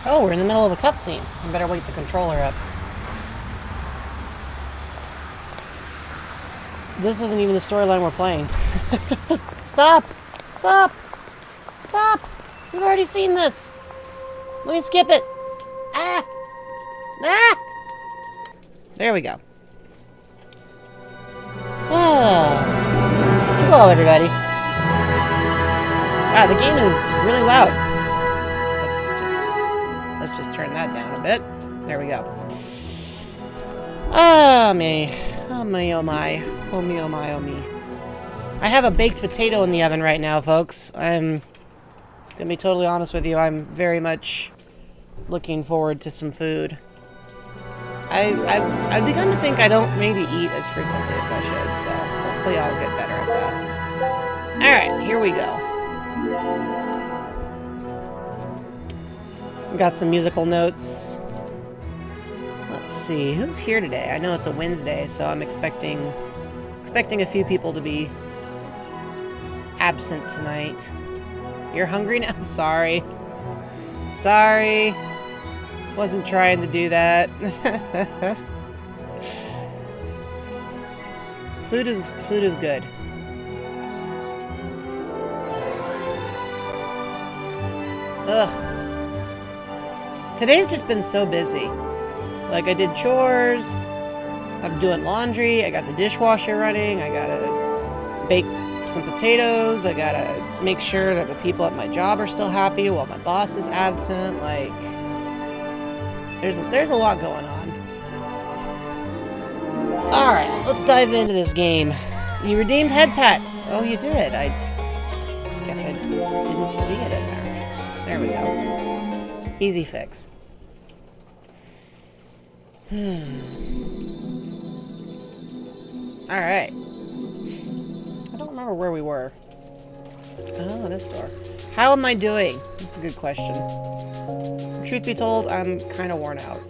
Oh, we're in the middle of a cutscene. I better wake the controller up. This isn't even the storyline we're playing. Stop! Stop! Stop! We've already seen this! Let me skip it! Ah! Ah! There we go. Ah. Hello, everybody. Wow, the game is really loud. Let's just turn that down a bit. There we go. Ah, me. Oh, me, oh, my. Oh, me, oh, my, oh, me. I have a baked potato in the oven right now, folks. I'm gonna be totally honest with you. I'm very much looking forward to some food. I've begun to think I don't maybe eat as frequently as I should, so hopefully I'll get better at that. Alright, here we go. Got some musical notes. Let's see, who's here today? I know it's a Wednesday, so I'm expecting a few people to be absent tonight. You're hungry now? Sorry. Sorry. Wasn't trying to do that. Food is good. Ugh. Today's just been so busy. Like, I did chores, I'm doing laundry, I got the dishwasher running, I gotta bake some potatoes, I gotta make sure that the people at my job are still happy while my boss is absent. Like, there's a lot going on. Alright, let's dive into this game. You redeemed head pats. Oh, you did. I guess I didn't see it in there. There we go. Easy fix. Alright. I don't remember where we were. Oh, this door. How am I doing? That's a good question. Truth be told, I'm kind of worn out.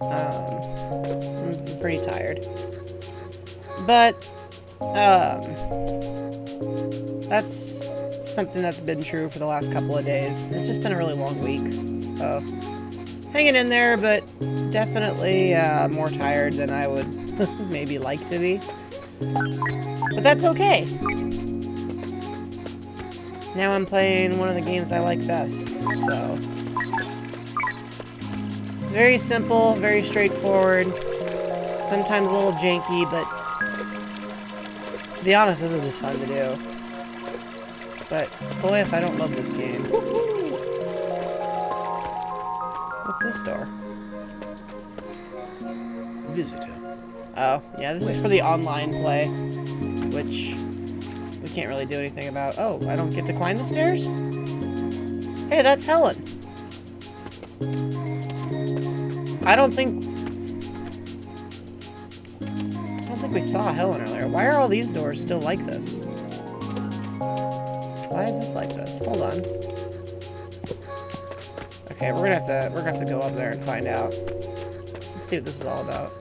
I'm pretty tired. But, that's something that's been true for the last couple of days. It's just been a really long week, so hanging in there, but definitely more tired than I would maybe like to be. But that's okay. Now I'm playing one of the games I like best, so it's very simple, very straightforward, sometimes a little janky, but to be honest, this is just fun to do. But boy, if I don't love this game. What's this door? Visitor. Oh, yeah, this is for the online play, which we can't really do anything about. Oh, I don't get to climb the stairs? Hey, that's Helen. I don't think we saw Helen earlier. Why are all these doors still like this? Why is this like this? Hold on. Okay, we're gonna have to go up there and find out. Let's see what this is all about.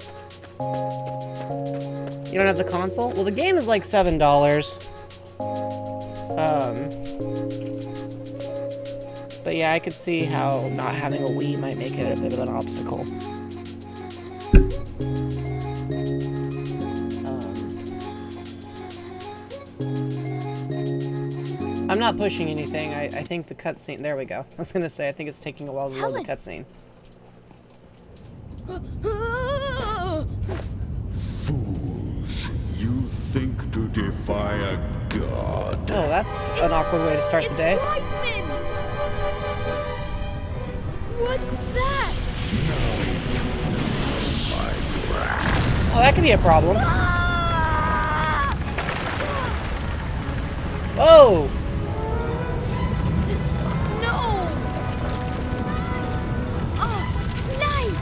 You don't have the console? Well, the game is like $7. But yeah, I could see how not having a Wii might make it a bit of an obstacle. I'm not pushing anything. I think the cutscene... There we go. I was gonna say, I think it's taking a while to load the cutscene. Fools, you think to defy a god. Oh, that's an awkward way to start the day. Wiseman! What's that? Now you will have my wrath. Oh, that could be a problem. Ah! Whoa! No! Oh, Knight!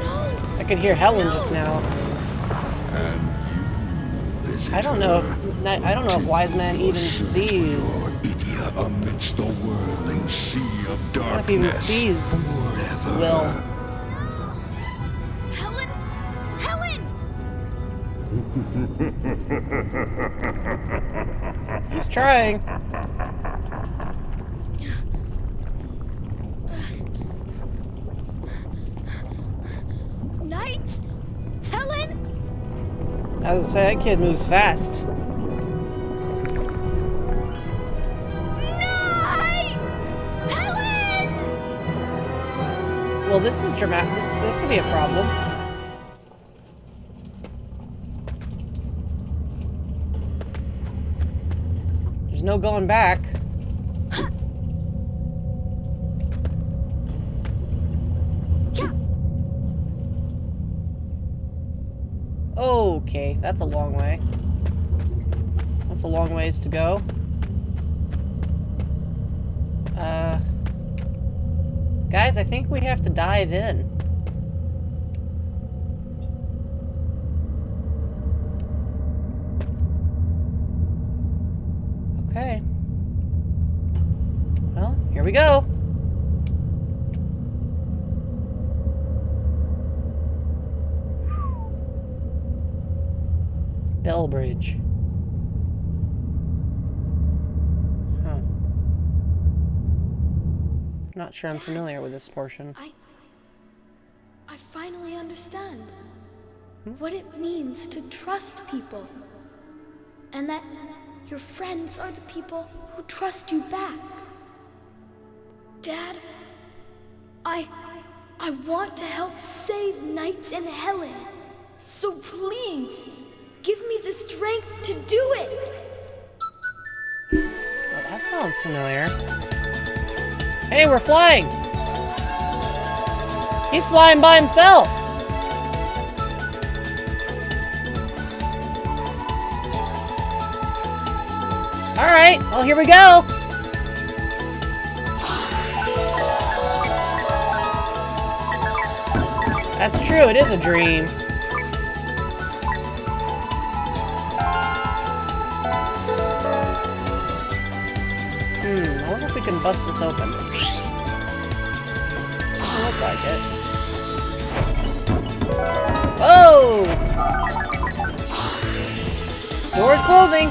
No! I could hear Helen just now. And you, visitor, I don't know if Wiseman even sees. your idiot amidst the whirling sea of I don't know if he even darkness. sees Forever. Will. Helen! Helen! He's trying. Helen? I was gonna say, that kid moves fast. Knights! Helen! Well, this is dramatic. This could be a problem. There's no going back. Okay, that's a long way. That's a long ways to go. Guys, I think we have to dive in. Okay. Well, here we go. Bell Bridge. Huh. Not sure I'm familiar with this portion. I finally understand what it means to trust people. And that your friends are the people who trust you back. Dad, I want to help save Knights and Helen. So please, give me the strength to do it. Oh, that sounds familiar. Hey, we're flying! He's flying by himself! Alright, well, here we go! That's true, it is a dream. I wonder if we can bust this open. Doesn't look like it. Whoa! Door's closing!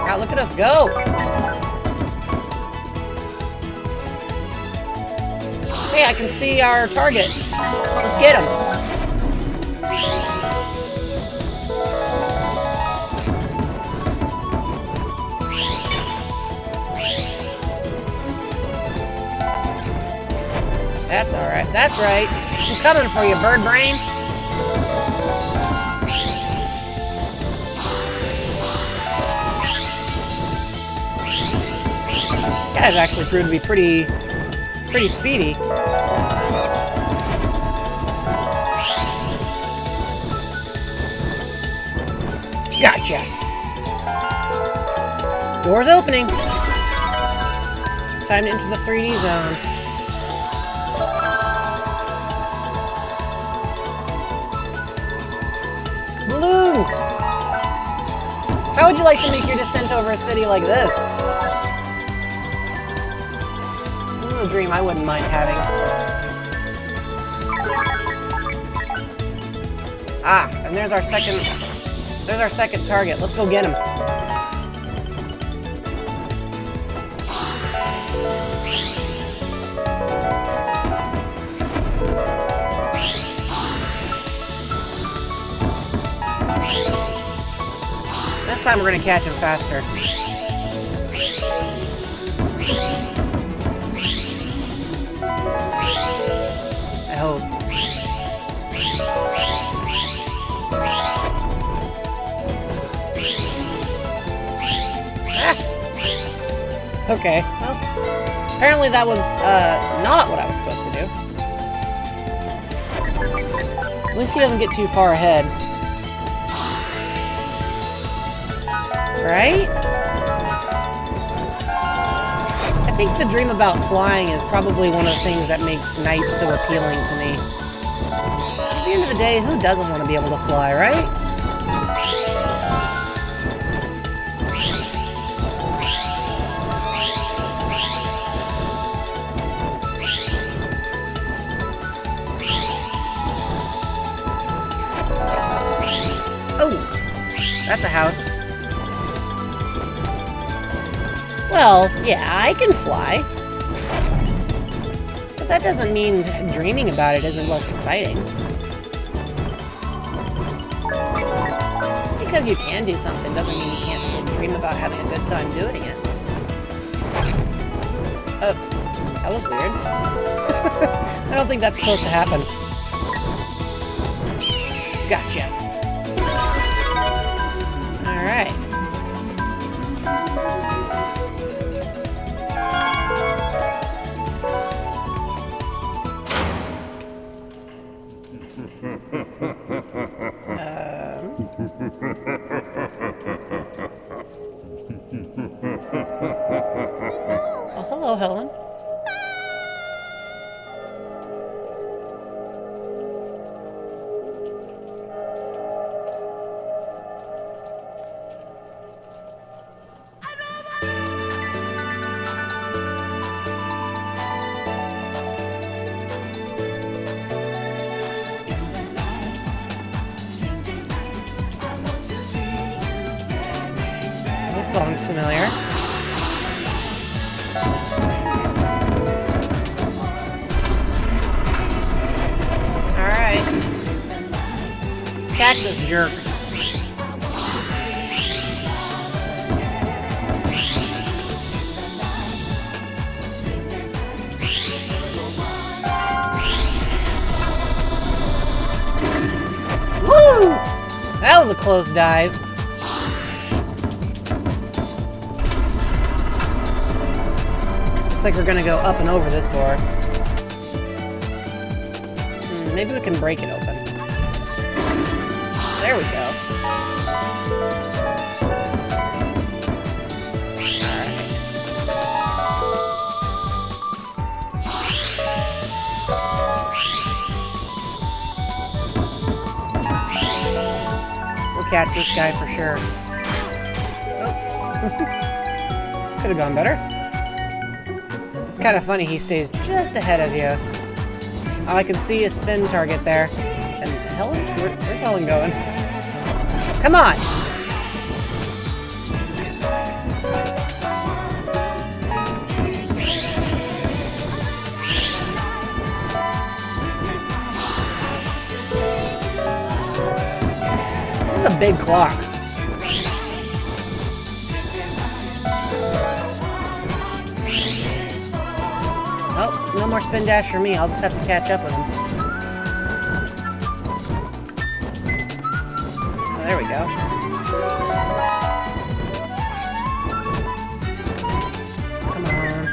Wow, look at us go! Hey, I can see our target. Let's get him. That's alright. That's right. I'm coming for you, bird brain. This guy's actually proved to be pretty speedy. Gotcha! Door's opening! Time to enter the 3D zone. Balloons! How would you like to make your descent over a city like this? This is a dream I wouldn't mind having. Ah, and there's our second target. Let's go get him. This time we're gonna catch him faster. I hope. Okay, well, apparently that was, not what I was supposed to do. At least he doesn't get too far ahead. Right? I think the dream about flying is probably one of the things that makes Knights so appealing to me. At the end of the day, who doesn't want to be able to fly, right? Oh, that's a house. Well, yeah, I can fly. But that doesn't mean dreaming about it isn't less exciting. Just because you can do something doesn't mean you can't still dream about having a good time doing it. Oh, that was weird. I don't think that's supposed to happen. Gotcha. Alright. Oh, hello, Helen. This song's familiar. Alright. Let's catch this jerk. Woo! That was a close dive. Looks like we're gonna go up and over this door. Maybe we can break it open. There we go. We'll catch this guy for sure. Oh. Could have gone better. It's kind of funny, he stays just ahead of you. Oh, I can see a spin target there. And Helen? Where's Helen going? Come on! This is a big clock. Oh, no more spin dash for me. I'll just have to catch up with him. Oh, there we go. Come on.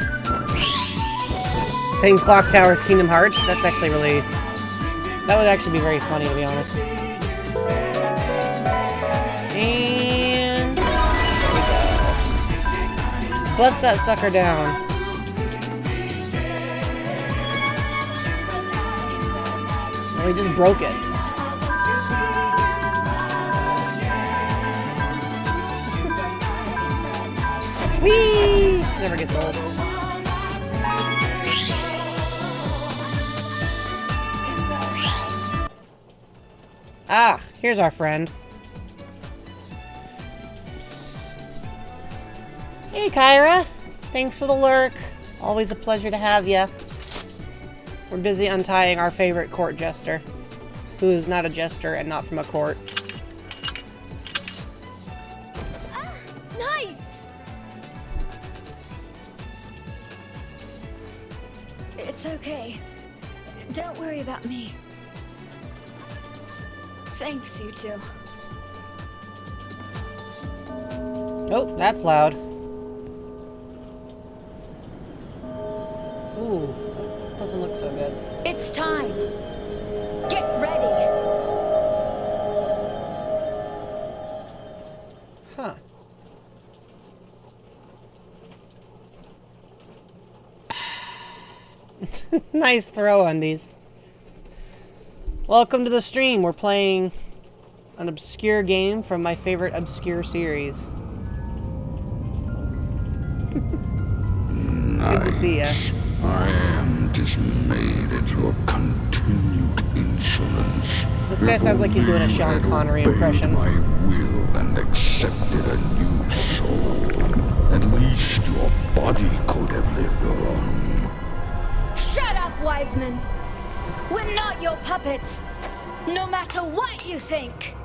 Same clock tower as Kingdom Hearts. That's actually really... That would actually be very funny, to be honest. And... there we go. Bust that sucker down. We just broke it. Whee! Never gets old. Ah, here's our friend. Hey, Kyra. Thanks for the lurk. Always a pleasure to have you. We're busy untying our favorite court jester, who is not a jester and not from a court. Knight! It's okay. Don't worry about me. Thanks, you two. Oh, that's loud. Ooh, doesn't look so good. It's time. Get ready. Huh. Nice throw, undies. Welcome to the stream. We're playing an obscure game from my favorite obscure series. Good to see ya. I am dismayed at your continued insolence. This guy sounds like he's doing a Sean Connery impression. My will and accepted a new soul. At least your body could have lived on. Shut up, Wiseman! We're not your puppets! No matter what you think!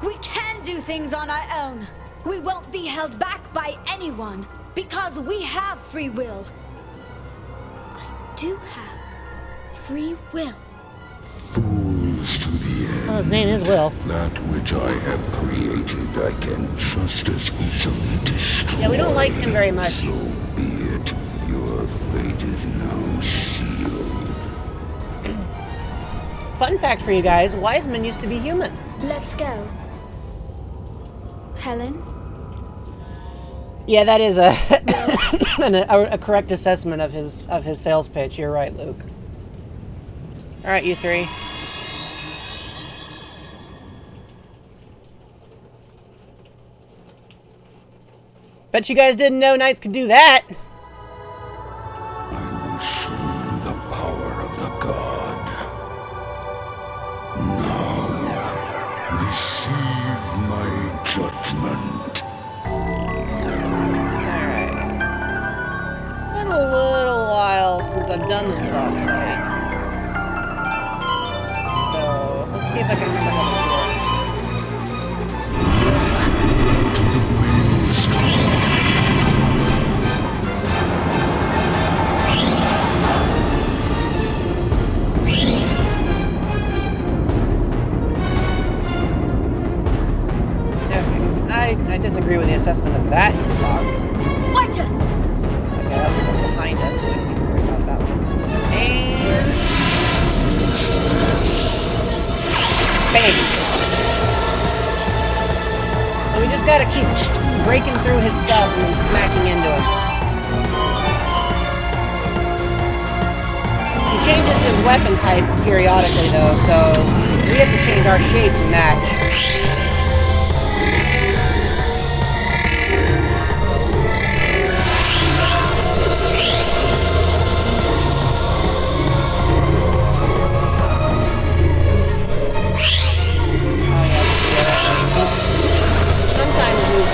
We can do things on our own! We won't be held back by anyone, because we have free will. I do have free will. Fools to the end. Oh, his name is Will. That which I have created, I can just as easily destroy. Yeah, we don't like him very much. So be it. Your fate is now sealed. Fun fact for you guys, Wiseman used to be human. Let's go. Helen? Yeah, that is a a correct assessment of his sales pitch. You're right, Luke. All right, you three. Bet you guys didn't know knights could do that. I will show you the power of the god. Now, receive my judgment. Alright. It's been a little while since I've done this boss fight. So, let's see if I can remember how this works. I disagree with the assessment of that hitbox. Watch it! Okay, that was a little behind us, so we don't need to worry about that one. And... bang! So we just gotta keep breaking through his stuff and then smacking into him. He changes his weapon type periodically though, so we have to change our shape to match.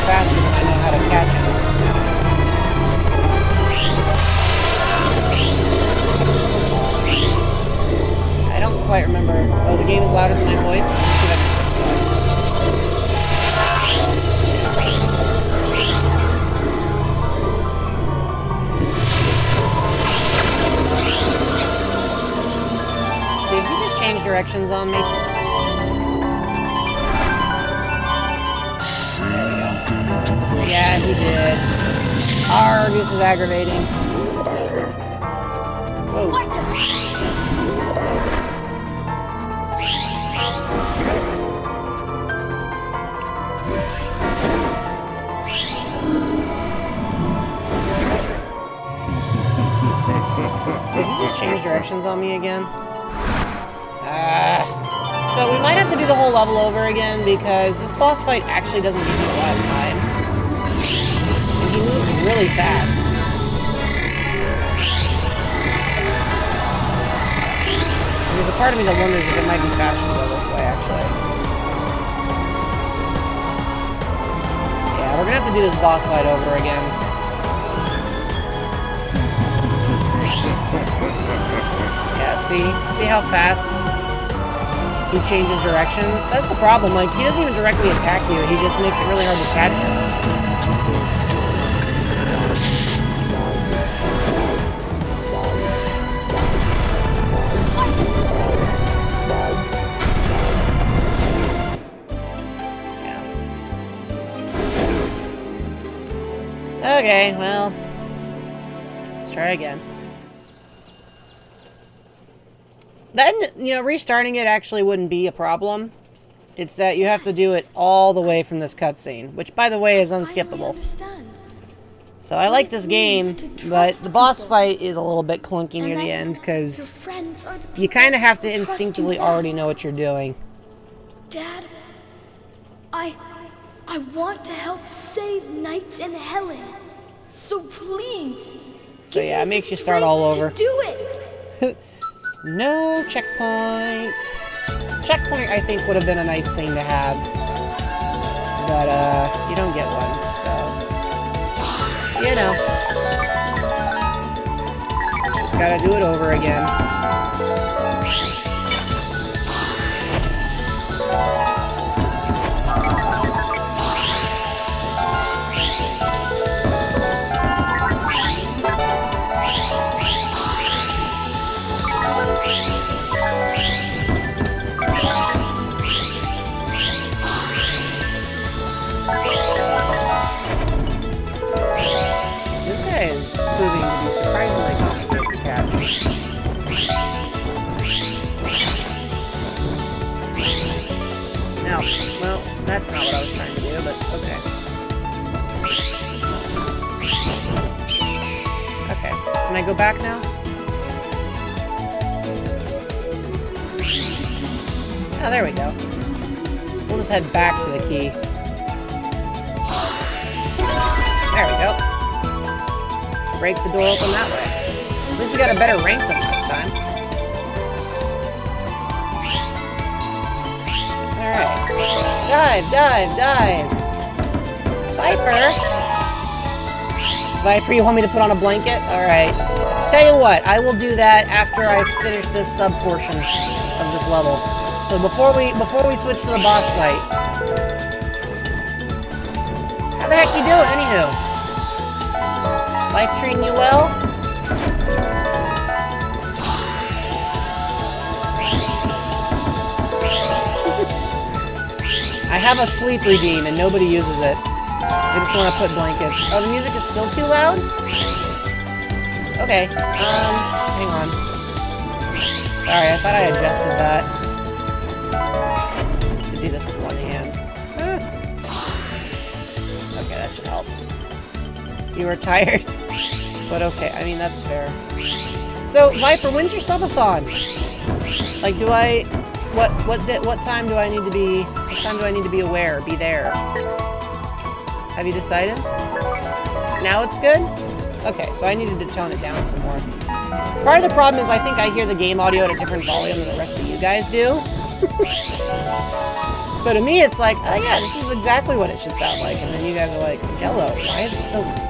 Faster than I know how to catch him. I don't quite remember. Oh, the game is louder than my voice. Let's see if I can fix that. Did he just change directions on me? Yeah, he did. Arr, this is aggravating. Whoa. Watch it! Did he just change directions on me again? So we might have to do the whole level over again because this boss fight actually doesn't give me a lot of time. And he moves really fast. And there's a part of me that wonders if it might be faster to go this way, actually. Yeah, we're gonna have to do this boss fight over again. Yeah, see how fast he changes directions? That's the problem, like, he doesn't even directly attack you, he just makes it really hard to catch him. Yeah. Okay, well, let's try again. Then, you know, restarting it actually wouldn't be a problem. It's that you have to do it all the way from this cutscene, which, by the way, is unskippable. So I like this game, but the boss fight is a little bit clunky near the end, because you kind of have to instinctively already know what you're doing. Dad, I want to help save Knights in Helen. So please. So yeah, it makes you start all over. Do it. No checkpoint. Checkpoint, I think, would have been a nice thing to have. But, you don't get one, so... You know. gotta do it over again. This guy is proving to be surprisingly complicated to catch. No, well, that's not what I was trying to do, but okay. Okay, can I go back now? Oh, there we go. We'll just head back to the key. There we go. Break the door open that way. At least we got a better rank than last time. Alright. Dive, dive, dive! Viper! Viper, you want me to put on a blanket? Alright. Tell you what, I will do that after I finish this sub-portion of this level. So before we switch to the boss fight. How the heck you doing, anywho? Life treating you well? I have a sleep redeem and nobody uses it. They just want to put blankets. Oh, the music is still too loud? Okay, hang on. Sorry, I thought I adjusted that. To do this with one hand. Okay, that should help. You were tired? But okay, I mean, that's fair. So, Viper, when's your subathon? Like, do I... What time do I need to be... What time do I need to be aware? Be there? Have you decided? Now it's good? Okay, so I needed to tone it down some more. Part of the problem is I think I hear the game audio at a different volume than the rest of you guys do. So to me, it's like, oh yeah, this is exactly what it should sound like. And then you guys are like, Jello, why is it so loud?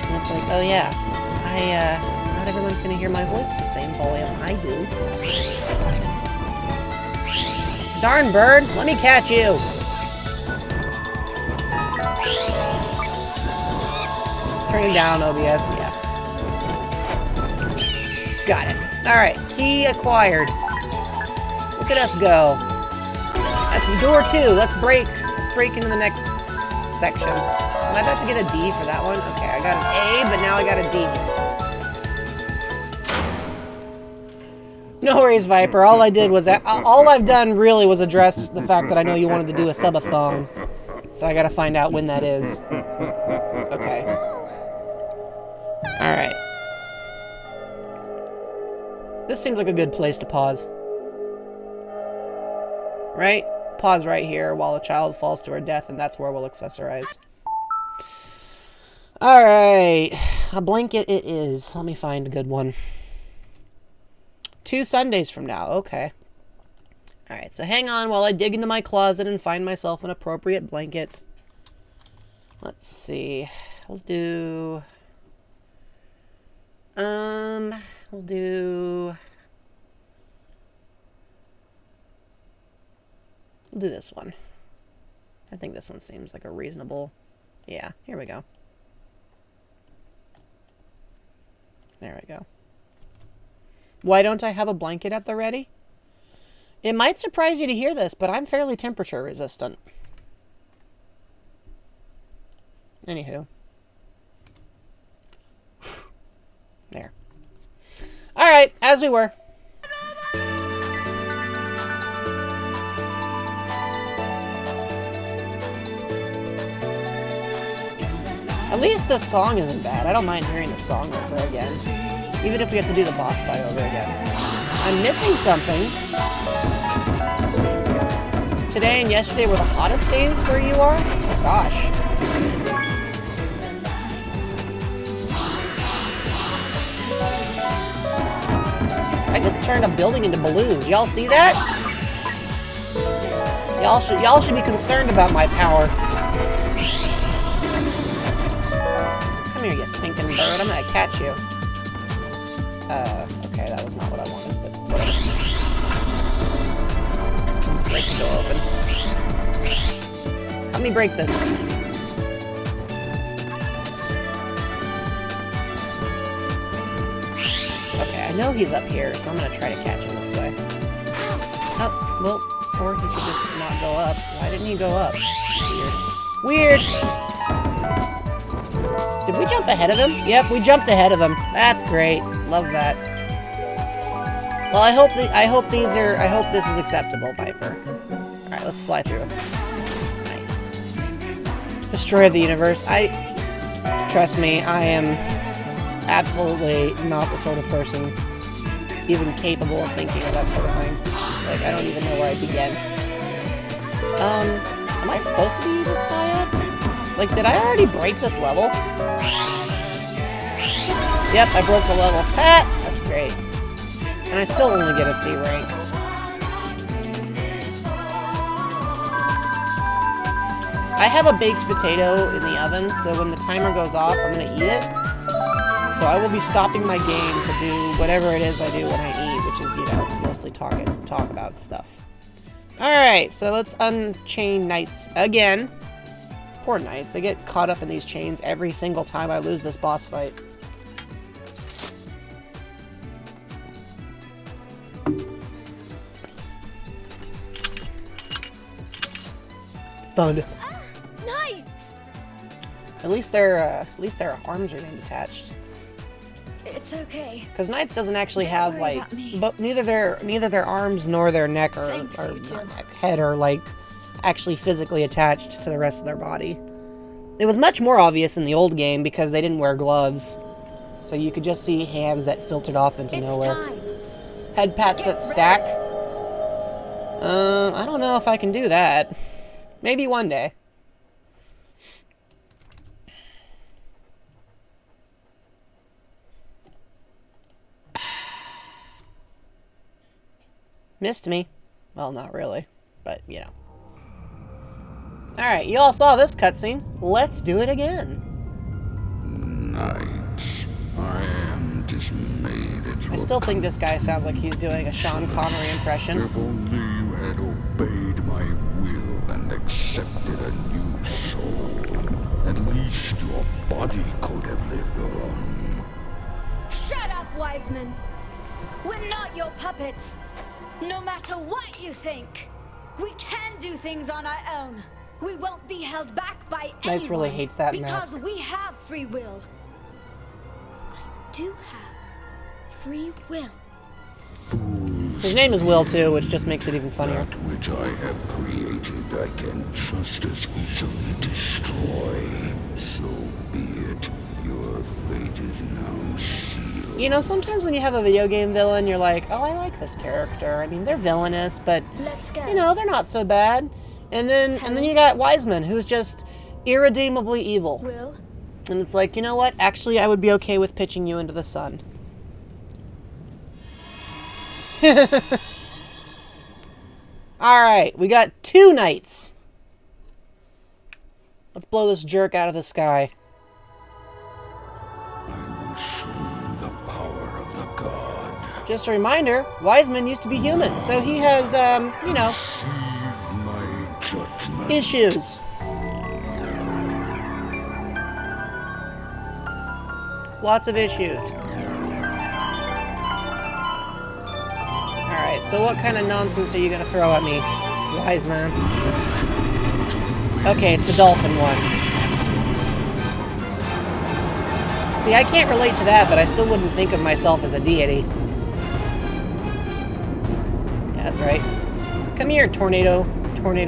And it's like, oh yeah, not everyone's gonna hear my voice at the same volume I do. Darn bird, let me catch you. Turning down OBS, yeah. Got it. Alright, key acquired. Look at us go. That's door 2. Let's break into the next section. Am I about to get a D for that one? Okay, I got an A, but now I got a D. No worries, Viper. All I did was... all I've done really was address the fact that I know you wanted to do a subathon. So I gotta find out when that is. Okay. Alright. This seems like a good place to pause. Right? Pause right here while a child falls to her death, and that's where we'll accessorize. Alright. A blanket it is. Let me find a good one. 2 Sundays from now. Okay. Alright, so hang on while I dig into my closet and find myself an appropriate blanket. Let's see. We'll do... We'll do this one. I think this one seems like a reasonable... Yeah, here we go. There we go. Why don't I have a blanket at the ready? It might surprise you to hear this, but I'm fairly temperature resistant. Anywho. There. Alright, as we were. At least this song isn't bad. I don't mind hearing the song over again. Even if we have to do the boss fight over again. I'm missing something. Today and yesterday were the hottest days where you are? Oh gosh. I just turned a building into balloons. Y'all see that? Y'all should be concerned about my power. Come here, you stinking bird. but I'm gonna catch you. Okay, that was not what I wanted, but whatever. Let's break the door open. Let me break this. Okay, I know he's up here, so I'm gonna try to catch him this way. Oh, well, or he could just not go up. Why didn't he go up? Weird. Did we jump ahead of him? Yep, we jumped ahead of him. That's great. Love that. Well, I hope this is acceptable, Viper. All right, let's fly through. Nice. Destroyer of the universe. Trust me, I am absolutely not the sort of person even capable of thinking of that sort of thing. Like, I don't even know where I begin. Am I supposed to be this high up? Like, did I already break this level? Yep, I broke the level. Ha! That's great. And I still only get a C rank. I have a baked potato in the oven, so when the timer goes off, I'm gonna eat it. So I will be stopping my game to do whatever it is I do when I eat, which is, you know, mostly talk about stuff. Alright, so let's unchain knights again. Poor knights, they get caught up in these chains every single time I lose this boss fight. Thud. Knights! At least their arms remain detached. It's okay. Because Knights doesn't actually Don't have, worry like, about me. but neither their arms nor their neck or Thanks, you two. not neck, head are, like, actually physically attached to the rest of their body. It was much more obvious in the old game because they didn't wear gloves. So you could just see hands that filtered off into nowhere. Time. Head pats that stack. I don't know if I can do that. Maybe one day. Missed me. Well, not really, but, you know. Alright, you all saw this cutscene. Let's do it again. Knights, I am dismayed at your I still think this guy sounds like he's doing a Sean Connery impression. If only you had obeyed my will and accepted a new soul, at least your body could have lived on. Shut up, Wiseman. We're not your puppets. No matter what you think, we can do things on our own. We won't be held back by anyone. Knights really hates that because mask. we have free will. I do have free will. His name is Will, too, which just makes it even funnier. That which I have created, I can just as easily destroy. So be it. Your fate is now sealed. You know, sometimes when you have a video game villain, you're like, oh, I like this character. I mean, they're villainous, but, Let's go. you know, they're not so bad. And then you got Wiseman, who's just irredeemably evil. Will? And it's like, you know what? Actually, I would be okay with pitching you into the sun. Alright, we got 2 knights. Let's blow this jerk out of the sky. I will show you the power of the god. Just a reminder, Wiseman used to be human, so he has, you know, Receive my judgment. issues. Lots of issues. Alright, so what kind of nonsense are you gonna throw at me, Wiseman? Okay, it's the dolphin one. See, I can't relate to that, but I still wouldn't think of myself as a deity. Yeah, that's right. Come here, tornado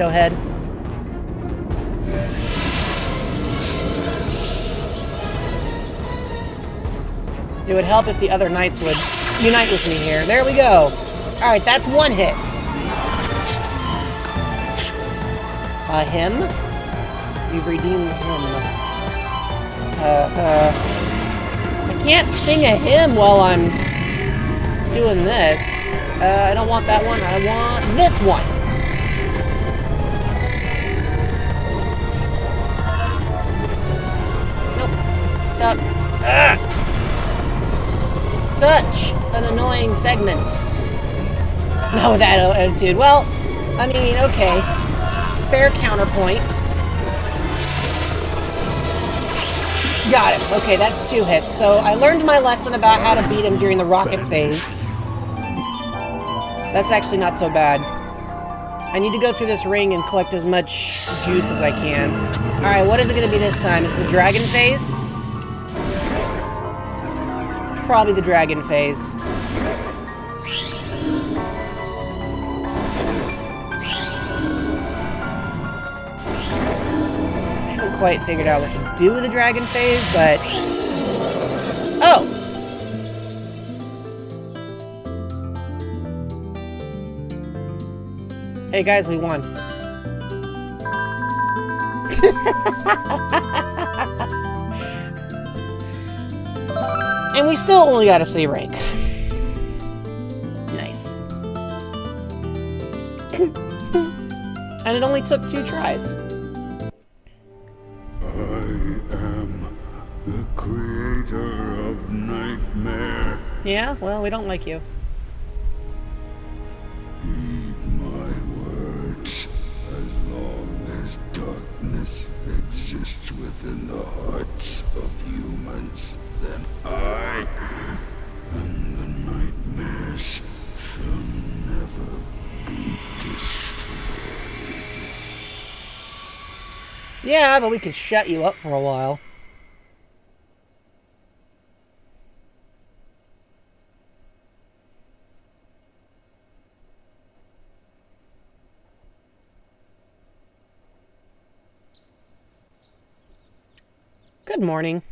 head. It would help if the other knights would unite with me here. There we go. Alright, that's 1 hit. Him? You've redeemed him. I can't sing a hymn while I'm doing this. I don't want that one. I want this one. Nope. Stop. Ugh. such an annoying segment. Not with that attitude. Well, I mean, okay. Fair counterpoint. Got him. Okay, that's 2 hits. So I learned my lesson about how to beat him during the rocket phase. That's actually not so bad. I need to go through this ring and collect as much juice as I can. Alright, what is it going to be this time? Is it the dragon phase? Probably the dragon phase. I haven't quite figured out what to do with the dragon phase, but... Oh! Hey guys, we won. And we still only got a C rank. Nice. And it only took 2 tries. I am the creator of nightmare. Yeah? Well, we don't like you. Heed my words. As long as darkness exists within the hearts of humans, then I and the nightmares shall never be destroyed. Yeah, but we could shut you up for a while. Good morning.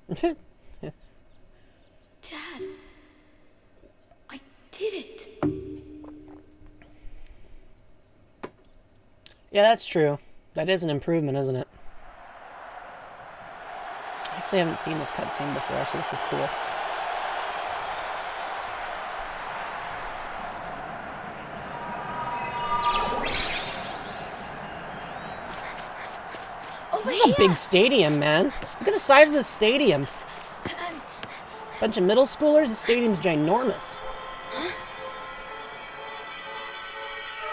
Dad, I did it. Yeah, that's true. That is an improvement, isn't it? I actually haven't seen this cutscene before, so this is cool. This is a big stadium, man. Look at the size of this stadium. Bunch of middle schoolers, the stadium's ginormous.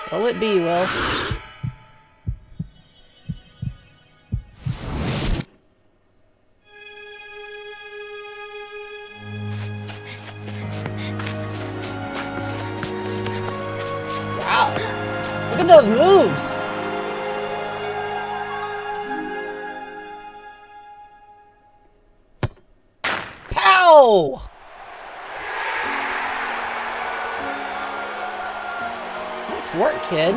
What'll it be, Will? Wow. Look at those moves. Pow! Nice work, kid.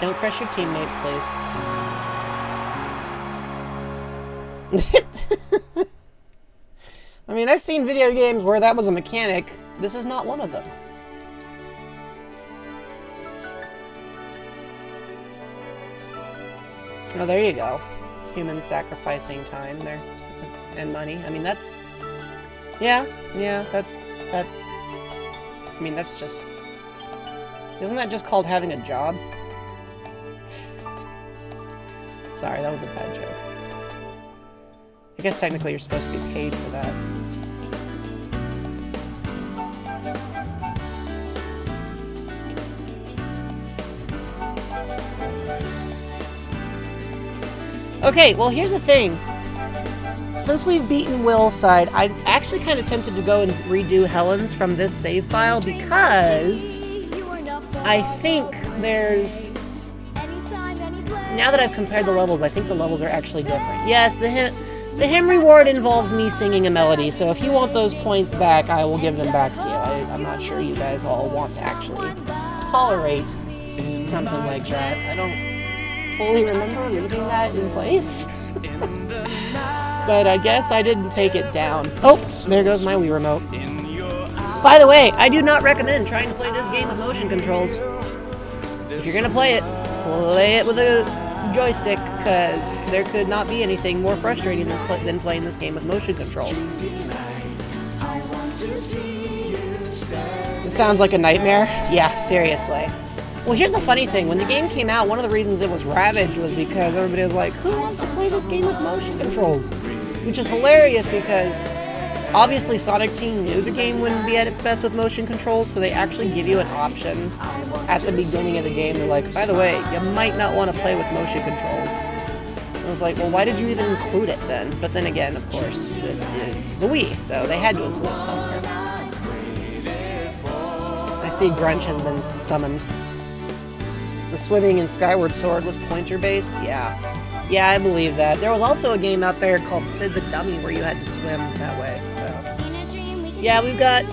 Don't crush your teammates, please. I mean, I've seen video games where that was a mechanic. This is not one of them. Oh, there you go. Human sacrificing time there. And money. I mean, that's... Yeah, that... I mean, that's just... Isn't that just called having a job? Sorry, that was a bad joke. I guess technically you're supposed to be paid for that. Okay, well here's the thing. Since we've beaten Will's side, I'm actually kind of tempted to go and redo Helen's from this save file because I think there's... Now that I've compared the levels, I think the levels are actually different. Yes, the hymn reward involves me singing a melody, so if you want those points back, I will give them back to you. I'm not sure you guys all want to actually tolerate something like that. I don't fully remember leaving that in place. But I guess I didn't take it down. Oh, there goes my Wii remote. By the way, I do not recommend trying to play this game with motion controls. If you're gonna play it with a joystick, because there could not be anything more frustrating than playing this game with motion controls. It sounds like a nightmare. Yeah, seriously. Well, here's the funny thing. When the game came out, one of the reasons it was ravaged was because everybody was like, who wants to play this game with motion controls? Which is hilarious because obviously Sonic Team knew the game wouldn't be at its best with motion controls, so they actually give you an option at the beginning of the game. They're like, by the way, you might not want to play with motion controls. And I was like, well, why did you even include it then? But then again, of course, this is the Wii, so they had to include it somewhere. I see Grunch has been summoned. The swimming in Skyward Sword was pointer-based? Yeah. Yeah, I believe that. There was also a game out there called Sid the Dummy where you had to swim that way, so. Yeah, we've got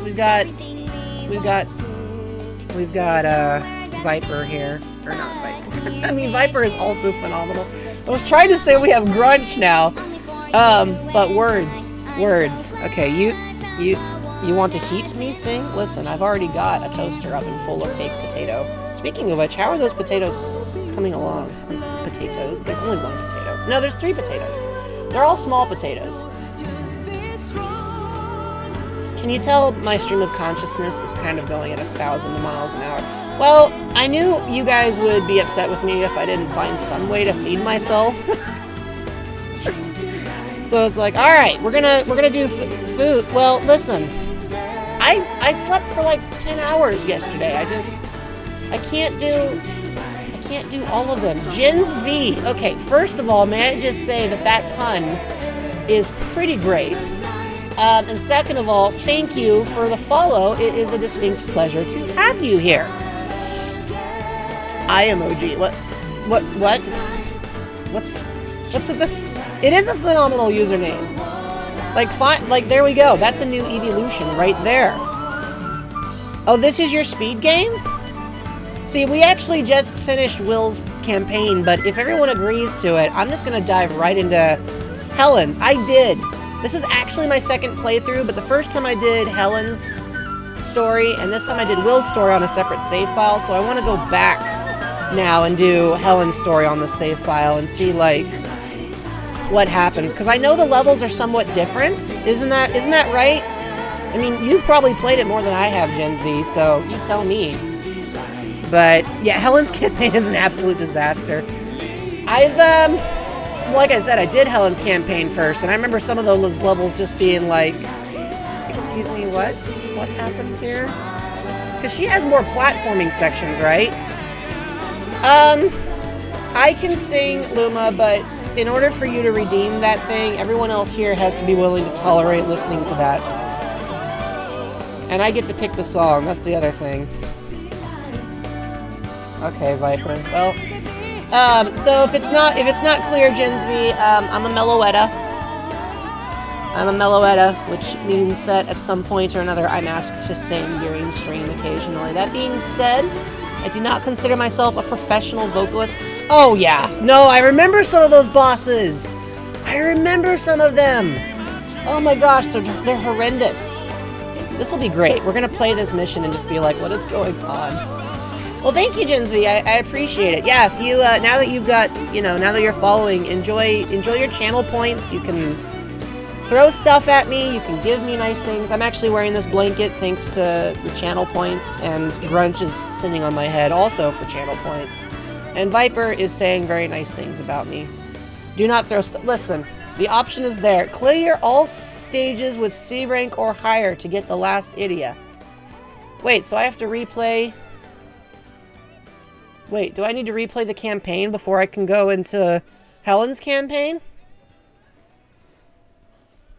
Viper here. Or not Viper. I mean, Viper is also phenomenal. I was trying to say we have Grunch now. But words. Okay, you want to heat me, Sing? Listen, I've already got a toaster oven full of baked potato. Speaking of which, how are those potatoes coming along? Potatoes? There's only one potato. No, there's 3 potatoes. They're all small potatoes. Can you tell my stream of consciousness is kind of going at 1,000 miles an hour? Well, I knew you guys would be upset with me if I didn't find some way to feed myself. So it's like, all right, we're gonna do food. Well, listen, I slept for like 10 hours yesterday. I can't do all of them. Gens V. Okay, first of all, may I just say that pun is pretty great. And second of all, thank you for the follow. It is a distinct pleasure to have you here. I emoji. What's the? It is a phenomenal username. Like there we go. That's a new evolution right there. Oh, this is your speed game? See, we actually just finished Will's campaign, but if everyone agrees to it, I'm just gonna dive right into Helen's. This is actually my second playthrough, but the first time I did Helen's story, and this time I did Will's story on a separate save file, so I want to go back now and do Helen's story on the save file and see, like, what happens. Because I know the levels are somewhat different. Isn't that right? I mean, you've probably played it more than I have, Gens V, so you tell me. But, yeah, Helen's campaign is an absolute disaster. Like I said, I did Helen's campaign first, and I remember some of those levels just being like, excuse me, what? What happened here? Because she has more platforming sections, right? I can sing, Luma, but in order for you to redeem that thing, everyone else here has to be willing to tolerate listening to that. And I get to pick the song, that's the other thing. Okay, Viper. Well, so if it's not clear, Gens V, I'm a Jeloetta. Which means that at some point or another I'm asked to sing during stream occasionally. That being said, I do not consider myself a professional vocalist. Oh yeah, no, I remember some of those bosses. I remember some of them. Oh my gosh, they're horrendous. This will be great. We're gonna play this mission and just be like, what is going on? Well, thank you, Gens V. I appreciate it. Yeah, if you now that you've got, now that you're following, enjoy your channel points. You can throw stuff at me. You can give me nice things. I'm actually wearing this blanket thanks to the channel points, and Grunch is sitting on my head also for channel points. And Viper is saying very nice things about me. Do not throw stuff. Listen, the option is there. Clear all stages with C rank or higher to get the last Idia. Wait, so I have to replay. Wait, do I need to replay the campaign before I can go into Helen's campaign?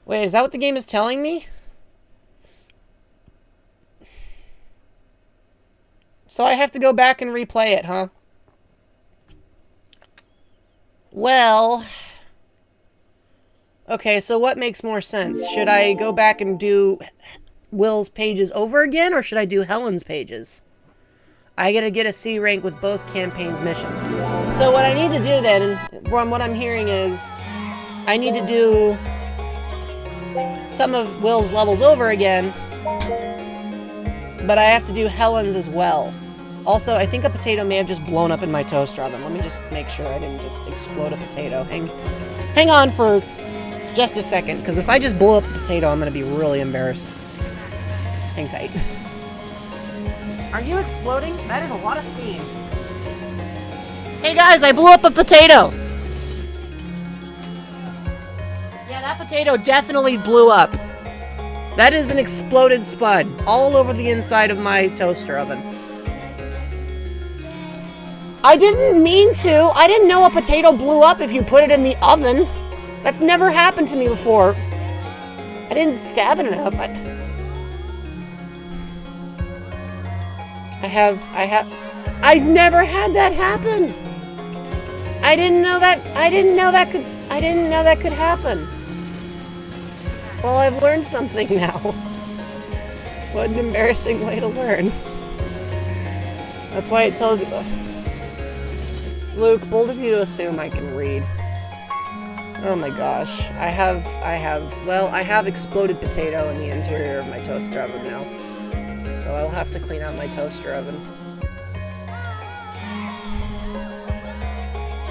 Wait, is that what the game is telling me? So I have to go back and replay it, huh? Well... Okay, so what makes more sense? Should I go back and do Will's pages over again, or should I do Helen's pages? I gotta get a C rank with both campaigns' missions. So what I need to do then, from what I'm hearing is, I need to do some of Will's levels over again, but I have to do Helen's as well. Also, I think a potato may have just blown up in my toaster oven. Let me just make sure I didn't just explode a potato. Hang on for just a second, because if I just blow up a potato, I'm gonna be really embarrassed. Hang tight. Are you exploding? That is a lot of steam. Hey guys, I blew up a potato! Yeah, that potato definitely blew up. That is an exploded spud all over the inside of my toaster oven. I didn't mean to. I didn't know a potato blew up if you put it in the oven. That's never happened to me before. I didn't stab it enough. I've never had that happen. I didn't know that could happen. Well, I've learned something now. What an embarrassing way to learn. That's why it tells you. Luke, bold of you to assume I can read. Oh my gosh. I have exploded potato in the interior of my toaster oven now. So I'll have to clean out my toaster oven.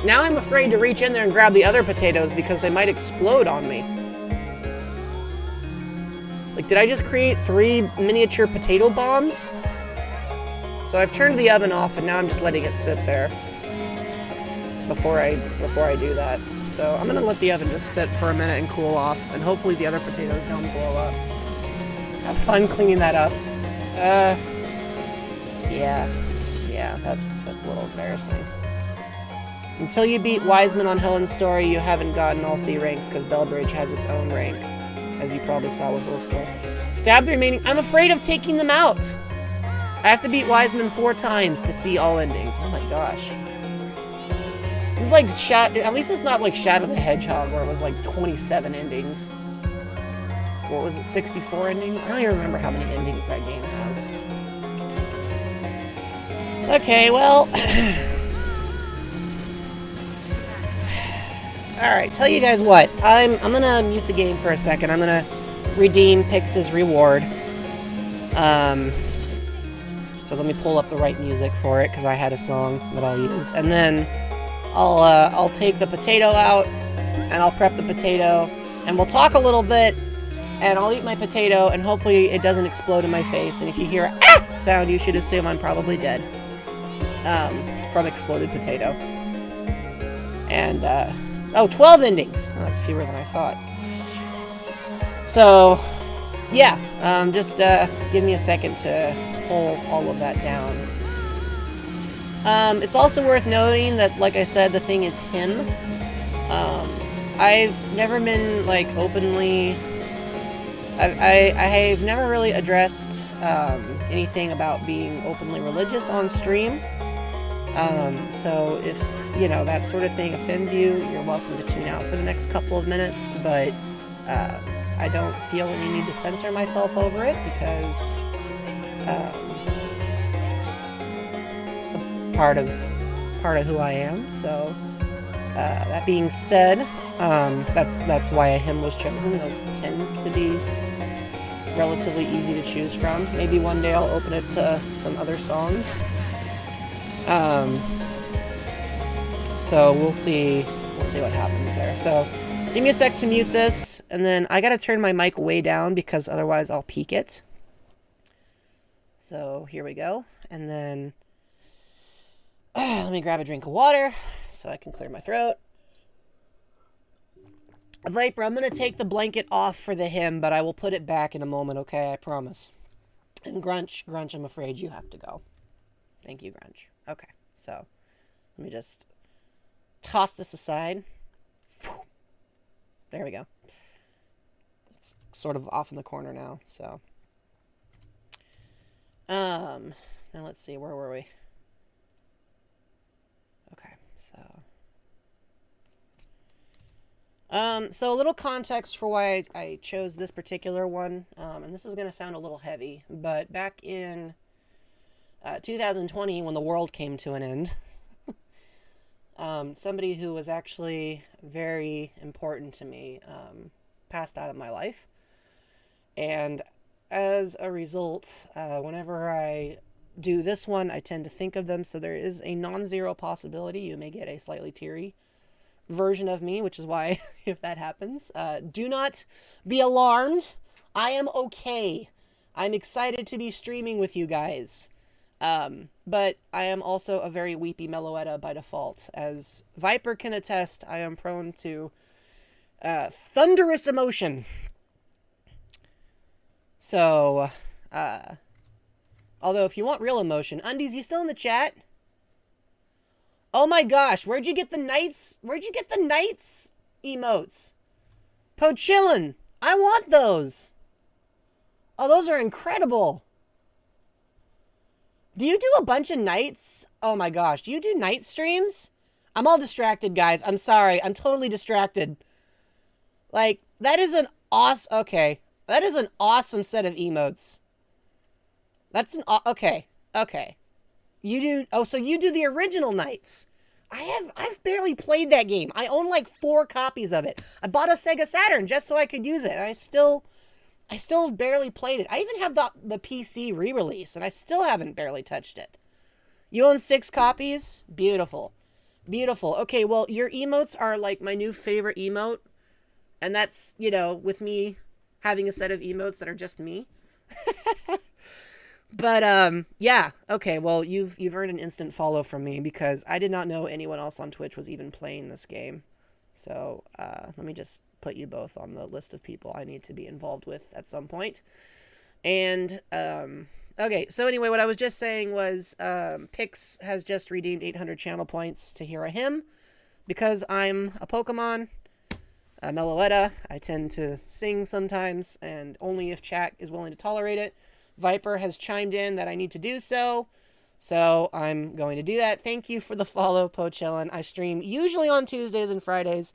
Now I'm afraid to reach in there and grab the other potatoes because they might explode on me. Like, did I just create 3 miniature potato bombs? So I've turned the oven off and now I'm just letting it sit there before I do that. So I'm gonna let the oven just sit for a minute and cool off, and hopefully the other potatoes don't blow up. Have fun cleaning that up. Yeah, that's a little embarrassing. Until you beat Wiseman on Helen's story, you haven't gotten all C ranks because Bellbridge has its own rank, as you probably saw with Will's story. Stab the remaining. I'm afraid of taking them out. I have to beat Wiseman 4 times to see all endings. Oh my gosh. It's like at least it's not like Shadow the Hedgehog where it was like 27 endings. What was it, 64 endings? I don't even remember how many endings that game has. Okay, well. Alright, tell you guys what. I'm gonna mute the game for a second. I'm gonna redeem Pix's reward. So let me pull up the right music for it, because I had a song that I'll use. And then I'll take the potato out, and I'll prep the potato, and we'll talk a little bit, and I'll eat my potato, and hopefully it doesn't explode in my face. And if you hear a "ah" sound, you should assume I'm probably dead from exploded potato. And 12 endings. Oh, that's fewer than I thought. So yeah, just give me a second to pull all of that down. It's also worth noting that, like I said, the thing is him. I've never been, like, openly... I've never really addressed anything about being openly religious on stream. So if, you know, that sort of thing offends you, you're welcome to tune out for the next couple of minutes, but I don't feel any need to censor myself over it, because it's a part of who I am. So that being said, that's why a hymn was chosen. Those tend to be relatively easy to choose from. Maybe one day I'll open it to some other songs. So we'll see what happens there. So give me a sec to mute this, and then I gotta turn my mic way down because otherwise I'll peak it. So here we go, and then let me grab a drink of water so I can clear my throat. Viper, I'm gonna take the blanket off for the hymn, but I will put it back in a moment, okay? I promise. And Grunch, I'm afraid you have to go. Thank you, Grunch. Okay, so let me just toss this aside. There we go. It's sort of off in the corner now, so. Now let's see, where were we? Okay, so. So a little context for why I chose this particular one, and this is going to sound a little heavy, but back in 2020, when the world came to an end, somebody who was actually very important to me passed out of my life, and as a result, whenever I do this one, I tend to think of them, so there is a non-zero possibility you may get a slightly teary version of me, which is why, if that happens, do not be alarmed. I am okay. I'm excited to be streaming with you guys. But I am also a very weepy Jeloetta by default. As Viper can attest, I am prone to thunderous emotion. So, although if you want real emotion, Undies, you still in the chat? Oh my gosh, where'd you get the Knights? Where'd you get the Knights emotes? Pochillin, I want those. Oh, those are incredible. Do you do a bunch of Knights? Oh my gosh, do you do night streams? I'm all distracted, guys. I'm sorry. I'm totally distracted. Like, that is an awesome... Okay. That is an awesome set of emotes. That's an... Okay. Okay. You do... Oh, so you do the original Knights. I've barely played that game. I own like 4 copies of it. I bought a Sega Saturn just so I could use it. And I still have barely played it. I even have the PC re-release, and I still haven't barely touched it. You own 6 copies? Beautiful. Beautiful. Okay, well, your emotes are like my new favorite emote. And that's, you know, with me having a set of emotes that are just me. But, yeah. Okay, well, you've earned an instant follow from me because I did not know anyone else on Twitch was even playing this game. So, let me just put you both on the list of people I need to be involved with at some point. And, okay, so anyway, what I was just saying was, Pix has just redeemed 800 channel points to hear a hymn. Because I'm a Pokemon, a Jeloetta, I tend to sing sometimes, and only if chat is willing to tolerate it. Viper has chimed in that I need to do so, so I'm going to do that. Thank you for the follow, Pochillin. I stream usually on Tuesdays and Fridays.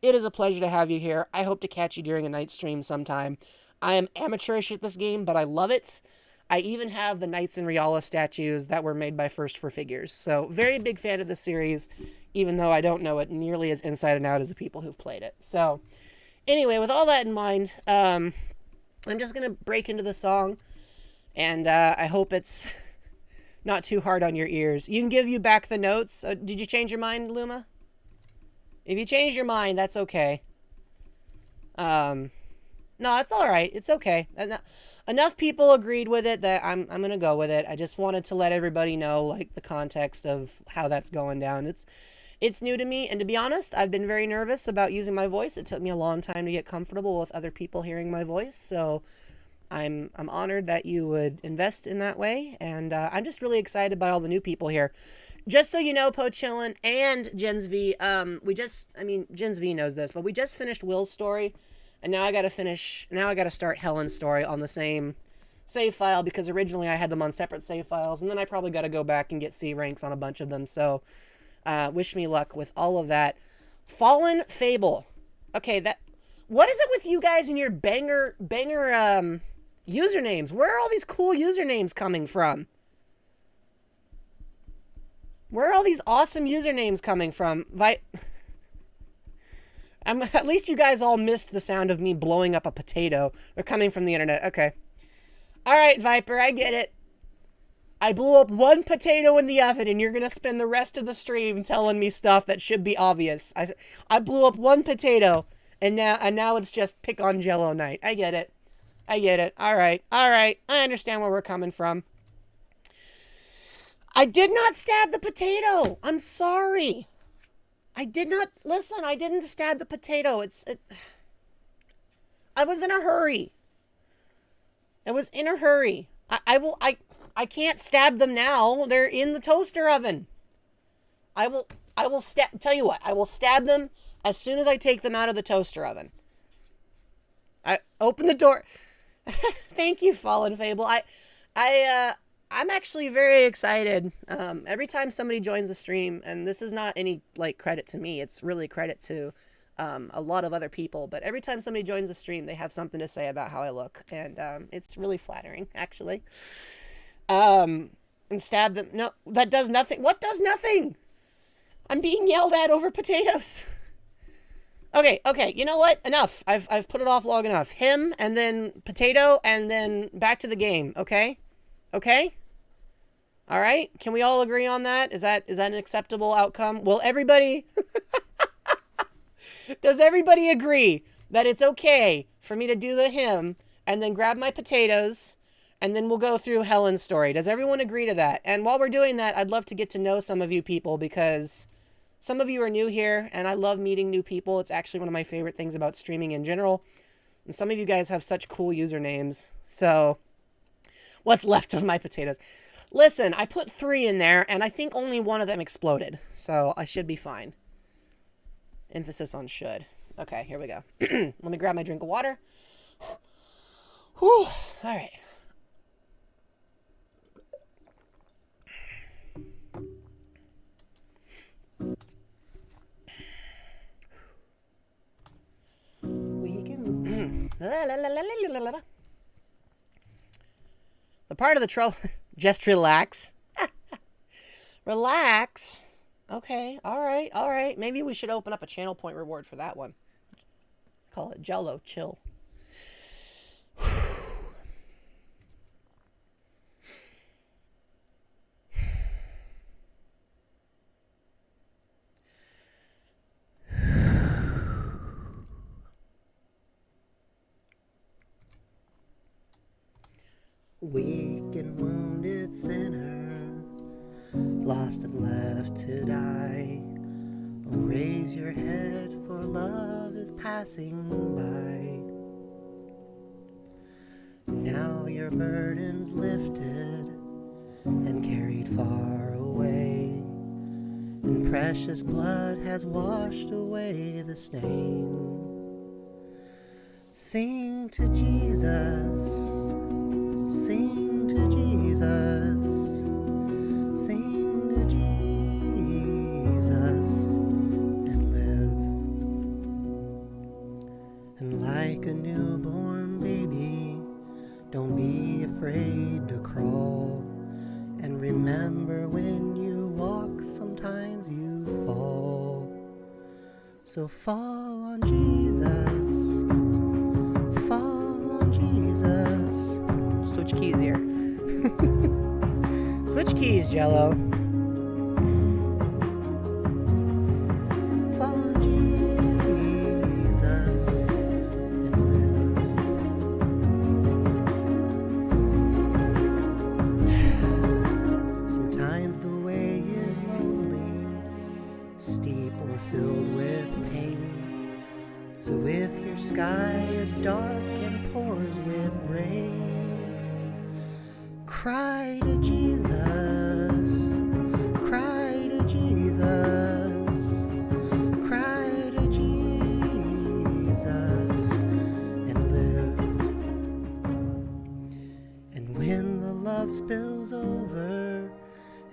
It is a pleasure to have you here. I hope to catch you during a night stream sometime. I am amateurish at this game, but I love it. I even have the Knights in Reala statues that were made by First for Figures. So, very big fan of the series, even though I don't know it nearly as inside and out as the people who've played it. So, anyway, with all that in mind, I'm just going to break into the song. And I hope it's not too hard on your ears. You can give you back the notes. Did you change your mind, Luma? If you change your mind, that's okay. No, it's all right. It's okay. Enough people agreed with it that I'm going to go with it. I just wanted to let everybody know, like, the context of how that's going down. It's new to me, and to be honest, I've been very nervous about using my voice. It took me a long time to get comfortable with other people hearing my voice, so I'm honored that you would invest in that way, and I'm just really excited by all the new people here. Just so you know, Pochillin and Gens V, Gens V knows this, but we just finished Will's story, and now I gotta start Helen's story on the same save file, because originally I had them on separate save files, and then I probably gotta go back and get C ranks on a bunch of them, so wish me luck with all of that. Fallen Fable. Okay, what is it with you guys and your banger usernames? Where are all these cool usernames coming from? Where are all these awesome usernames coming from? At least you guys all missed the sound of me blowing up a potato. They're coming from the internet. Okay. Alright, Viper, I get it. I blew up 1 potato in the oven, and you're gonna spend the rest of the stream telling me stuff that should be obvious. I blew up 1 potato, and now it's just pick on Jello night. I get it. I get it. Alright. Alright. I understand where we're coming from. I did not stab the potato. I'm sorry. I didn't stab the potato. I was in a hurry. I can't stab them now. They're in the toaster oven. I will tell you what, I will stab them as soon as I take them out of the toaster oven. I open the door. Thank you, Fallen Fable. I'm actually very excited. Every time somebody joins the stream, and this is not any like credit to me, it's really credit to a lot of other people, but every time somebody joins the stream, they have something to say about how I look, and it's really flattering, actually. And stab them. No, that does nothing. What does nothing? I'm being yelled at over potatoes. Okay, you know what? Enough. I've put it off long enough. Him, and then potato, and then back to the game, okay? Okay? Alright? Can we all agree on that? Is that an acceptable outcome? Will everybody... Does everybody agree that it's okay for me to do the hymn, and then grab my potatoes, And then we'll go through Helen's story. Does everyone agree to that? And while we're doing that, I'd love to get to know some of you people because some of you are new here, and I love meeting new people. It's actually one of my favorite things about streaming in general. And some of you guys have such cool usernames. So, what's left of my potatoes? Listen, I put 3 in there, and I think only one of them exploded. So, I should be fine. Emphasis on should. Okay, here we go. Let me grab my drink of water. Whew. All right. We can... The part of the trouble... Just relax. Relax. Okay, all right. Maybe we should open up a channel point reward for that one. Call it Jello Chill. Weak and wounded sinner, lost and left to die. Oh, raise your head, for love is passing by. Now your burden's lifted and carried far away, and precious blood has washed away the stain. Sing to Jesus. Sing to Jesus, sing to Jesus, and live. And like a newborn baby, don't be afraid to crawl. And remember, when you walk, sometimes you fall. So fall on Jesus, fall on Jesus. Switch keys here. Switch keys, Jello. Follow Jesus and live. Sometimes the way is lonely, steep or filled with pain. So if your sky is dark and pours with rain, cry to Jesus, cry to Jesus, cry to Jesus, and live. And when the love spills over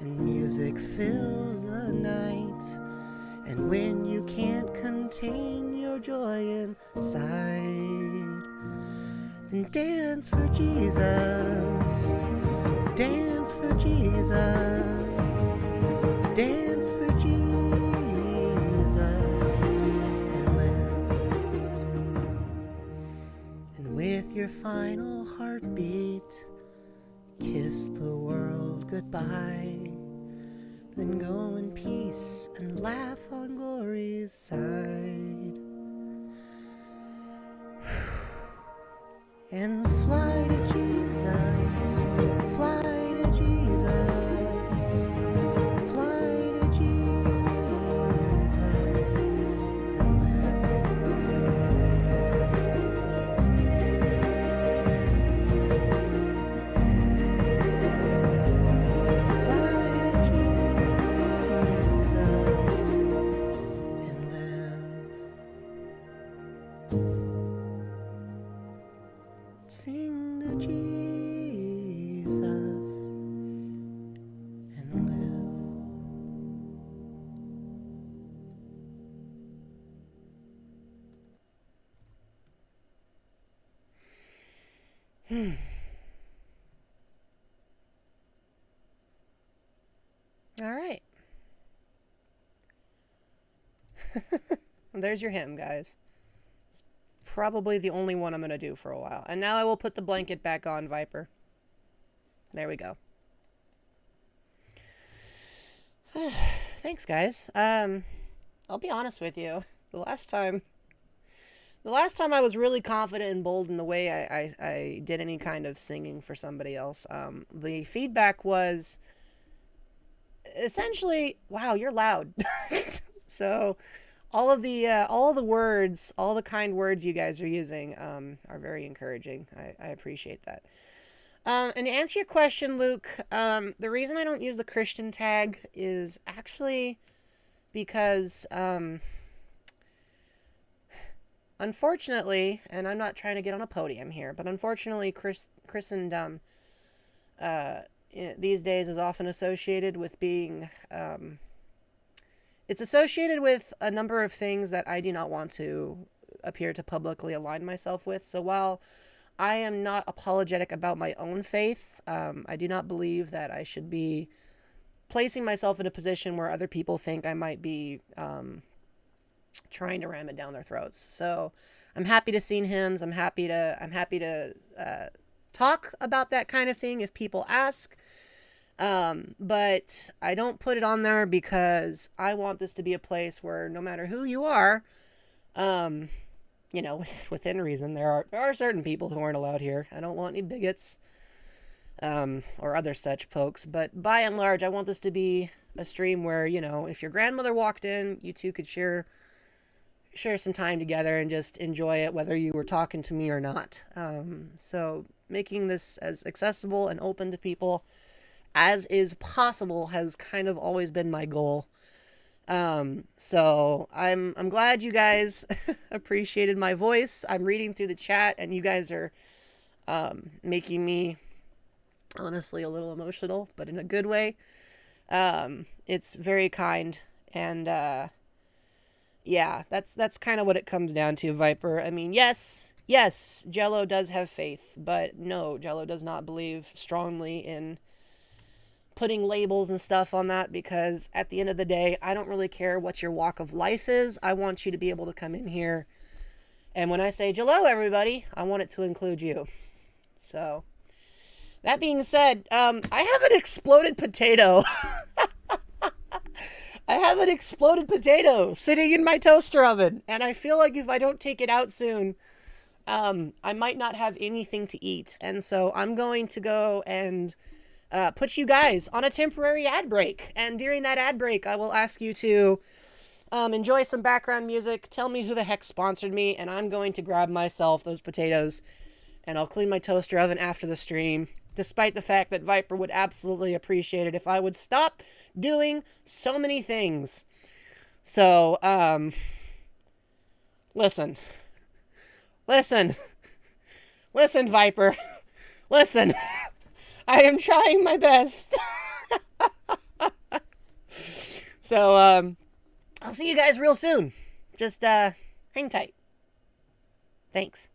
and music fills the night, and when you can't contain your joy inside, then dance for Jesus. Dance for Jesus, dance for Jesus, and live. And with your final heartbeat, kiss the world goodbye. Then go in peace and laugh on glory's side. And fly to Jesus, fly to Jesus, fly to Jesus, and live. Fly to Jesus, and live. Sing to Jesus and live. All right. There's your hymn, guys. Probably the only one I'm going to do for a while. And now I will put the blanket back on, Viper. There we go. Thanks, guys. I'll be honest with you. The last time The last time I was really confident and bold in the way I did any kind of singing for somebody else, the feedback was essentially, "Wow, you're loud." So, all of the words, all the kind words you guys are using, are very encouraging. I appreciate that. And to answer your question, Luke, the reason I don't use the Christian tag is actually because, unfortunately, and I'm not trying to get on a podium here, but unfortunately, Christendom these days is often associated with being, it's associated with a number of things that I do not want to appear to publicly align myself with. So while I am not apologetic about my own faith, I do not believe that I should be placing myself in a position where other people think I might be trying to ram it down their throats. So I'm happy to sing hymns. I'm happy to talk about that kind of thing if people ask. But I don't put it on there because I want this to be a place where no matter who you are, within reason, there are certain people who aren't allowed here. I don't want any bigots, or other such folks, but by and large, I want this to be a stream where, if your grandmother walked in, you two could share some time together and just enjoy it, whether you were talking to me or not. So making this as accessible and open to people as is possible has kind of always been my goal. So I'm glad you guys appreciated my voice. I'm reading through the chat and you guys are making me honestly a little emotional, but in a good way. It's very kind, and yeah, that's kind of what it comes down to, Viper. I mean, yes, Jello does have faith, but no, Jello does not believe strongly in putting labels and stuff on that, because at the end of the day, I don't really care what your walk of life is. I want you to be able to come in here, and when I say Jello, everybody, I want it to include you. So, that being said, I have an exploded potato. I have an exploded potato sitting in my toaster oven, and I feel like if I don't take it out soon, I might not have anything to eat. And so I'm going to go and put you guys on a temporary ad break. And during that ad break, I will ask you to enjoy some background music, tell me who the heck sponsored me, and I'm going to grab myself those potatoes, and I'll clean my toaster oven after the stream, despite the fact that Viper would absolutely appreciate it if I would stop doing so many things. So, listen, Viper, listen, I am trying my best. So, I'll see you guys real soon. Just, hang tight. Thanks.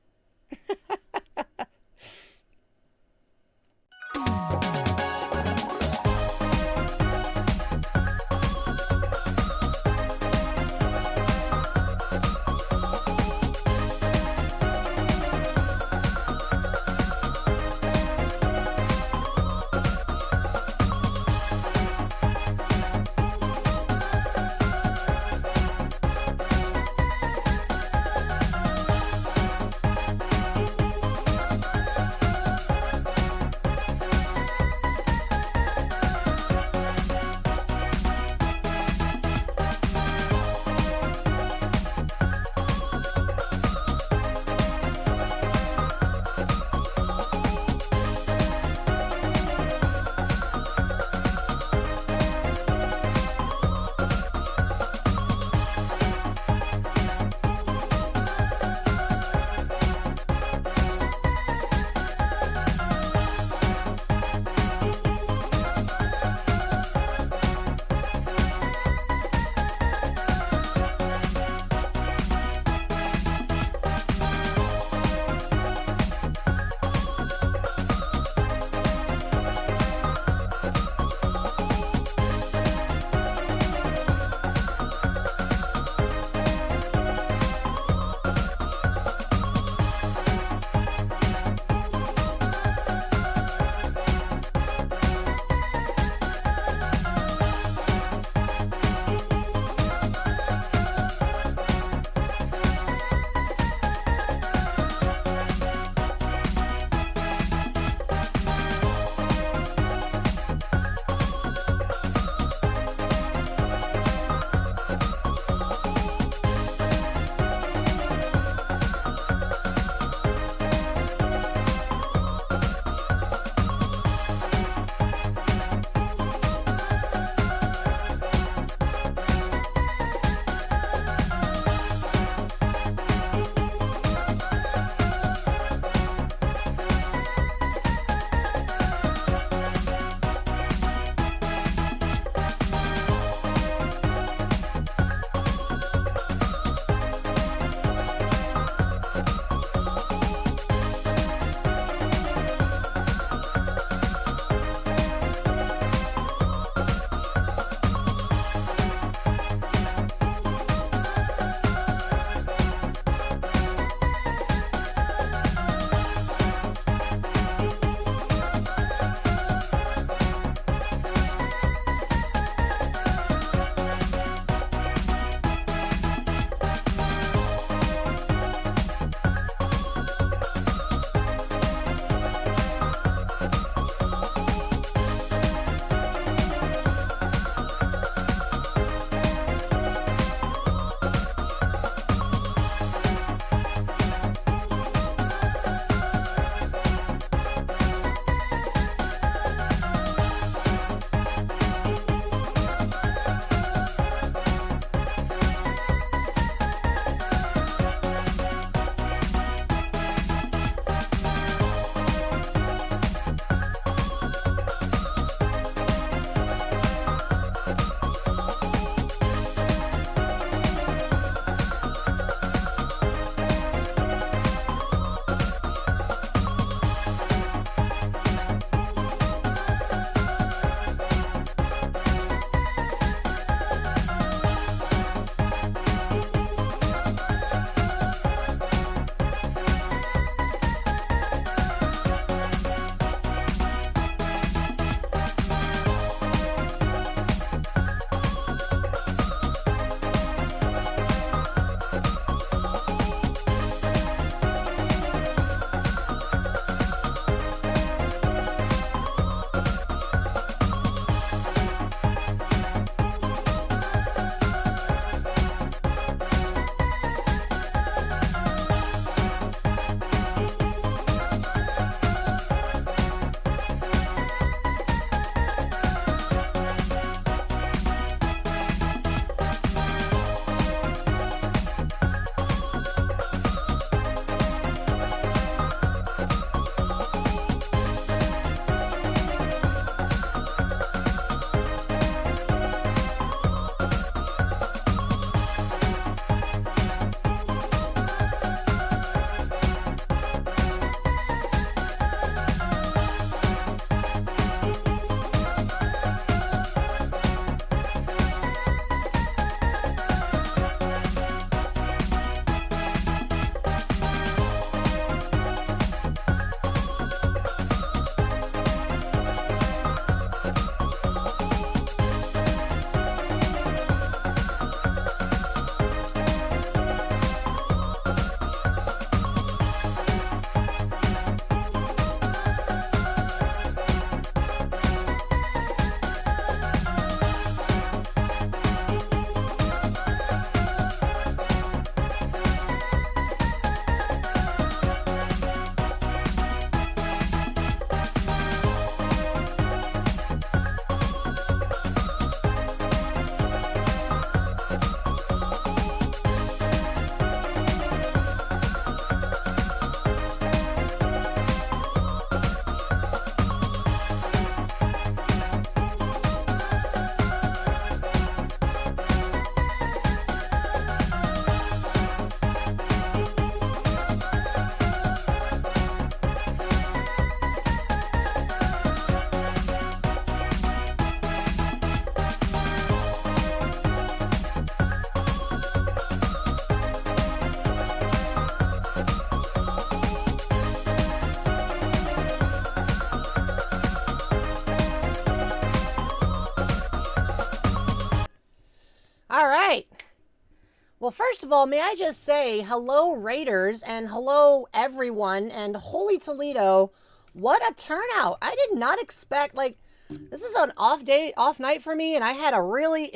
Well, first of all, may I just say hello, Raiders, and hello, everyone, and holy Toledo. What a turnout. I did not expect, like, this is an off night for me, and I had a really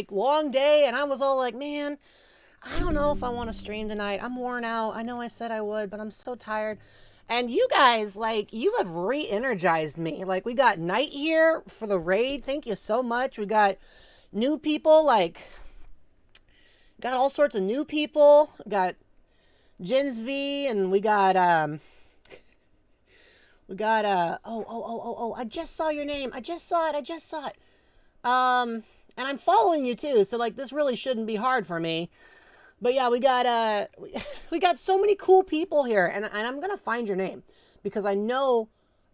long day, and I was all like, man, I don't know if I want to stream tonight. I'm worn out. I know I said I would, but I'm so tired. And you guys, like, you have re-energized me. Like, we got Knight here for the raid. Thank you so much. We got new people, like, got all sorts of new people. We got Jens V, and we got, I just saw your name. I just saw it. And I'm following you too, so, like, this really shouldn't be hard for me. But yeah, we got so many cool people here, and I'm gonna find your name because I know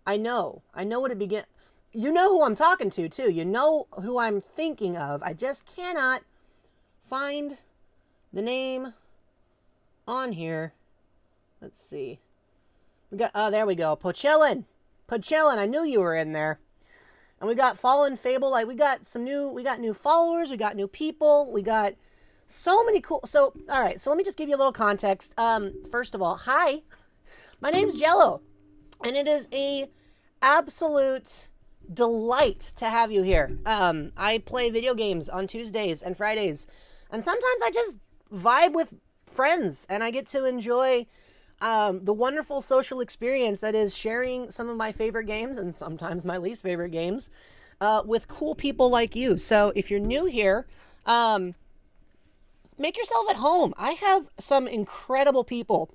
what it begin. You know who I'm talking to too. You know who I'm thinking of. I just cannot find the name on here. Let's see. We got there we go. Pochillin. I knew you were in there. And we got Fallen Fable. Like we got new followers. We got new people. We got so many cool. So, all right. So let me just give you a little context. First of all, hi, my name's Jello, and it is a absolute delight to have you here. I play video games on Tuesdays and Fridays, and sometimes I just vibe with friends, and I get to enjoy the wonderful social experience that is sharing some of my favorite games and sometimes my least favorite games with cool people like you. So if you're new here, make yourself at home. I have some incredible people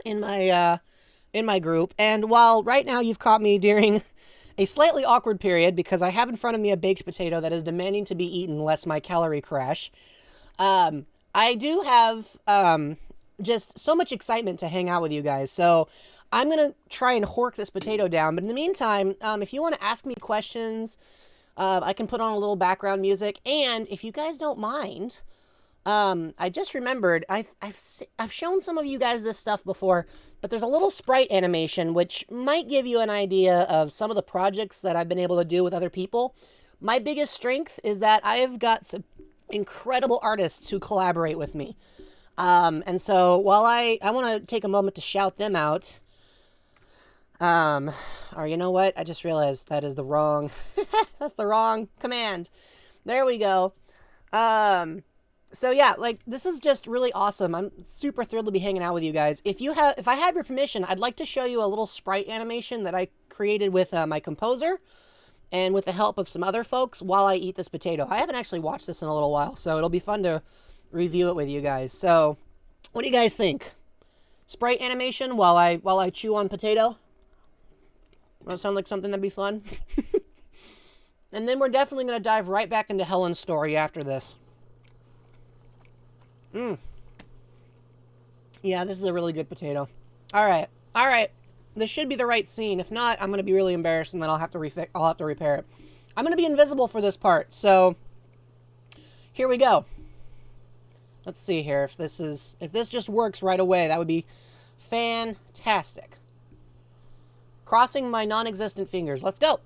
in my group, and while right now you've caught me during a slightly awkward period because I have in front of me a baked potato that is demanding to be eaten lest my calorie crash, I do have just so much excitement to hang out with you guys. So I'm going to try and hork this potato down. But in the meantime, if you want to ask me questions, I can put on a little background music. And if you guys don't mind, I just remembered, I've shown some of you guys this stuff before, but there's a little sprite animation, which might give you an idea of some of the projects that I've been able to do with other people. My biggest strength is that I have got some incredible artists who collaborate with me. And so while I want to take a moment to shout them out, or you know what? I just realized that is the wrong, that's the wrong command. There we go. So yeah, like this is just really awesome. I'm super thrilled to be hanging out with you guys. If I have your permission, I'd like to show you a little sprite animation that I created with my composer and with the help of some other folks while I eat this potato. I haven't actually watched this in a little while, so it'll be fun to review it with you guys. So, what do you guys think? Sprite animation while I chew on potato? Does that sound like something that'd be fun? And then we're definitely going to dive right back into Helen's story after this. Yeah, this is a really good potato. All right. This should be the right scene. If not, I'm going to be really embarrassed, and then I'll have to repair it. I'm going to be invisible for this part, so here we go. Let's see here if this just works right away. That would be fantastic. Crossing my non-existent fingers. Let's go.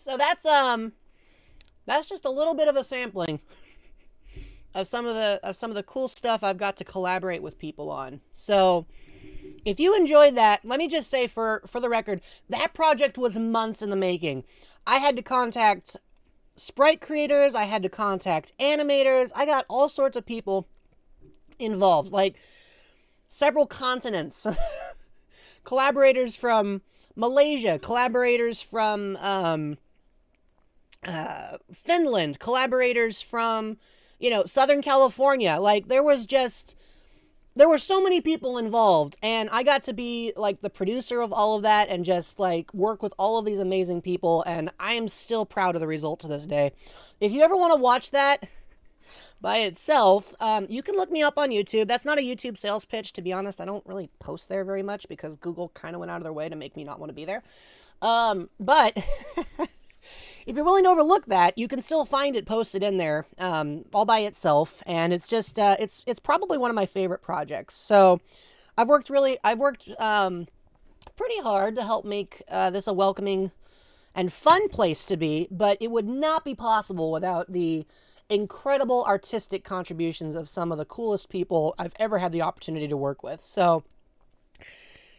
So that's just a little bit of a sampling of some of the cool stuff I've got to collaborate with people on. So if you enjoyed that, let me just say for the record, that project was months in the making. I had to contact sprite creators, I had to contact animators, I got all sorts of people involved, like several continents, collaborators from Malaysia, collaborators from Finland, collaborators from, Southern California. Like, there were so many people involved, and I got to be like the producer of all of that and just like work with all of these amazing people, and I am still proud of the result to this day. If you ever want to watch that by itself, you can look me up on YouTube. That's not a YouTube sales pitch, to be honest. I don't really post there very much because Google kind of went out of their way to make me not want to be there. But if you're willing to overlook that, you can still find it posted in there, all by itself. And it's just, it's probably one of my favorite projects. So I've worked pretty hard to help make this a welcoming and fun place to be, but it would not be possible without the incredible artistic contributions of some of the coolest people I've ever had the opportunity to work with. So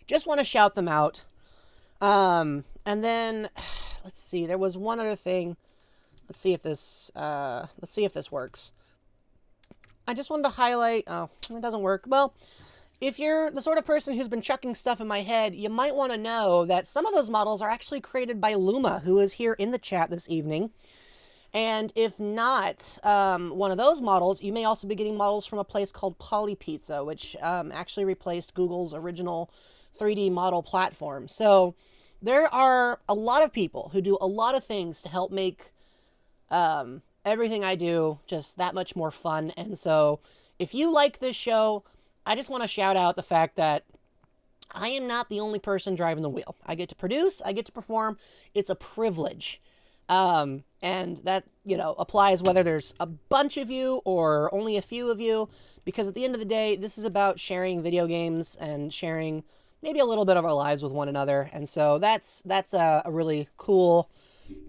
just want to shout them out. And then let's see, there was one other thing. Let's see if this works. I just wanted to highlight, oh, it doesn't work. Well, if you're the sort of person who's been chucking stuff in my head, you might want to know that some of those models are actually created by Luma, who is here in the chat this evening. And if not one of those models, you may also be getting models from a place called Polypizza, which actually replaced Google's original 3D model platform. So there are a lot of people who do a lot of things to help make everything I do just that much more fun. And so if you like this show, I just want to shout out the fact that I am not the only person driving the wheel. I get to produce, I get to perform. It's a privilege. And that, applies whether there's a bunch of you or only a few of you, because at the end of the day, this is about sharing video games and sharing maybe a little bit of our lives with one another. And so that's a really cool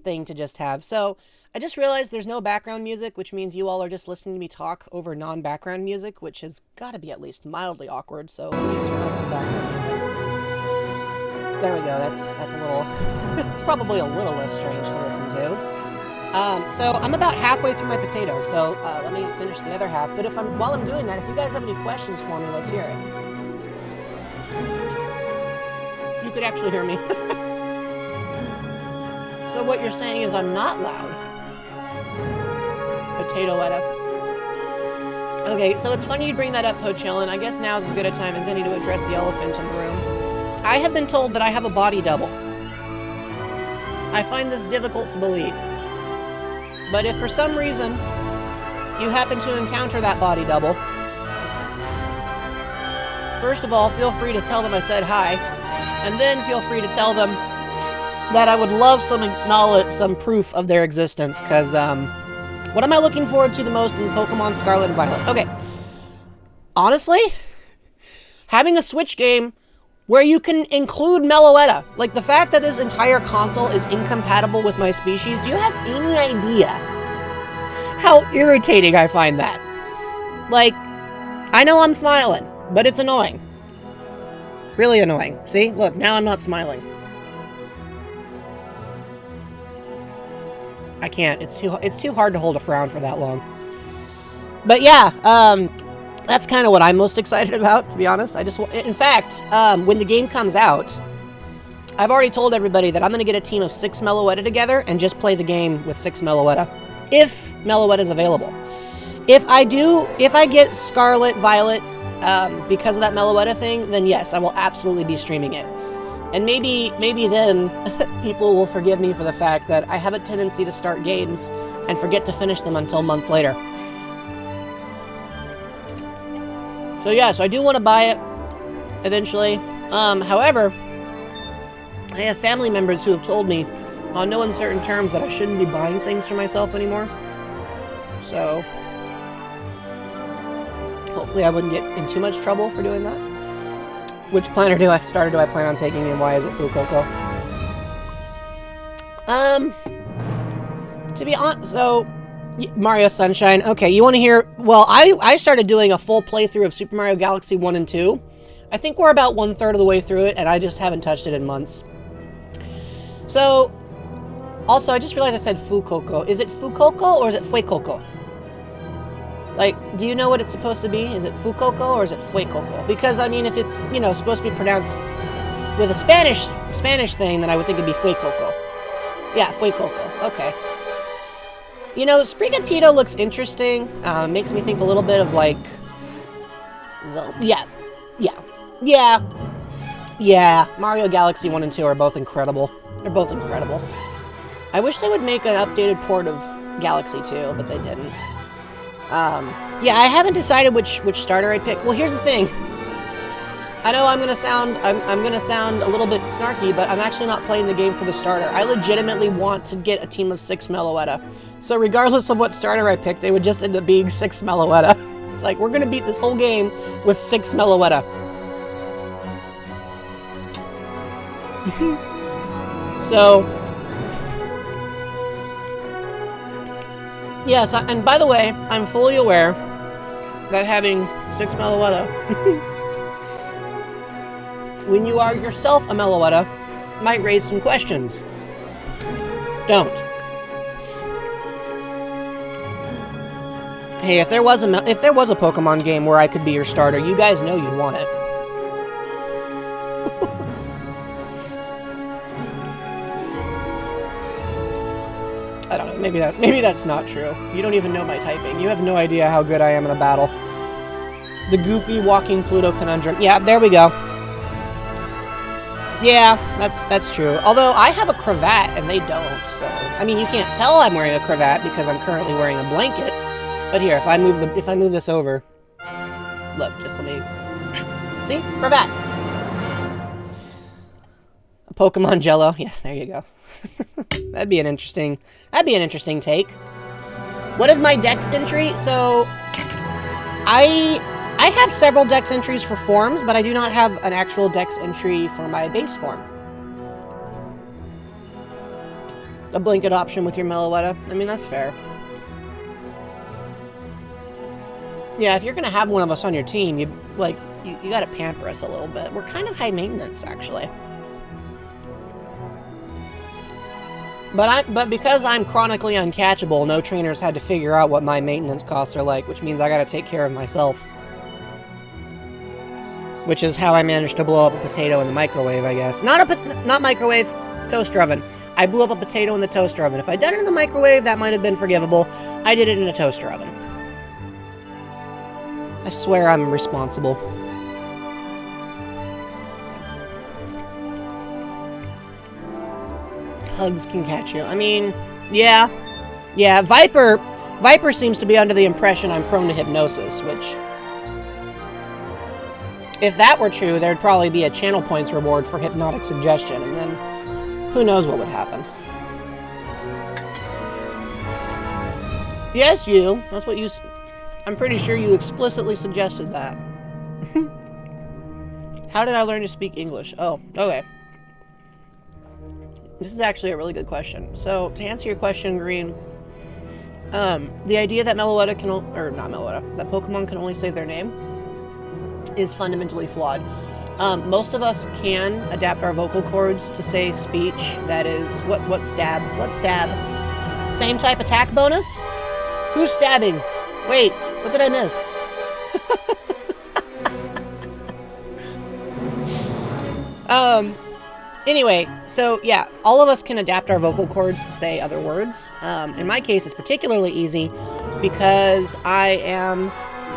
thing to just have. So I just realized there's no background music, which means you all are just listening to me talk over non-background music, which has got to be at least mildly awkward. So let me turn on some background music. There we go. That's a little, it's probably a little less strange to listen to. So I'm about halfway through my potato, so let me finish the other half. But while I'm doing that, if you guys have any questions for me, let's hear it. You could actually hear me. So what you're saying is I'm not loud. Potatoetta. Okay, so it's funny you bring that up, Pochillin. I guess now's as good a time as any to address the elephant in the room. I have been told that I have a body double. I find this difficult to believe. But if for some reason you happen to encounter that body double, first of all, feel free to tell them I said hi, and then feel free to tell them that I would love some proof of their existence, because what am I looking forward to the most in Pokemon Scarlet and Violet? Okay, honestly, having a Switch game where you can include Jeloetta. Like, the fact that this entire console is incompatible with my species, do you have any idea how irritating I find that? Like, I know I'm smiling, but it's annoying. Really annoying. See? Look, now I'm not smiling. I can't. It's too hard to hold a frown for that long. But yeah, that's kind of what I'm most excited about, to be honest. In fact, when the game comes out, I've already told everybody that I'm going to get a team of 6 Jeloetta together and just play the game with 6 Jeloetta, if Jeloetta is available. If I get Scarlet, Violet, because of that Jeloetta thing, then yes, I will absolutely be streaming it. And maybe then people will forgive me for the fact that I have a tendency to start games and forget to finish them until months later. So yeah, so I do want to buy it eventually. However, I have family members who have told me on no uncertain terms that I shouldn't be buying things for myself anymore. So hopefully I wouldn't get in too much trouble for doing that. Which planner do I plan on taking, and why is it Fuecoco? To be honest, so Mario Sunshine. Okay, you want to hear? Well, I started doing a full playthrough of Super Mario Galaxy 1 and 2. I think we're about 1/3 of the way through it, and I just haven't touched it in months. So, also, I just realized I said Fucoco. Is it Fucoco or is it Fuecoco? Like, do you know what it's supposed to be? Is it Fucoco or is it Fuecoco? Because, I mean, if it's, you know, supposed to be pronounced with a Spanish thing, then I would think it'd be Fuecoco. Yeah, Fuecoco. Okay. You know, Sprigatito looks interesting. Makes me think a little bit of, like... Yeah. Mario Galaxy 1 and 2 are both incredible. They're both incredible. I wish they would make an updated port of Galaxy 2, but they didn't. Yeah, I haven't decided which starter I'd pick. Well, here's the thing. I know I'm gonna sound a little bit snarky, but I'm actually not playing the game for the starter. I legitimately want to get a team of 6 Meloetta. So regardless of what starter I pick, they would just end up being 6 Meloetta. It's like, we're gonna beat this whole game with 6 Meloetta. So... Yes, and by the way, I'm fully aware that having 6 Meloetta, when you are yourself a Meloetta, might raise some questions. Don't. Hey, if there was a Pokemon game where I could be your starter, you guys know you'd want it. I don't know, maybe that's not true. You don't even know my typing. You have no idea how good I am in a battle. The goofy walking Pluto conundrum. Yeah, there we go. Yeah, that's true. Although I have a cravat and they don't, so I mean you can't tell I'm wearing a cravat because I'm currently wearing a blanket. But here, if I move this over, look, just let me see, cravat. A Pokemon Jello. Yeah, there you go. That'd be an interesting take. What is my Dex entry? So I have several Dex entries for forms, but I do not have an actual Dex entry for my base form. A blanket option with your Meloetta. I mean, that's fair. Yeah, if you're gonna have one of us on your team, you gotta pamper us a little bit. We're kind of high maintenance, actually. But because I'm chronically uncatchable, no trainers had to figure out what my maintenance costs are like, which means I gotta take care of myself. Which is how I managed to blow up a potato in the microwave, I guess. Not microwave, toaster oven. I blew up a potato in the toaster oven. If I'd done it in the microwave, that might have been forgivable. I did it in a toaster oven. I swear I'm responsible. Hugs can catch you. I mean, yeah. Yeah, Viper seems to be under the impression I'm prone to hypnosis, which... If that were true, there'd probably be a channel points reward for hypnotic suggestion, and then who knows what would happen. Yes, you. That's what you... I'm pretty sure you explicitly suggested that. How did I learn to speak English? Oh, okay. This is actually a really good question. So, to answer your question, Green, the idea that Meloetta can... Or, not Meloetta. That Pokemon can only say their name is fundamentally flawed. Most of us can adapt our vocal cords to say speech that is... What stab? What stab? Same type attack bonus? Who's stabbing? Wait, what did I miss? Anyway, so yeah, all of us can adapt our vocal cords to say other words. In my case, it's particularly easy because I am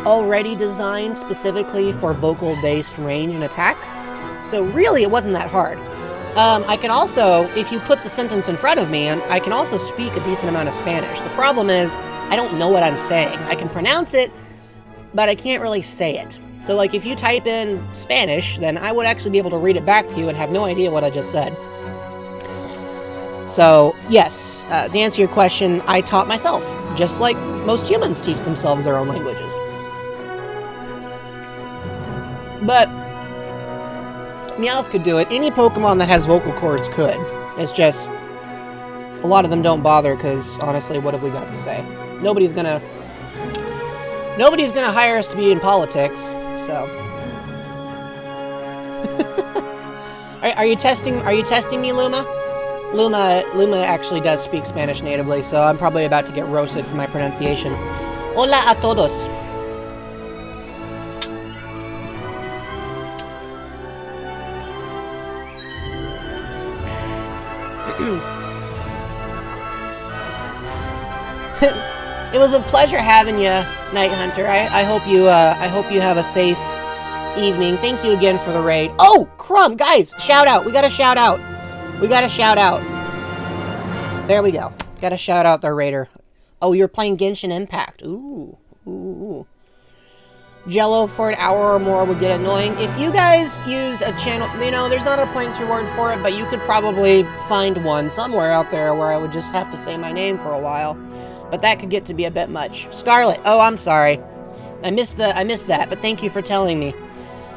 already designed specifically for vocal-based range and attack. So really, it wasn't that hard. I can also, if you put the sentence in front of me, I can also speak a decent amount of Spanish. The problem is, I don't know what I'm saying. I can pronounce it, but I can't really say it. So, like, if you type in Spanish, then I would actually be able to read it back to you and have no idea what I just said. So, yes, to answer your question, I taught myself, just like most humans teach themselves their own languages. But Meowth could do it. Any Pokemon that has vocal cords could. It's just a lot of them don't bother because, honestly, what have we got to say? Nobody's gonna hire us to be in politics, so. Are you testing me, Luma? Luma actually does speak Spanish natively, so I'm probably about to get roasted for my pronunciation. Hola a todos. It was a pleasure having you, Night Hunter. I hope you have a safe evening. Thank you again for the raid. Oh, Crumb, guys, shout out. We got a shout out. There we go. Got to shout out the raider. Oh, you're playing Genshin Impact. Ooh. Jello for an hour or more would get annoying. If you guys used a channel, you know, there's not a points reward for it, but you could probably find one somewhere out there where I would just have to say my name for a while. But that could get to be a bit much. Scarlet, oh, I'm sorry. I missed that, but thank you for telling me.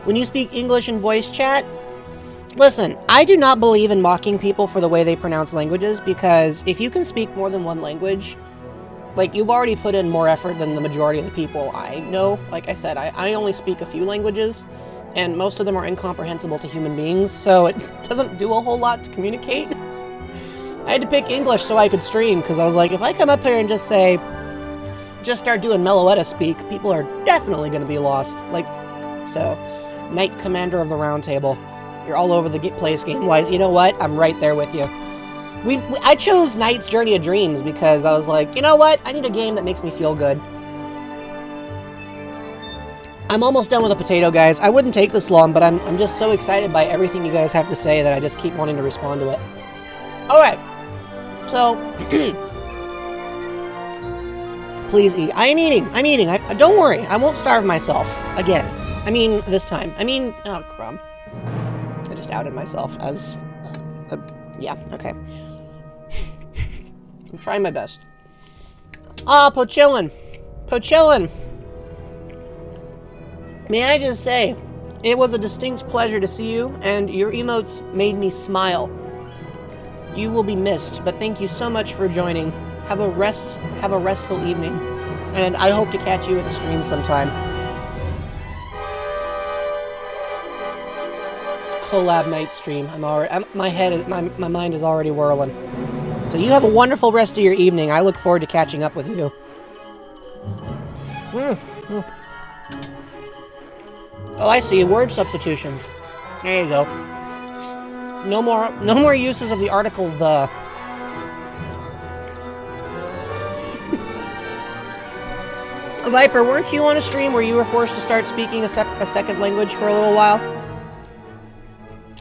When you speak English in voice chat, listen, I do not believe in mocking people for the way they pronounce languages, because if you can speak more than one language, like, you've already put in more effort than the majority of the people I know. Like I said, I only speak a few languages, and most of them are incomprehensible to human beings, so it doesn't do a whole lot to communicate. I had to pick English so I could stream, because I was like, if I come up here and just start doing Jeloetta speak, people are definitely going to be lost. Like, so, Knight Commander of the Round Table. You're all over the place game-wise. You know what? I'm right there with you. I chose Knight's Journey of Dreams because I was like, you know what? I need a game that makes me feel good. I'm almost done with the potato, guys. I wouldn't take this long, but I'm just so excited by everything you guys have to say that I just keep wanting to respond to it. Alright. So, please eat. I'm eating. Don't worry. I won't starve myself. Again. This time. Oh, crumb. I just outed myself as... yeah, okay. I'm trying my best. Pochillin. May I just say, it was a distinct pleasure to see you, and your emotes made me smile. You will be missed, but thank you so much for joining. Have a restful evening, and I hope to catch you in a stream sometime. Collab night stream. My mind is already whirling. So you have a wonderful rest of your evening. I look forward to catching up with you. Oh, I see. Word substitutions. There you go. No more uses of the article the. Viper, weren't you on a stream where you were forced to start speaking a second language for a little while?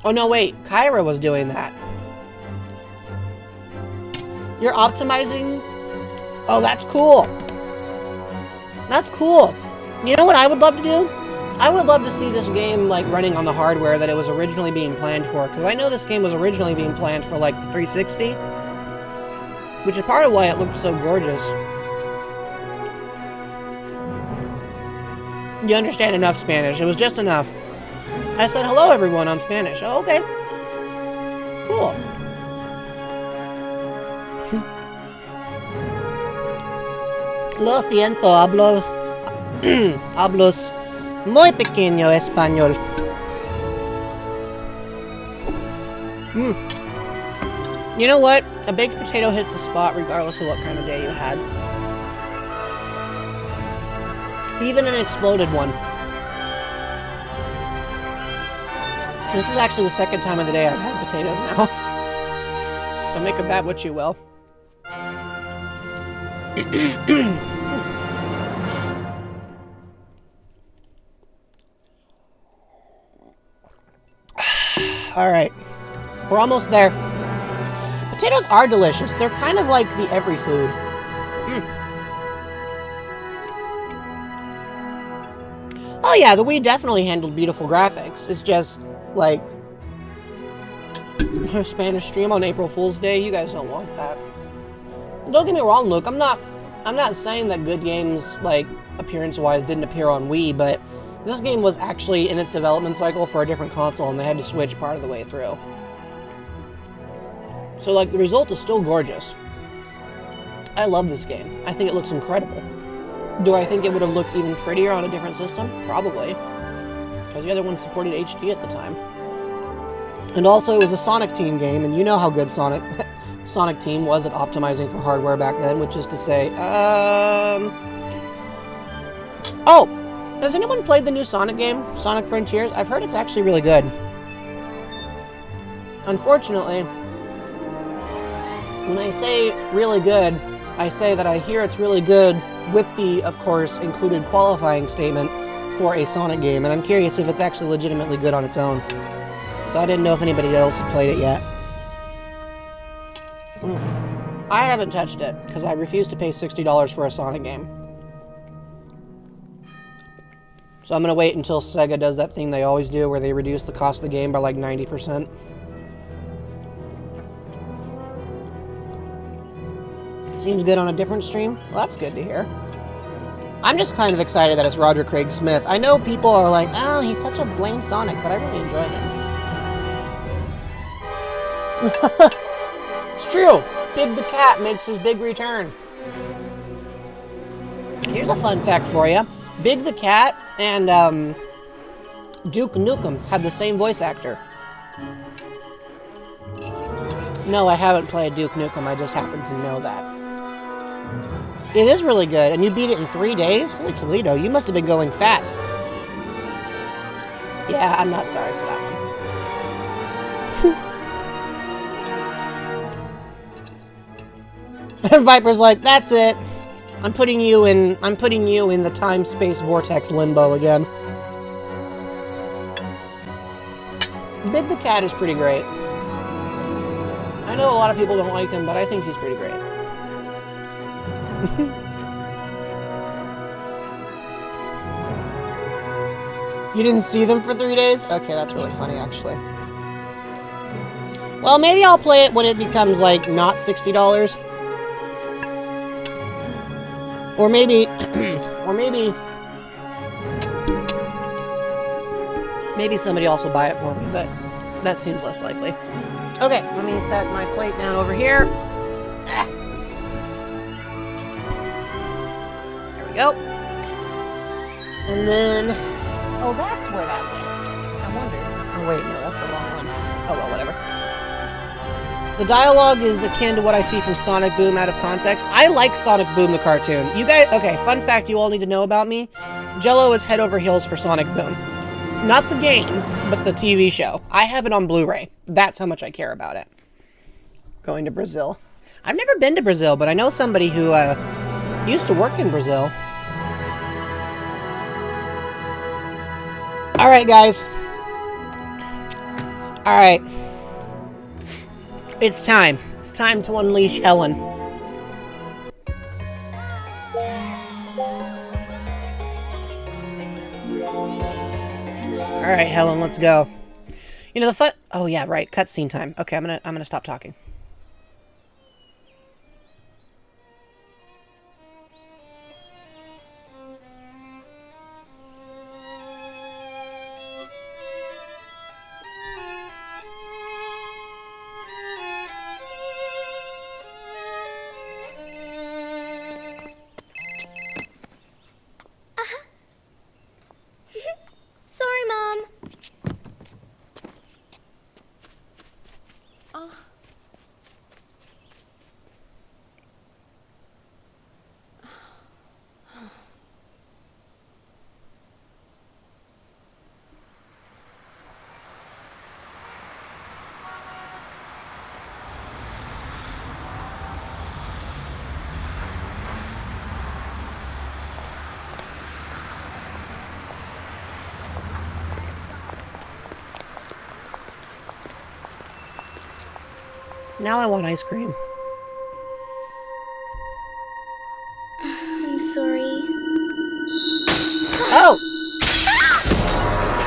Oh, no, wait. Kyra was doing that. You're optimizing? Oh, that's cool. That's cool. You know what I would love to do? I would love to see this game, like, running on the hardware that it was originally being planned for. Because I know this game was originally being planned for, like, the 360. Which is part of why it looked so gorgeous. You understand enough Spanish. It was just enough. I said hello everyone on Spanish. Oh, okay. Cool. Lo siento, hablos muy pequeño español. You know what? A baked potato hits the spot regardless of what kind of day you had. Even an exploded one. This is actually the second time of the day I've had potatoes now. So make of that what you will. Alright. We're almost there. Potatoes are delicious. They're kind of like the every food. Oh yeah, the Wii definitely handled beautiful graphics. It's just, like, a Spanish stream on April Fool's Day. You guys don't want that. Don't get me wrong, Luke. I'm not saying that good games, like, appearance-wise, didn't appear on Wii, but this game was actually in its development cycle for a different console, and they had to switch part of the way through. So, like, the result is still gorgeous. I love this game. I think it looks incredible. Do I think it would have looked even prettier on a different system? Probably. Because the other one supported HD at the time. And also, it was a Sonic Team game, and you know how good Sonic Team was at optimizing for hardware back then, which is to say, Oh! Has anyone played the new Sonic game, Sonic Frontiers? I've heard it's actually really good. Unfortunately, when I say really good, I say that I hear it's really good with the, of course, included qualifying statement for a Sonic game, and I'm curious if it's actually legitimately good on its own. So I didn't know if anybody else had played it yet. I haven't touched it, because I refuse to pay $60 for a Sonic game. So I'm going to wait until Sega does that thing they always do, where they reduce the cost of the game by like 90%. Seems good on a different stream? Well, that's good to hear. I'm just kind of excited that it's Roger Craig Smith. I know people are like, oh, he's such a blame Sonic, but I really enjoy him. It's true. Big the Cat makes his big return. Here's a fun fact for you. Big the Cat and Duke Nukem had the same voice actor. No, I haven't played Duke Nukem. I just happen to know that. It is really good, and you beat it in 3 days? Holy Toledo, you must have been going fast. Yeah, I'm not sorry for that one. Viper's like, that's it. I'm putting you in the time-space vortex limbo again. Big the Cat is pretty great. I know a lot of people don't like him, but I think he's pretty great. You didn't see them for 3 days? Okay, that's really funny, actually. Well, maybe I'll play it when it becomes, like, not $60. Or maybe... maybe somebody else will buy it for me, but that seems less likely. Okay, let me set my plate down over here. There we go. And then... Oh, that's where that went. I wondered. Oh, wait, no, that's the wrong one. Oh, well, whatever. The dialogue is akin to what I see from Sonic Boom out of context. I like Sonic Boom the cartoon. You guys... Okay, fun fact you all need to know about me. Jello is head over heels for Sonic Boom. Not the games, but the TV show. I have it on Blu-ray. That's how much I care about it. Going to Brazil. I've never been to Brazil, but I know somebody who used to work in Brazil. Alright, guys. Alright. It's time. It's time to unleash Helen. Alright, Helen, let's go. You know, the fun... Oh, yeah, right. Cutscene time. Okay, I'm gonna stop talking. Sorry, Mom. Now I want ice cream. I'm sorry. Oh!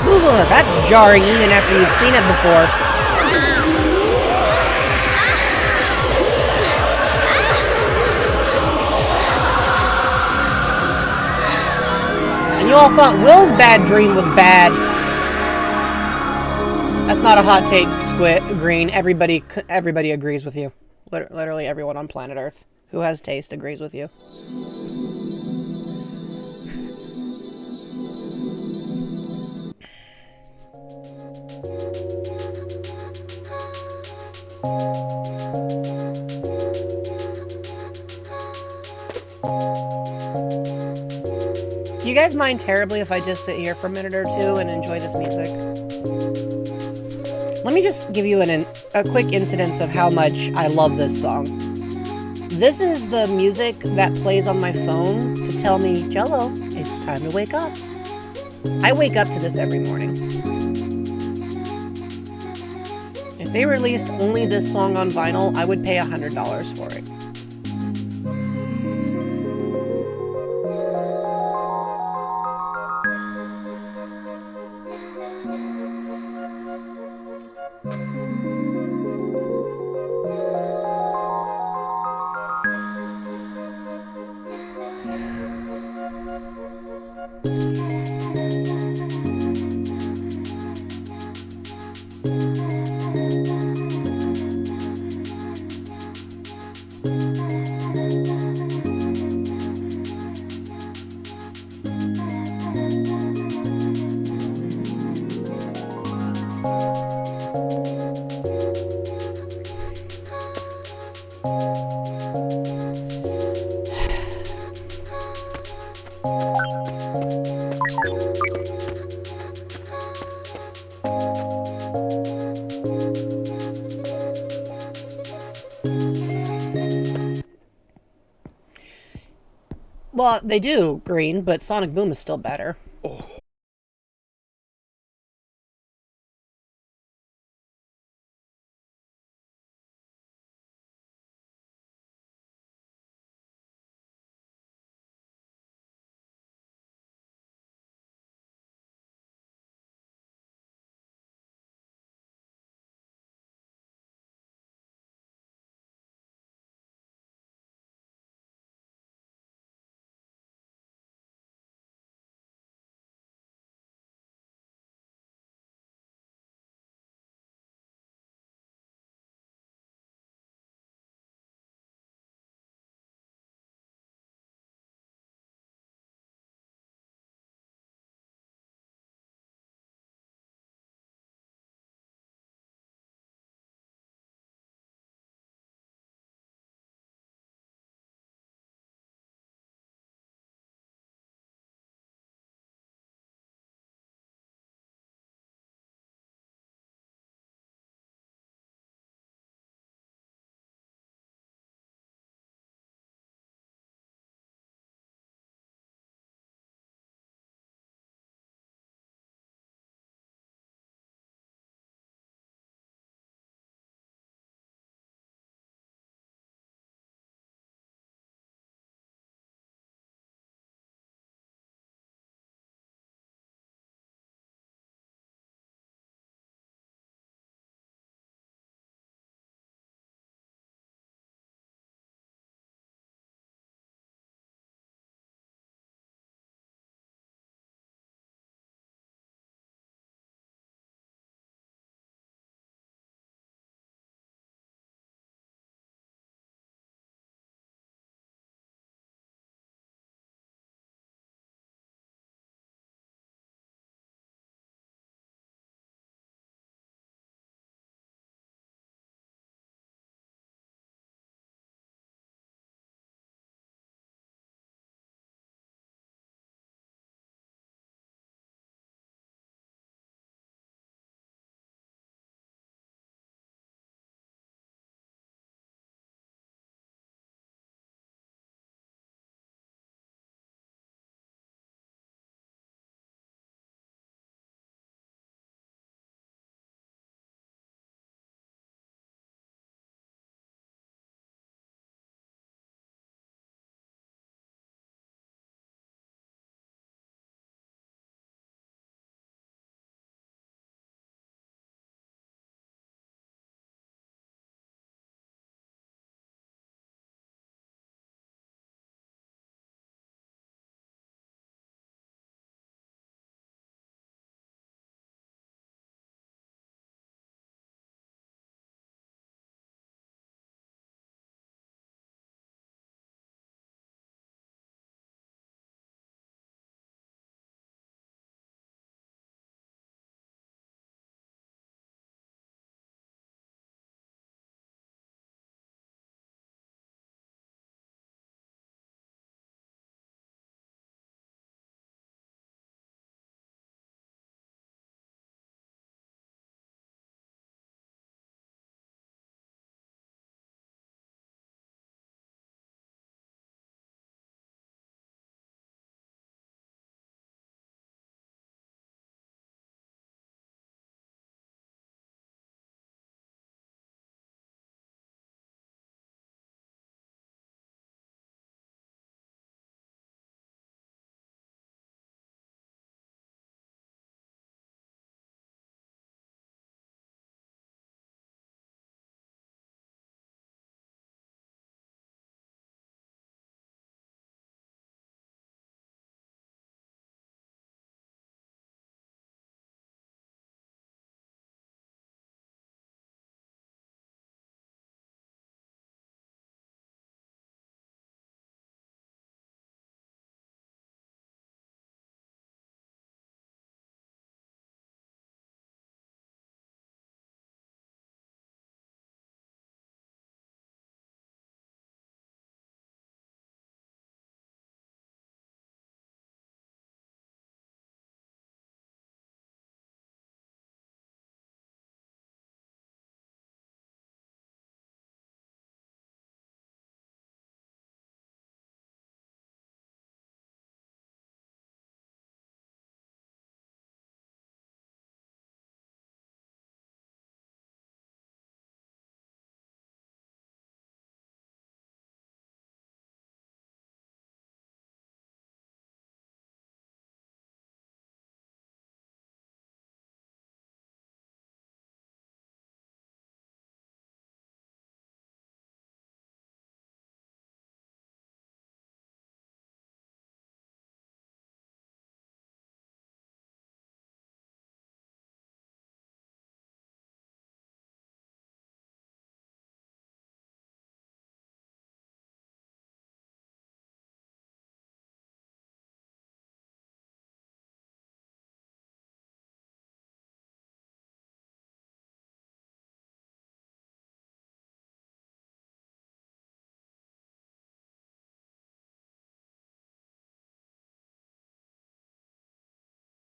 Ugh, that's jarring even after you've seen it before. And you all thought Will's bad dream was bad. That's not a hot take, Squid Green. Everybody agrees with you. Literally everyone on planet Earth who has taste agrees with you. Do you guys mind terribly if I just sit here for a minute or two and enjoy this music? Let me just give you a quick incidence of how much I love this song. This is the music that plays on my phone to tell me, Jello, it's time to wake up. I wake up to this every morning. If they released only this song on vinyl, I would pay $100 for it. Well, they do, Green, but Sonic Boom is still better.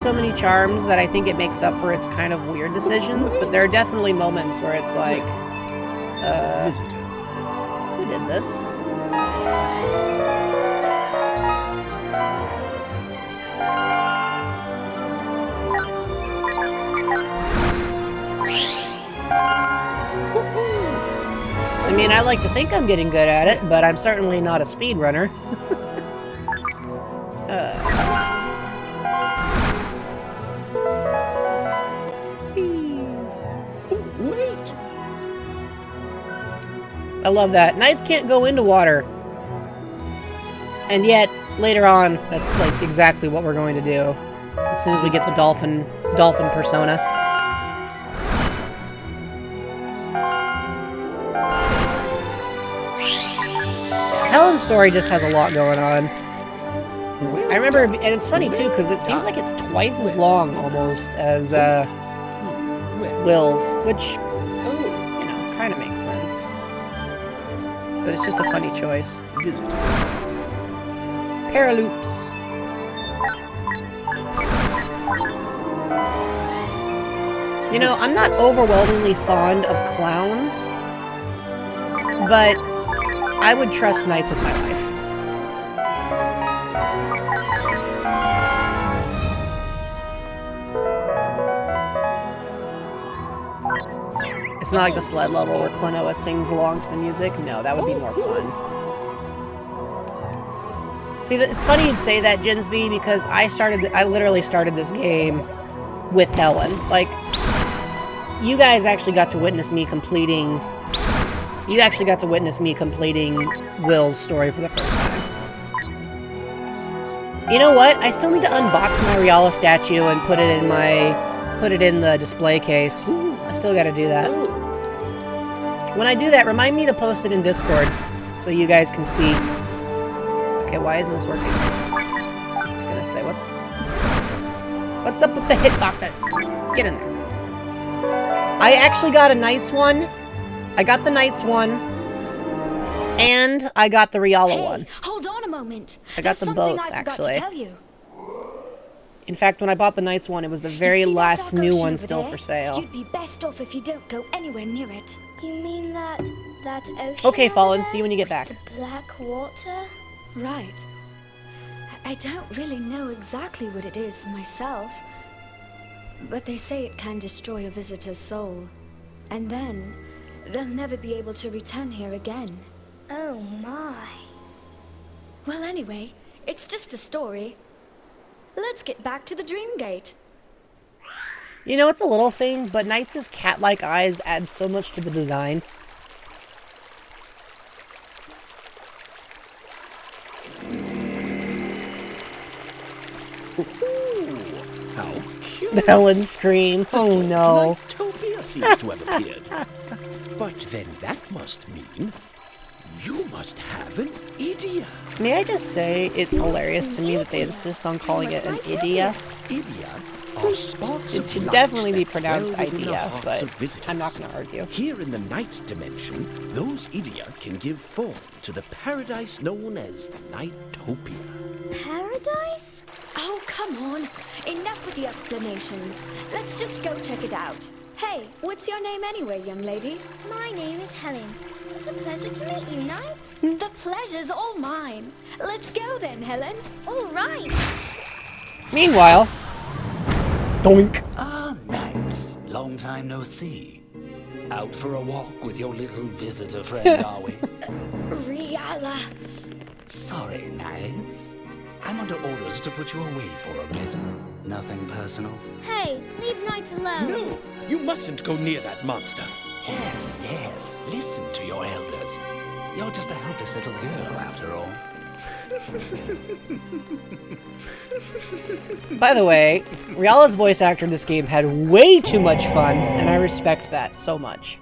so many charms that I think it makes up for its kind of weird decisions, but there are definitely moments where it's like, who did this? I mean, I like to think I'm getting good at it, but I'm certainly not a speedrunner. Wait! I love that. Knights can't go into water. And yet, later on, that's like exactly what we're going to do. As soon as we get the dolphin persona. Helen's story just has a lot going on. I remember, and it's funny too, because it seems like it's twice as long almost as Will's, which, you know, kind of makes sense. But it's just a funny choice. Paraloops. You know, I'm not overwhelmingly fond of clowns, but I would trust knights with my life. It's not like the sled level where Klonoa sings along to the music. No, that would be more fun. See, it's funny you'd say that, Jins V, because I literally started this game with Helen. Like, you guys actually got to witness me completing... You actually got to witness me completing Will's story for the first time. You know what? I still need to unbox my Riala statue and put it in the display case. I still gotta do that. When I do that, remind me to post it in Discord so you guys can see. Okay, why isn't this working? I'm just gonna say, what's up with the hitboxes? Get in there. I actually got a Knights one. I got the Knights one, and I got the Riala one. Hold on a moment. I got them both, actually. In fact, when I bought the Knights one, it was the very last new one still for sale. You'd be best off if you don't go anywhere near it. You mean that ocean? Okay, Fallen, see you when you get back. The black water? Right. I don't really know exactly what it is myself, but they say it can destroy a visitor's soul, and then they'll never be able to return here again. Oh my. Well, anyway, it's just a story. Let's get back to the Dream Gate. You know, it's a little thing, but Knights' cat-like eyes add so much to the design. Ooh, how cute! Helen scream. Oh no. NiGHTopia seems to have appeared. But then that must mean you must have an idia. May I just say, it's hilarious to me that they insist on calling it an idia. Idia are sparks It of should light definitely be that pronounced dwell within the idea, hearts but of visitors. I'm not going to argue. Here in the night dimension, those idia can give form to the paradise known as NiGHTopia. Paradise? Oh, come on. Enough with the explanations. Let's just go check it out. Hey, what's your name anyway, young lady? My name is Helen. It's a pleasure to meet you, Knights. The pleasure's all mine. Let's go then, Helen. All right. Meanwhile... Doink. Ah, Knights. Long time no see. Out for a walk with your little visitor friend, are we? Riala. Sorry, Knights. I'm under orders to put you away for a bit. Nothing personal. Hey, leave Knights alone. No, you mustn't go near that monster. Yes, yes. Listen to your elders. You're just a helpless little girl, after all. By the way, Riala's voice actor in this game had way too much fun, and I respect that so much.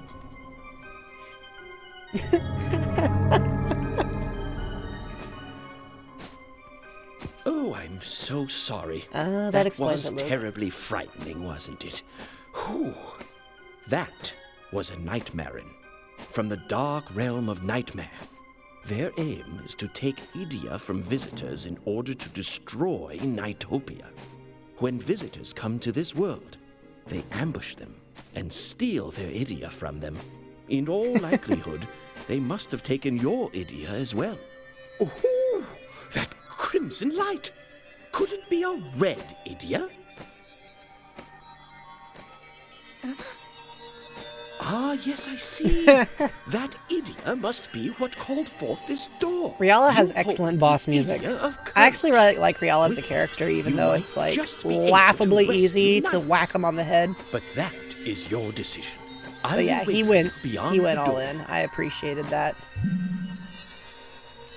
Oh, I'm so sorry. That explains was it, Luke. terribly frightening, wasn't it? Whew. That was a nightmarin from the dark realm of nightmare. Their aim is to take idia from visitors in order to destroy NiGHTopia. When visitors come to this world, they ambush them and steal their Idia from them. In all likelihood, they must have taken your Idia as well. Oh, that crimson light! Could it be a red Idia? Ah, yes, I see. That Idia must be what called forth this door. Riala has You excellent hold boss the music. Idia of I actually courage. really like Riala as a character, even You though might it's like just be able to laughably rescue easy to knights. whack him on the head. But that is your decision. I But yeah, will he wait went beyond he went the all door. in. I appreciated that.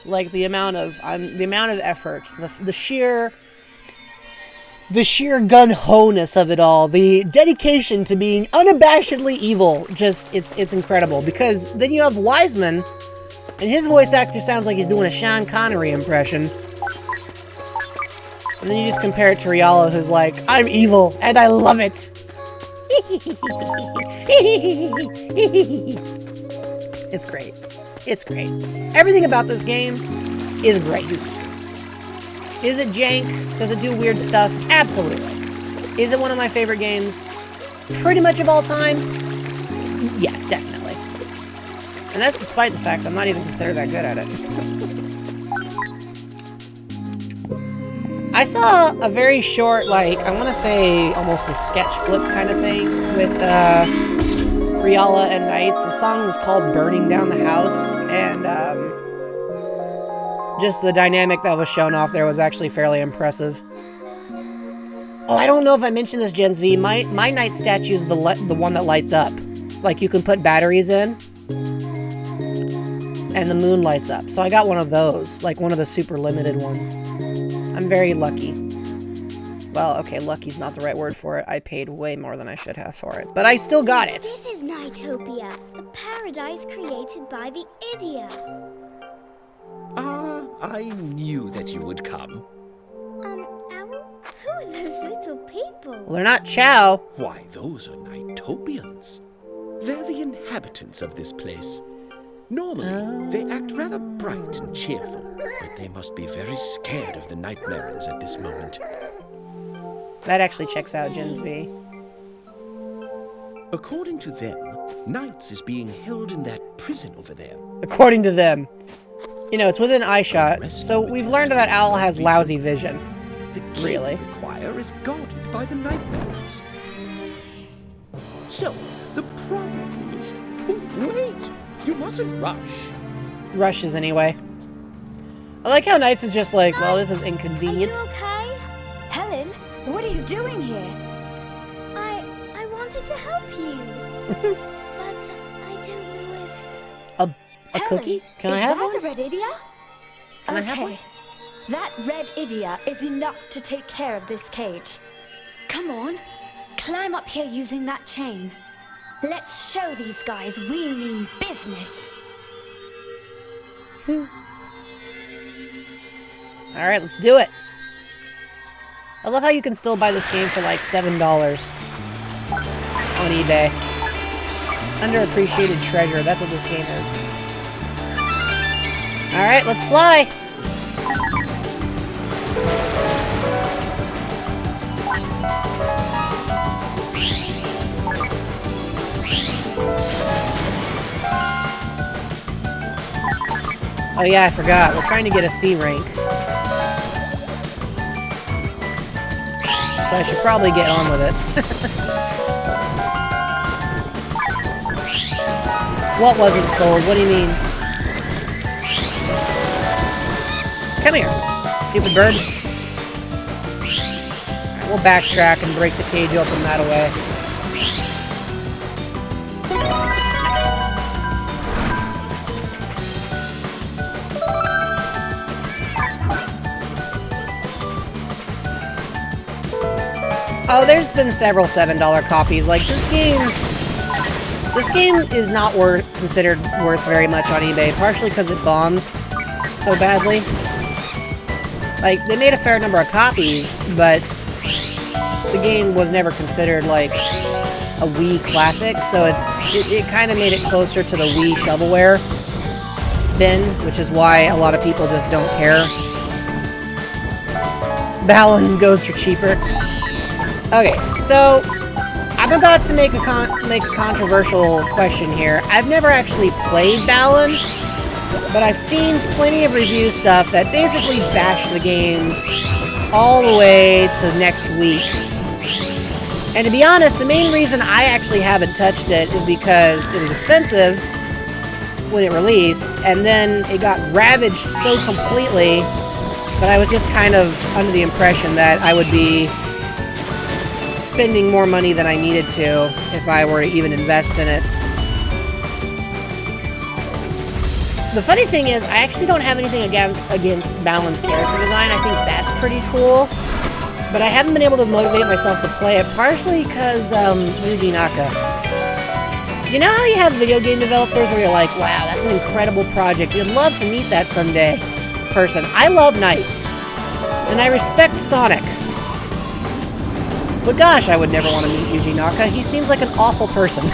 Like the amount of effort, the sheer gun-ho-ness of it all, the dedication to being unabashedly evil, just it's incredible. Because then you have Wiseman, and his voice actor sounds like he's doing a Sean Connery impression. And then you just compare it to Riala, who's like, I'm evil and I love it. It's great. It's great. Everything about this game is great. Is it jank? Does it do weird stuff? Absolutely. Is it one of my favorite games? Pretty much of all time? Yeah, definitely. And that's despite the fact I'm not even considered that good at it. I saw a very short, like, I want to say almost a sketch flip kind of thing with Riala and Knights. The song was called Burning Down the House, and just the dynamic that was shown off there was actually fairly impressive. Oh, I don't know if I mentioned this, Gens V. My Knight statue is the one that lights up. Like, you can put batteries in, and the moon lights up. So I got one of those, like one of the super limited ones. I'm very lucky. Well, okay, lucky's not the right word for it. I paid way more than I should have for it. But I still got it. This is NiGHTopia, the paradise created by the Idia. Ah, I knew that you would come. Owl? Who are those little people? Well, they're not Chow. Why, those are NiGHTopians. They're the inhabitants of this place. Normally, they act rather bright and cheerful, but they must be very scared of the Nightmarens at this moment. That actually checks out, Gens V. According to them, Knights is being held in that prison over there. According to them. You know, it's within eyeshot, so we've learned that Owl has lousy vision. The key Really? we require is guarded by the Nightmarens. So, the problem is... Oh, wait! You mustn't rush. Rushes anyway. I like how Knights is just like, well, this is Are inconvenient. you okay? Helen, what are you doing here? I wanted to help you. But I don't know if... A cookie? Can I have one? one? Is that a red Idia? Can I have one? Okay. That red Idia is enough to take care of this cage. Come on, climb up here using that chain. Let's show these guys we mean business. Alright, let's do it. I love how you can still buy this game for like $7 on eBay. Underappreciated treasure, that's what this game is. Alright, let's fly! Oh yeah, I forgot. We're trying to get a C rank. So I should probably get on with it. What wasn't sold? What do you mean? Come here, stupid bird. Alright, we'll backtrack and break the cage open that way. Nice. Oh, there's been several $7 copies. Like, this game is not considered worth very much on eBay, partially because it bombed so badly. Like, they made a fair number of copies, but the game was never considered, like, a Wii classic, so it kind of made it closer to the Wii shovelware bin, which is why a lot of people just don't care. Balan goes for cheaper. Okay, so I'm about to make a controversial question here. I've never actually played Balan, but I've seen plenty of review stuff that basically bash the game all the way to next week. And to be honest, the main reason I actually haven't touched it is because it was expensive when it released, and then it got ravaged so completely that I was just kind of under the impression that I would be spending more money than I needed to if I were to even invest in it. The funny thing is, I actually don't have anything against Balan's character design. I think that's pretty cool. But I haven't been able to motivate myself to play it, partially because Yuji Naka. You know how you have video game developers where you're like, wow, that's an incredible project. You'd love to meet that someday person. I love NiGHTS. And I respect Sonic. But gosh, I would never want to meet Yuji Naka. He seems like an awful person.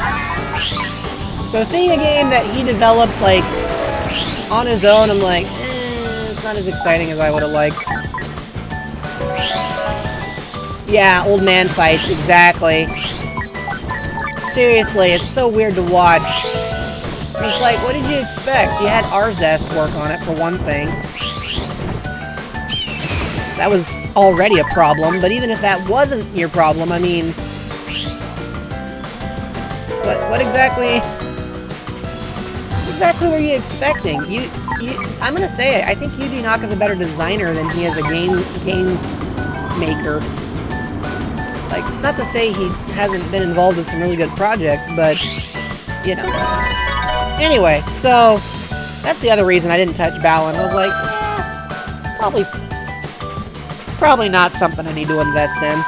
So seeing a game that he developed, like, on his own, I'm like, it's not as exciting as I would have liked. Yeah, old man fights, exactly. Seriously, it's so weird to watch. It's like, what did you expect? You had Arzest work on it, for one thing. That was already a problem, but even if that wasn't your problem, I mean... What exactly were you expecting? I'm gonna say it, I think Yuji Naka's a better designer than he is a game maker. Like, not to say he hasn't been involved in some really good projects, but, you know. Anyway, so, that's the other reason I didn't touch Balan. I was like, it's probably not something I need to invest in.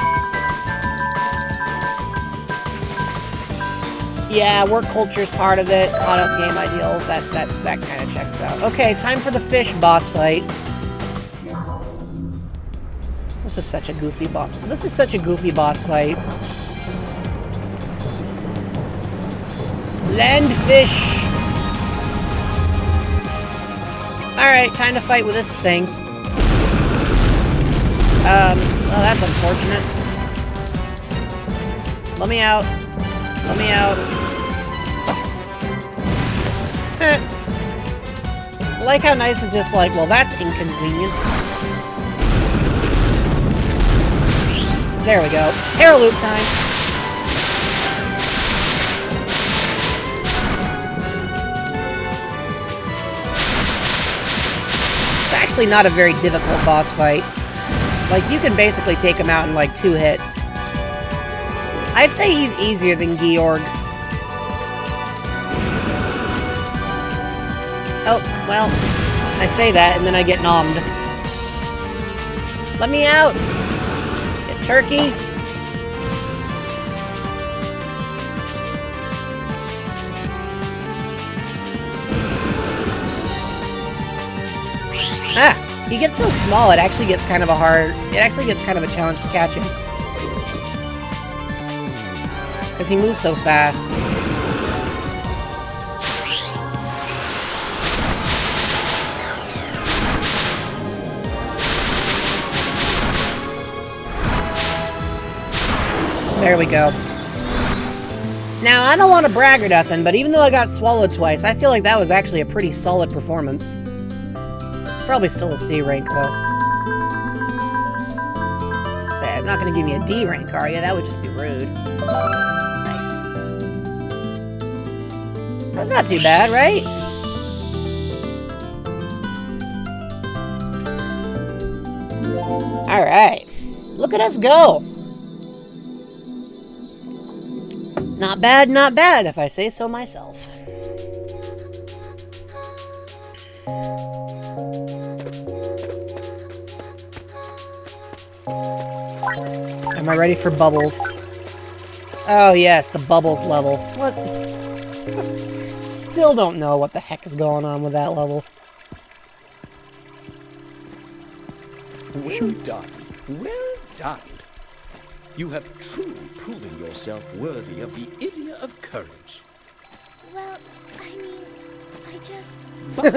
Yeah, work culture's part of it, caught up game ideals, that kind of checks out. Okay, time for the fish boss fight. This is such a goofy boss. This is such a goofy boss fight. Land fish. Alright, time to fight with this thing. Well, that's unfortunate. Let me out. Let me out. I like how nice is just like, well, that's inconvenient. There we go. Arrow loop time. It's actually not a very difficult boss fight. Like, you can basically take him out in like 2 hits. I'd say he's easier than Georg. Oh, well, I say that and then I get nommed. Let me out! Turkey. Ah, he gets so small it actually gets kind of a challenge to catch him. Because he moves so fast. There we go. Now, I don't want to brag or nothing, but even though I got swallowed twice, I feel like that was actually a pretty solid performance. Probably still a C rank, though. Say, I'm not going to give me a D rank, are you? That would just be rude. Nice. That's not too bad, right? Alright. Look at us go! Not bad, if I say so myself. Am I ready for bubbles? Oh yes, the bubbles level. What? Still don't know what the heck is going on with that level. Well done. Well done. You have truly proven yourself worthy of the Idiot of Courage. Well, I mean, I just... But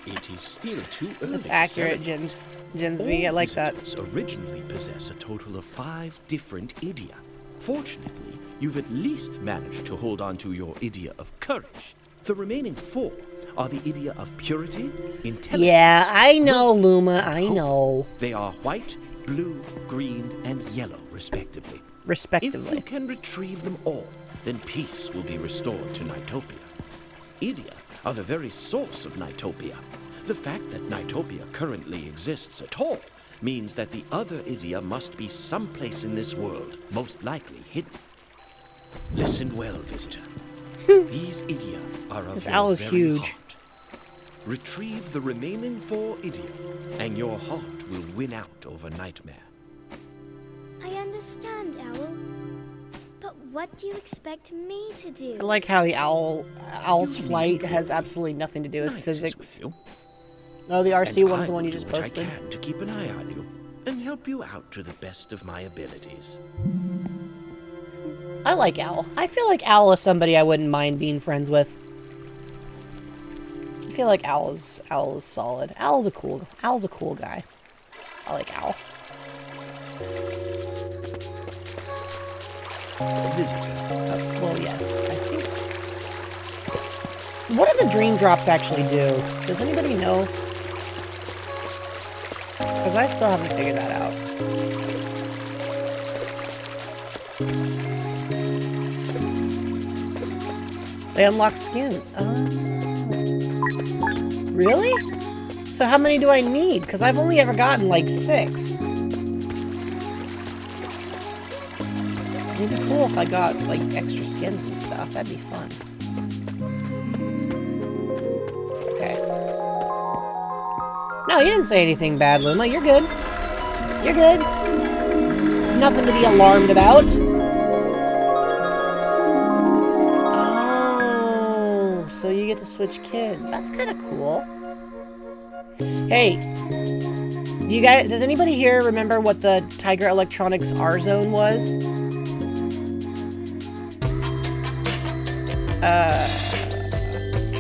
it is still too early. That's accurate, to Jins. Jinsby. I like that. Visitors originally possess a total of 5 different idia. Fortunately, you've at least managed to hold on to your idia of courage. The remaining 4 are the idia of purity, intelligence. Yeah, I know, Luma. I know. They are white, blue, green, and yellow, respectively. Respectively. If you can retrieve them all, then peace will be restored to NiGHTopia. Idia are the very source of NiGHTopia. The fact that NiGHTopia currently exists at all means that the other idia must be someplace in this world, most likely hidden. Listen well, visitor. These idia are of This your owl is very huge. heart. Retrieve the remaining 4 idia, and your heart will win out over Nightmare. I understand, Owl. But what do you expect me to do? I like how the owl's flight has absolutely nothing to do with Nice is physics. with you. Oh, the RC And one's I the one will you do just what posted. I can to keep an eye on you and help you out to the best of my abilities. I like Owl. I feel like Owl is somebody I wouldn't mind being friends with. I feel like Owl is solid. Owl's a cool guy. I like Owl. Visitor. Well, yes, I think. What do the dream drops actually do? Does anybody know? Because I still haven't figured that out. They unlock skins. Oh. Really? So how many do I need? Because I've only ever gotten like 6. It'd be cool if I got like extra skins and stuff. That'd be fun. Okay. No, you didn't say anything bad, Luma. You're good. You're good. Nothing to be alarmed about. Oh, so you get to switch kids. That's kind of cool. Hey, you guys, does anybody here remember what the Tiger Electronics R zone was?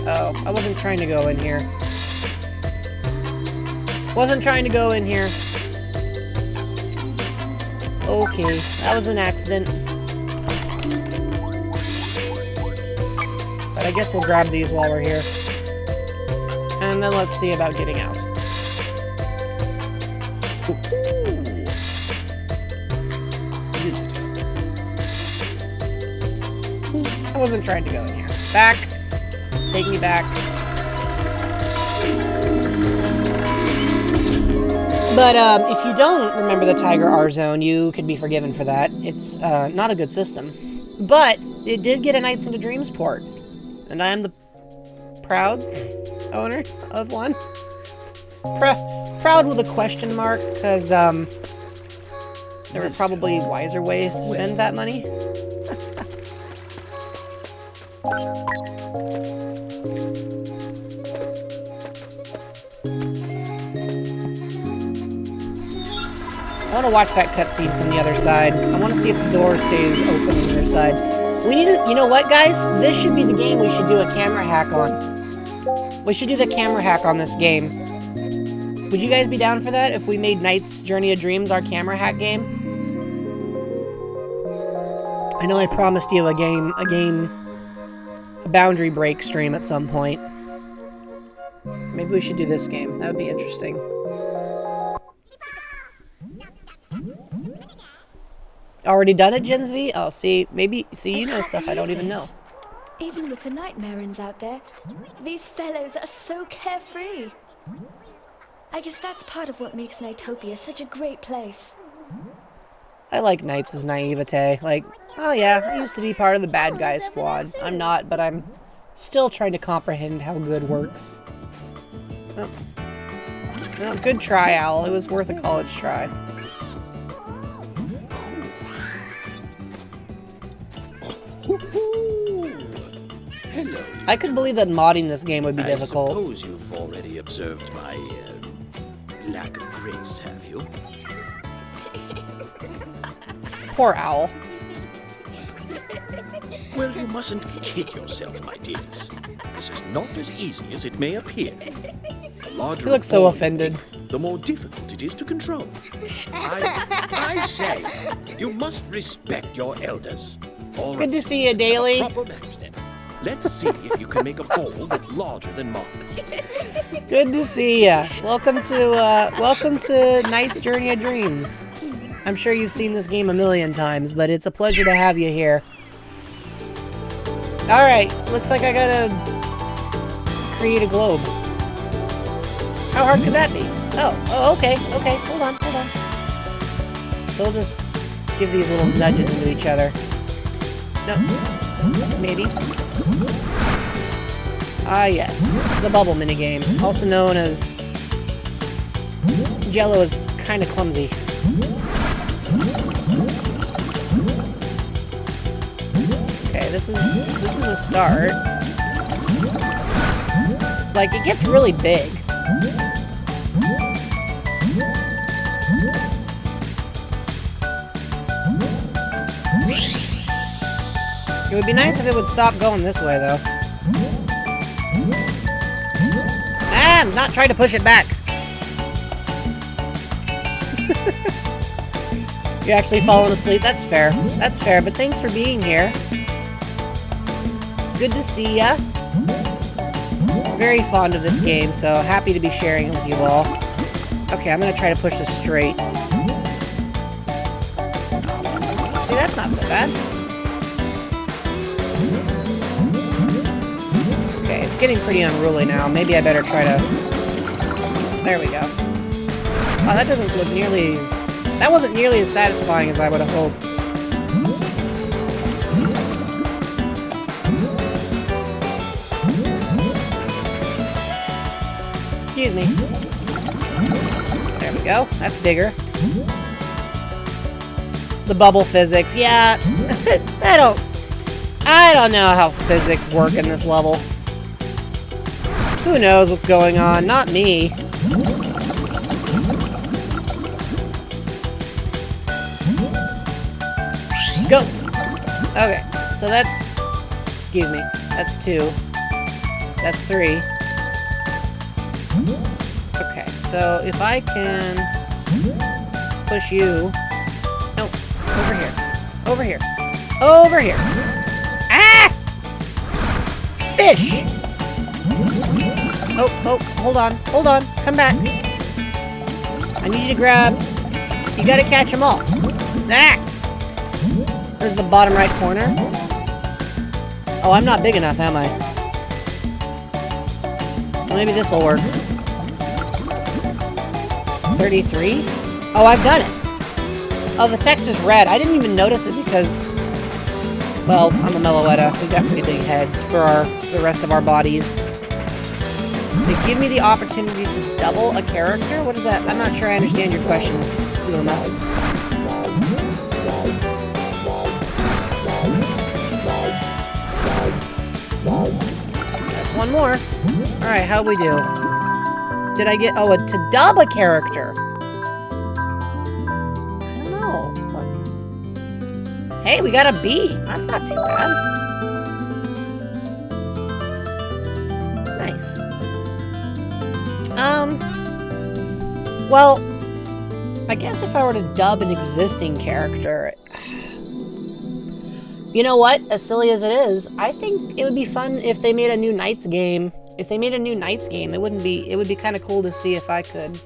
Oh, I wasn't trying to go in here. Wasn't trying to go in here. Okay, that was an accident. But I guess we'll grab these while we're here. And then let's see about getting out. I wasn't trying to go in here. Back. Take me back. But if you don't remember the Tiger R Zone, you could be forgiven for that. It's not a good system. But it did get a Nights into Dreams port. And I am the proud owner of one. Proud with a question mark, because there were probably wiser ways to spend that money. I want to watch that cutscene from the other side. I want to see if the door stays open on the other side. We need to, you know what, guys? This should be the game we should do a camera hack on. We should do the camera hack on this game. Would you guys be down for that if we made Knight's Journey of Dreams our camera hack game? I know I promised you a boundary break stream at some point. Maybe we should do this game. That would be interesting. Already done it, Jinsby? Oh, see, you know stuff I don't even know. Even with the nightmarins out there, these fellows are so carefree. I guess that's part of what makes NiGHTopia such a great place. I like Knights' naivete. Like, oh yeah, I used to be part of the bad guy squad. I'm not, but I'm still trying to comprehend how good works. Oh. Well, good try, Owl. It was worth a college try. Hello. I could believe that modding this game would be difficult. I suppose you've already observed my lack of grace, have you? Poor Owl. Well, you mustn't kid yourself, my dears. This is not as easy as it may appear. He looks so offended. the more difficult it is to control. I say, you must respect your elders. All right, Good to see you, Daily. proper manners, then. Let's see if you can make a ball that's larger than mine. Good to see ya. Welcome to Knight's Journey of Dreams. I'm sure you've seen this game a million times, but it's a pleasure to have you here. Alright, looks like I gotta create a globe. How hard could that be? Oh, okay, hold on. So we'll just give these little nudges into each other. No, maybe. Ah, yes, the bubble minigame, also known as Jello is kind of clumsy. Okay, this is a start. Like, it gets really big. It would be nice if it would stop going this way, though. Ah, I'm not trying to push it back. You're actually falling asleep. That's fair. That's fair, but thanks for being here. Good to see ya. Very fond of this game, so happy to be sharing it with you all. Okay, I'm gonna try to push this straight. See, that's not so bad. Okay, it's getting pretty unruly now. Maybe I better try to... There we go. Wow, that doesn't look nearly as... That wasn't nearly as satisfying as I would have hoped. Excuse me. There we go. That's bigger. The bubble physics. Yeah. I don't know how physics work in this level. Who knows what's going on? Not me. Go! Okay, so that's... Excuse me. That's 2. That's 3. Okay, so if I can... push you... No, over here. Over here. Over here! Ah! Fish! Oh, hold on. Hold on. Come back. I need you to grab... You gotta catch them all. Ah! There's the bottom right corner. Oh, I'm not big enough, am I? Well, maybe this will work. 33? Oh, I've done it. Oh, the text is red. I didn't even notice it because... Well, I'm a Jeloetta. We've got pretty big heads for the rest of our bodies. They give me the opportunity to double a character? What is that? I'm not sure I understand your question, Luma. That's one more. Alright, how'd we do? Did I get... Oh, to dub a character. I don't know. Hey, we got a B. That's not too bad. Nice. Well, I guess if I were to dub an existing character... You know what? As silly as it is, I think it would be fun if they made a new Knights game. If they made a new Knights game, it would be kind of cool to see if I could,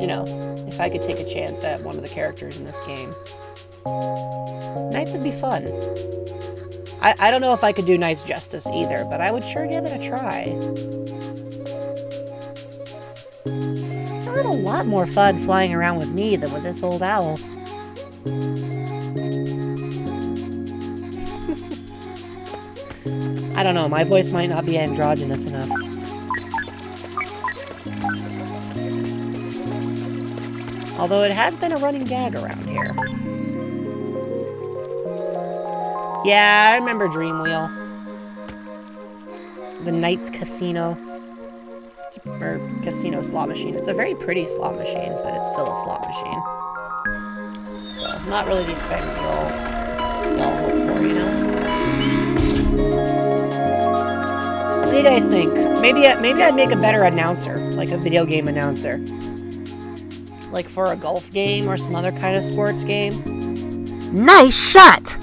you know, if I could take a chance at one of the characters in this game. Knights would be fun. I don't know if I could do Knights justice either, but I would sure give it a try. I had a lot more fun flying around with me than with this old owl. I don't know, my voice might not be androgynous enough. Although it has been a running gag around here. Yeah, I remember Dreamwheel. The Knights Casino. Or casino slot machine. It's a very pretty slot machine, but it's still a slot machine. So, not really the excitement y'all hope for, you know? do you guys think? Maybe I'd make a better announcer, like a video game announcer. Like for a golf game or some other kind of sports game. Nice shot!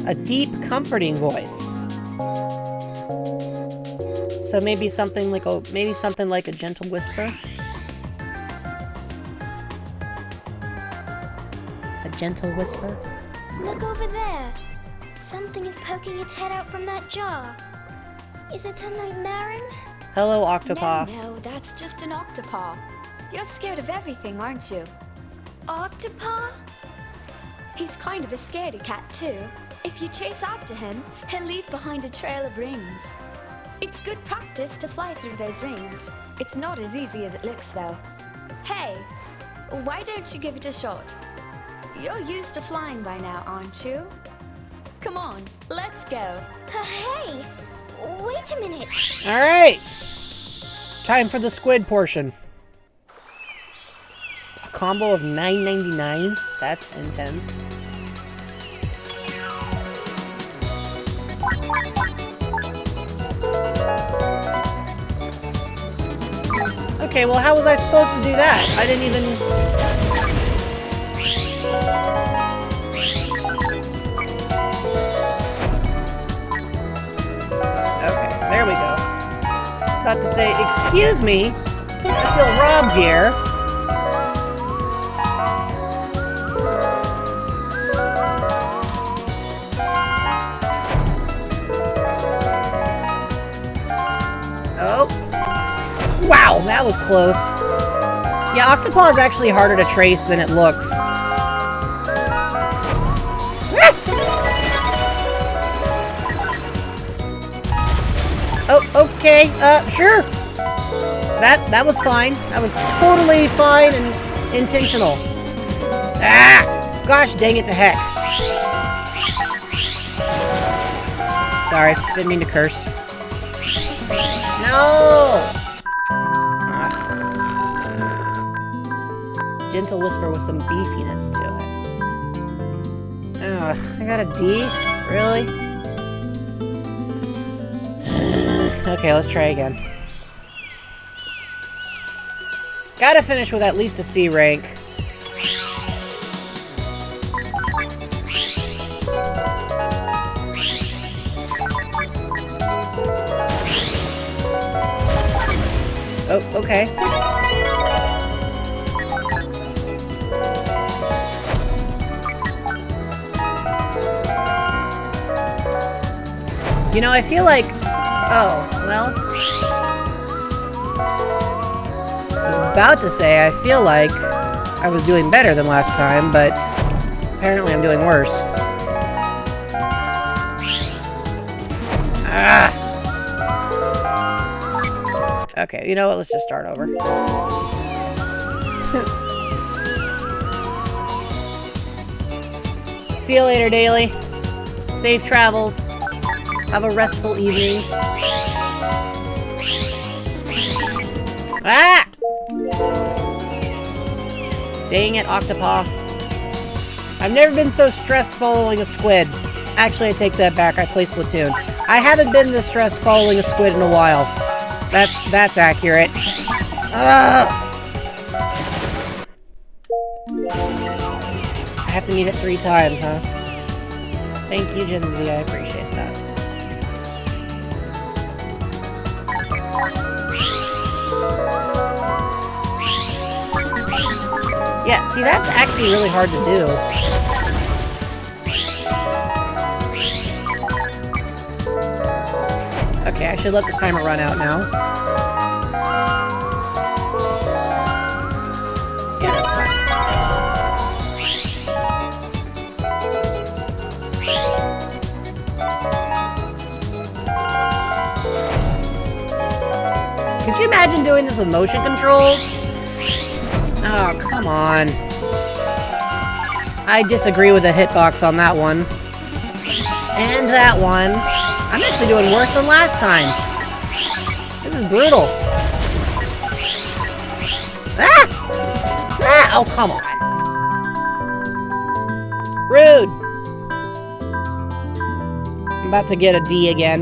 A deep, comforting voice. So maybe something like a gentle whisper. A gentle whisper. Look over there. Something is poking its head out from that jar. Is it a nightmare? Hello, Octopaw. No, that's just an octopaw. You're scared of everything, aren't you? Octopaw? He's kind of a scaredy cat, too. If you chase after him, he'll leave behind a trail of rings. It's good practice to fly through those rings. It's not as easy as it looks, though. Hey, why don't you give it a shot? You're used to flying by now, aren't you? Come on, let's go. Hey, wait a minute. All right. Time for the squid portion. A combo of $9.99? That's intense. Okay, well, how was I supposed to do that? I didn't even... Okay, there we go. I was about to say, excuse me, I feel robbed here. Oh. Wow, that was close. Yeah, Octopaw is actually harder to trace than it looks. Oh, okay, sure. That was fine. That was totally fine and intentional. Ah! Gosh dang it to heck. Sorry, didn't mean to curse. No! Gentle whisper with some beefiness to it. Ugh, I got a D? Really? Okay, let's try again. Gotta finish with at least a C rank. Oh, okay. You know, I feel like... Oh, well... I was about to say, I feel like I was doing better than last time, but apparently I'm doing worse. Ah! Okay, you know what? Let's just start over. See you later, Daily. Safe travels. Have a restful evening. Ah! Dang it, Octopaw. I've never been so stressed following a squid. Actually, I take that back. I play Splatoon. I haven't been this stressed following a squid in a while. That's accurate. I have to meet it 3 times, huh? Thank you, Gen Z. I appreciate that. Yeah, see, that's actually really hard to do. Okay, I should let the timer run out now. Yeah, that's fine. Could you imagine doing this with motion controls? Oh, come on. I disagree with the hitbox on that one. And that one. I'm actually doing worse than last time. This is brutal. Ah! Ah! Oh, come on. Rude. about to get a D again.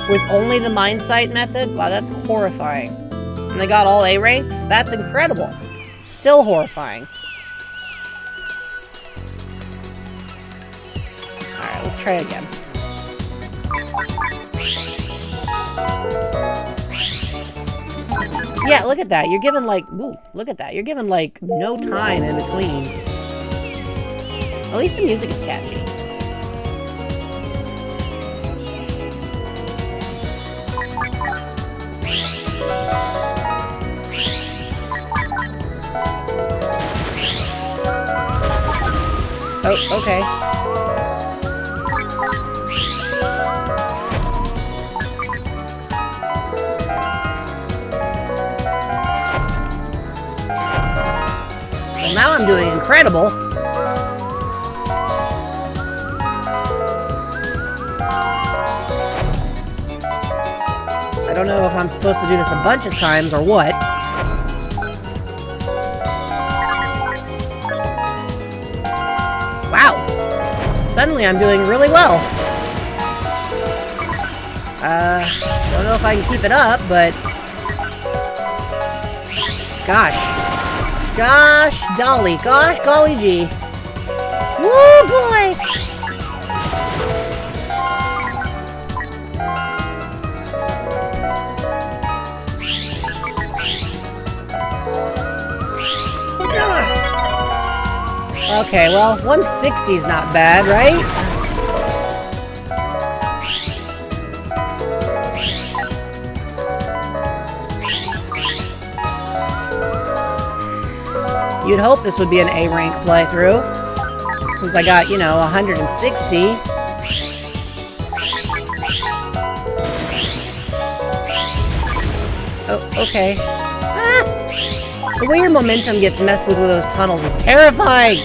With only the mine site method? Wow, that's horrifying. And they got all A ranks? That's incredible. Still horrifying. Alright, let's try again. Yeah, look at that. You're given like, ooh, look at that. You're given like no time in between. At least the music is catchy. Oh, okay. Well, now I'm doing incredible. I don't know if I'm supposed to do this a bunch of times or what. Wow. Suddenly I'm doing really well. Don't know if I can keep it up, but... Gosh. Gosh, dolly. Gosh, golly gee. Woo, boy! Okay, well, 160's not bad, right? You'd hope this would be an A rank playthrough, since I got, you know, 160. Oh, okay. Ah! The way your momentum gets messed with those tunnels is terrifying!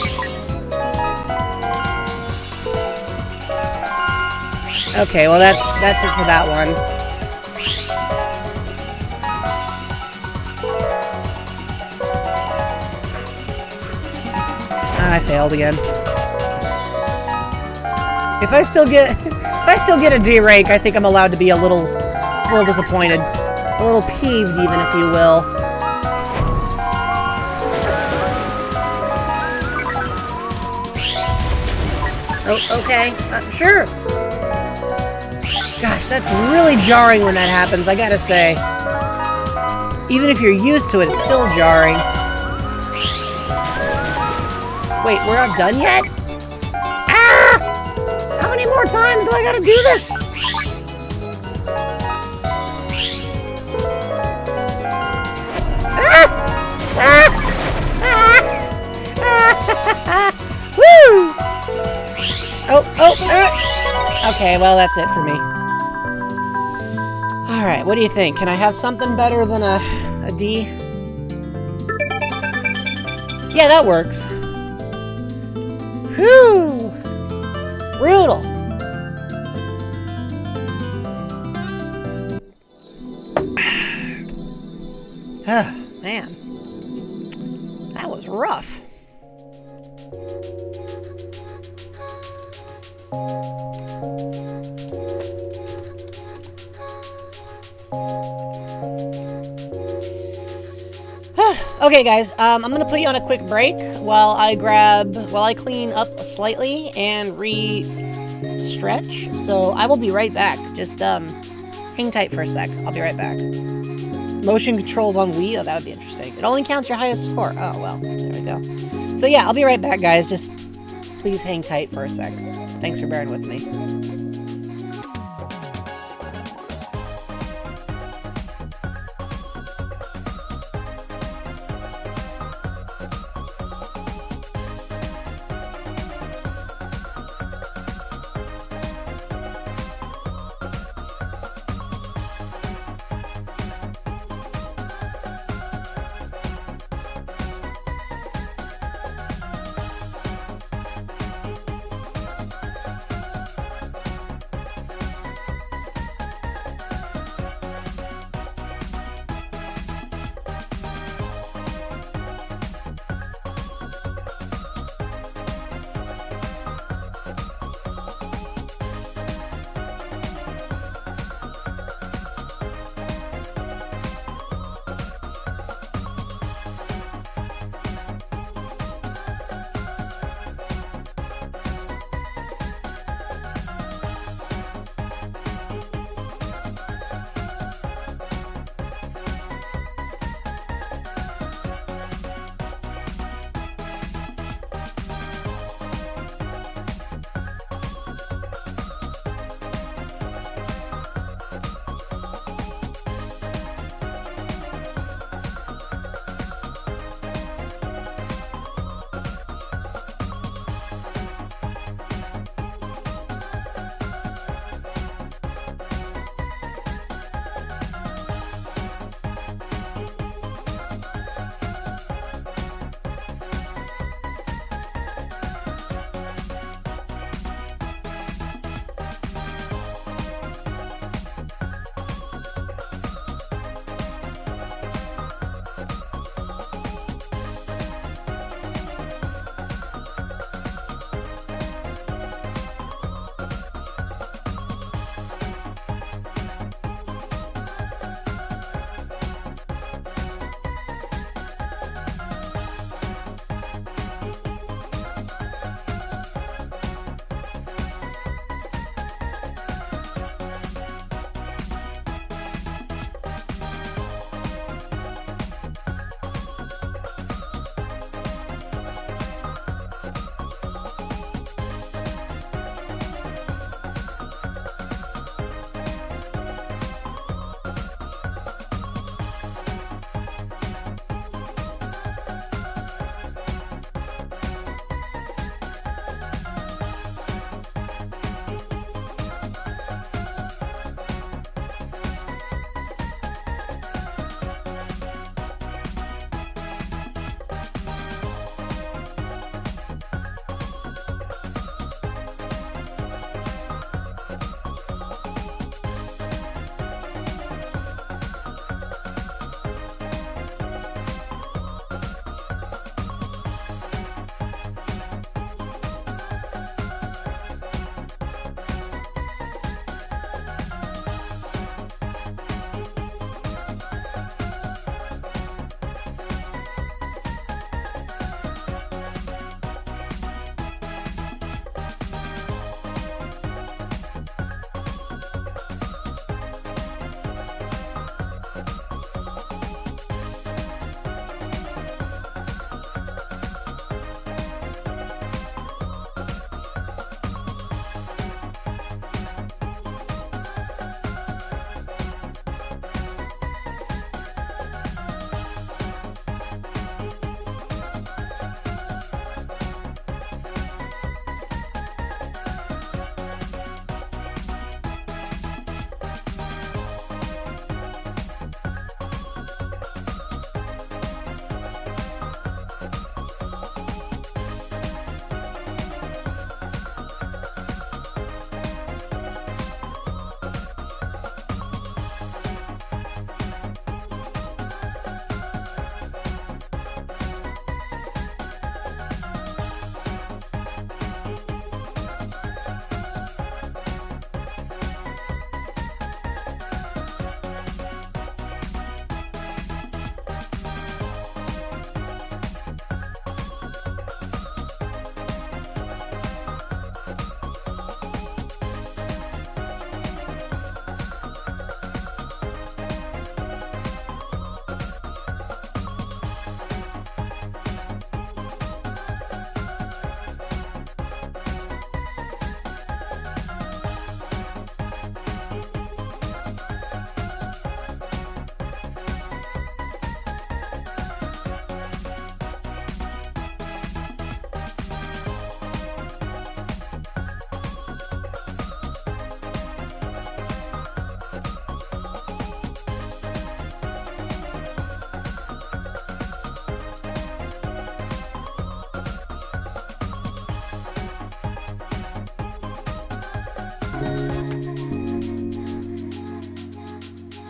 Okay, well that's it for that one. I failed again. If I still get a D rank, I think I'm allowed to be a little disappointed. A little peeved even, if you will. Oh, okay. Sure. Gosh, that's really jarring when that happens, I gotta say. Even if you're used to it, it's still jarring. Wait, we're not done yet? Ah! How many more times do I gotta do this? Ah! Ah! Ah! Woo! Okay, well, that's it for me. Alright, what do you think? Can I have something better than a D? Yeah, that works. Whew! Brutal! Man. That was rough. Okay, guys, I'm gonna put you on a quick break while I clean up slightly and re-stretch. So I will be right back. Just hang tight for a sec. I'll be right back. Motion controls on Wii? Oh, that would be interesting. It only counts your highest score. Oh, well, there we go. So yeah, I'll be right back, guys. Just please hang tight for a sec. Thanks for bearing with me.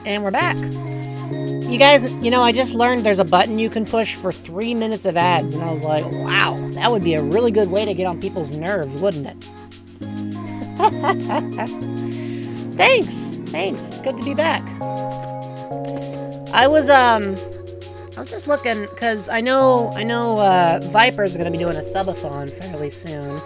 And we're back. You guys, you know, I just learned there's a button you can push for 3 minutes of ads, and I was like, wow, that would be a really good way to get on people's nerves, wouldn't it? Thanks. It's good to be back. I was just looking, because I know Viper's going to be doing a subathon fairly soon.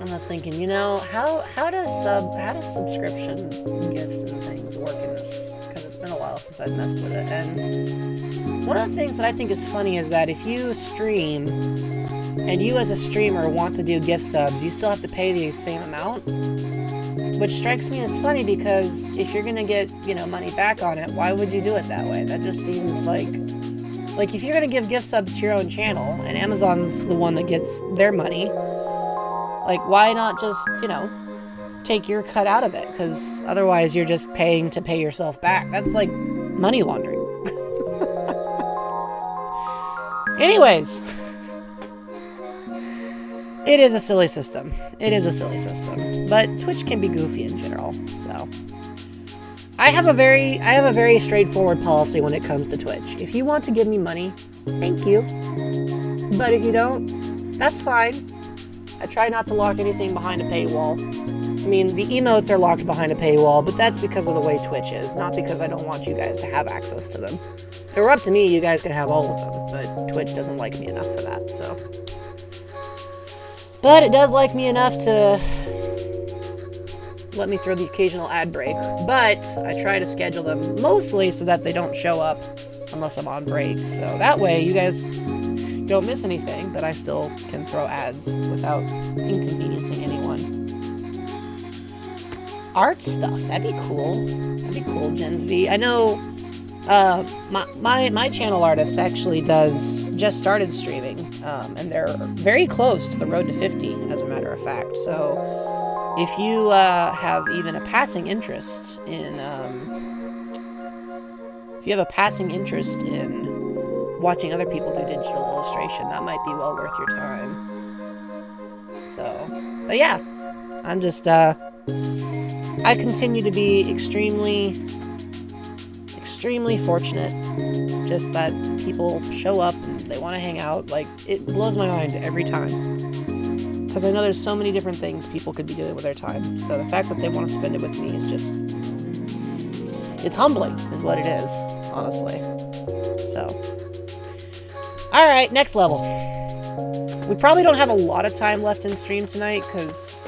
I was thinking, you know, how does subscription gifts and things work in this? Because it's been a while since I've messed with it. And one of the things that I think is funny is that if you stream and you as a streamer want to do gift subs, you still have to pay the same amount. Which strikes me as funny because if you're gonna get, you know, money back on it, why would you do it that way? That just seems like if you're gonna give gift subs to your own channel and Amazon's the one that gets their money, like, why not just, you know, take your cut out of it? Because otherwise you're just paying to pay yourself back. That's like money laundering. Anyways, it is a silly system. But Twitch can be goofy in general, so. I have a very straightforward policy when it comes to Twitch. If you want to give me money, thank you. But if you don't, that's fine. I try not to lock anything behind a paywall. I mean, the emotes are locked behind a paywall, but that's because of the way Twitch is, not because I don't want you guys to have access to them. If it were up to me, you guys could have all of them, but Twitch doesn't like me enough for that, so. But it does like me enough to let me throw the occasional ad break. But I try to schedule them mostly so that they don't show up unless I'm on break. So that way you guys don't miss anything, but I still can throw ads without inconveniencing anyone. Art stuff, that'd be cool. That'd be cool, Gens V. I know my channel artist actually just started streaming, and they're very close to the road to 50, as a matter of fact. So if you have even a passing interest in watching other people do digital illustration, that might be well worth your time. So, but yeah, I'm just, I continue to be extremely fortunate just that people show up and they want to hang out. Like, it blows my mind every time. Because I know there's so many different things people could be doing with their time. So the fact that they want to spend it with me is just, it's humbling, is what it is, honestly. So. Alright, next level. We probably don't have a lot of time left in stream tonight, because,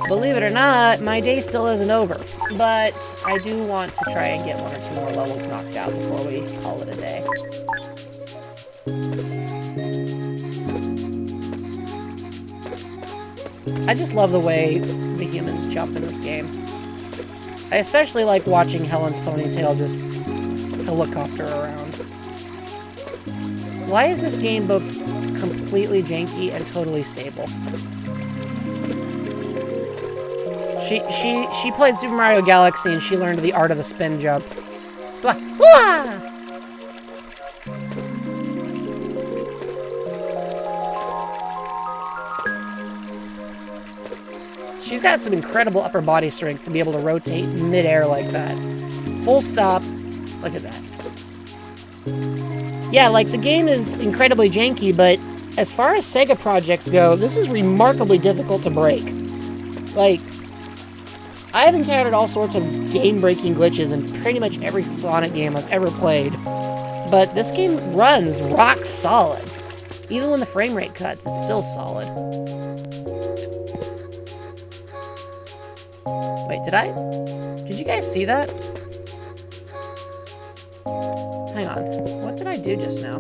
believe it or not, my day still isn't over. But I do want to try and get 1 or 2 more levels knocked out before we call it a day. I just love the way the humans jump in this game. I especially like watching Helen's ponytail just helicopter around. Why is this game both completely janky and totally stable? She played Super Mario Galaxy and she learned the art of the spin jump. Blah, blah! She's got some incredible upper body strength to be able to rotate mid-air like that. Full stop. Look at that. Yeah, like, the game is incredibly janky, but as far as Sega projects go, this is remarkably difficult to break. Like, I have encountered all sorts of game-breaking glitches in pretty much every Sonic game I've ever played, but this game runs rock solid. Even when the frame rate cuts, it's still solid. Wait, did you guys see that? Hang on, what did I do just now?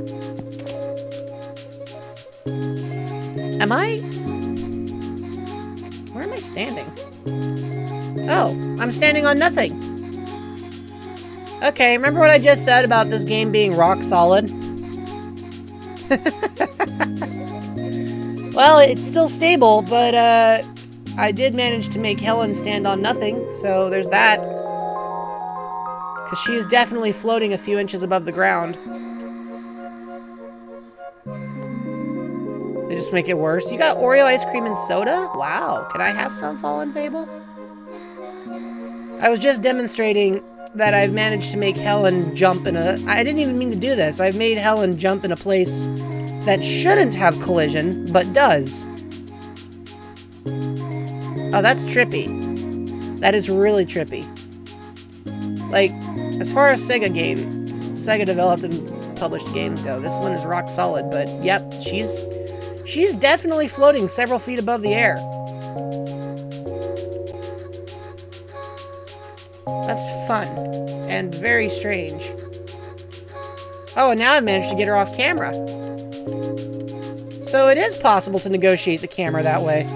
Where am I standing? Oh, I'm standing on nothing. Okay, remember what I just said about this game being rock solid? Well, it's still stable, but I did manage to make Helen stand on nothing, so there's that. Because she is definitely floating a few inches above the ground. They just make it worse. You got Oreo ice cream and soda? Wow, can I have some, Fallen Fable? I was just demonstrating that I've managed to make Helen jump in a... I didn't even mean to do this. I've made Helen jump in a place that shouldn't have collision, but does. Oh, that's trippy. That is really trippy. Like, as far as Sega developed and published games go, this one is rock solid, but yep, she's definitely floating several feet above the air. That's fun and very strange. Oh, and now I've managed to get her off camera. So it is possible to negotiate the camera that way.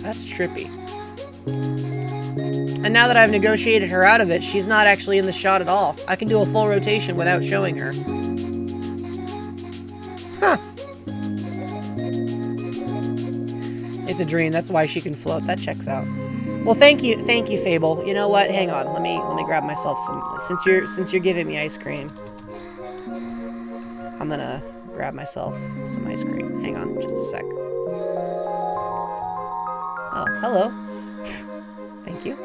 That's trippy. And now that I've negotiated her out of it, she's not actually in the shot at all. I can do a full rotation without showing her. Huh. It's a dream. That's why she can float. That checks out. Well, thank you, Fable. You know what? Hang on. Let me grab myself some. Since you're giving me ice cream, I'm gonna grab myself some ice cream. Hang on, just a sec. Oh, hello. Thank you.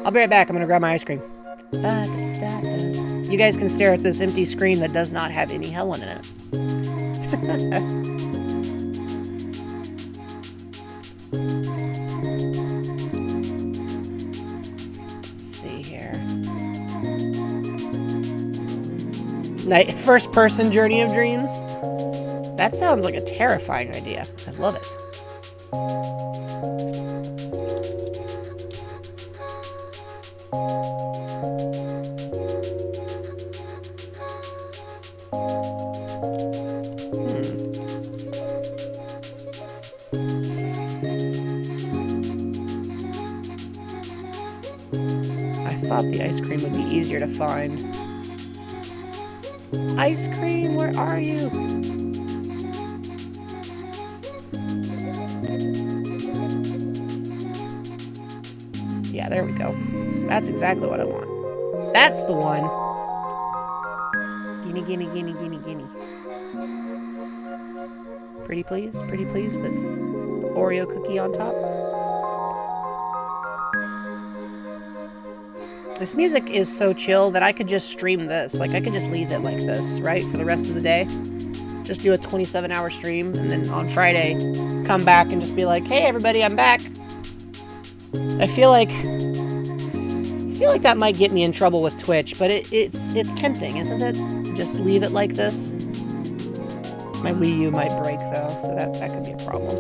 I'll be right back. I'm gonna grab my ice cream. You guys can stare at this empty screen that does not have any Helen in it. Let's see here. First person Journey of Dreams? That sounds like a terrifying idea. I love it. The ice cream would be easier to find. Ice cream, where are you? Yeah, there we go. That's exactly what I want. That's the one. Gimme, gimme, gimme, gimme, gimme. Pretty please with Oreo cookie on top. This music is so chill that I could just stream this. Like, I could just leave it like this, right? For the rest of the day. Just do a 27-hour stream, and then on Friday, come back and just be like, hey, everybody, I'm back. I feel like that might get me in trouble with Twitch, but it's tempting, isn't it? To just leave it like this. My Wii U might break, though, so that could be a problem.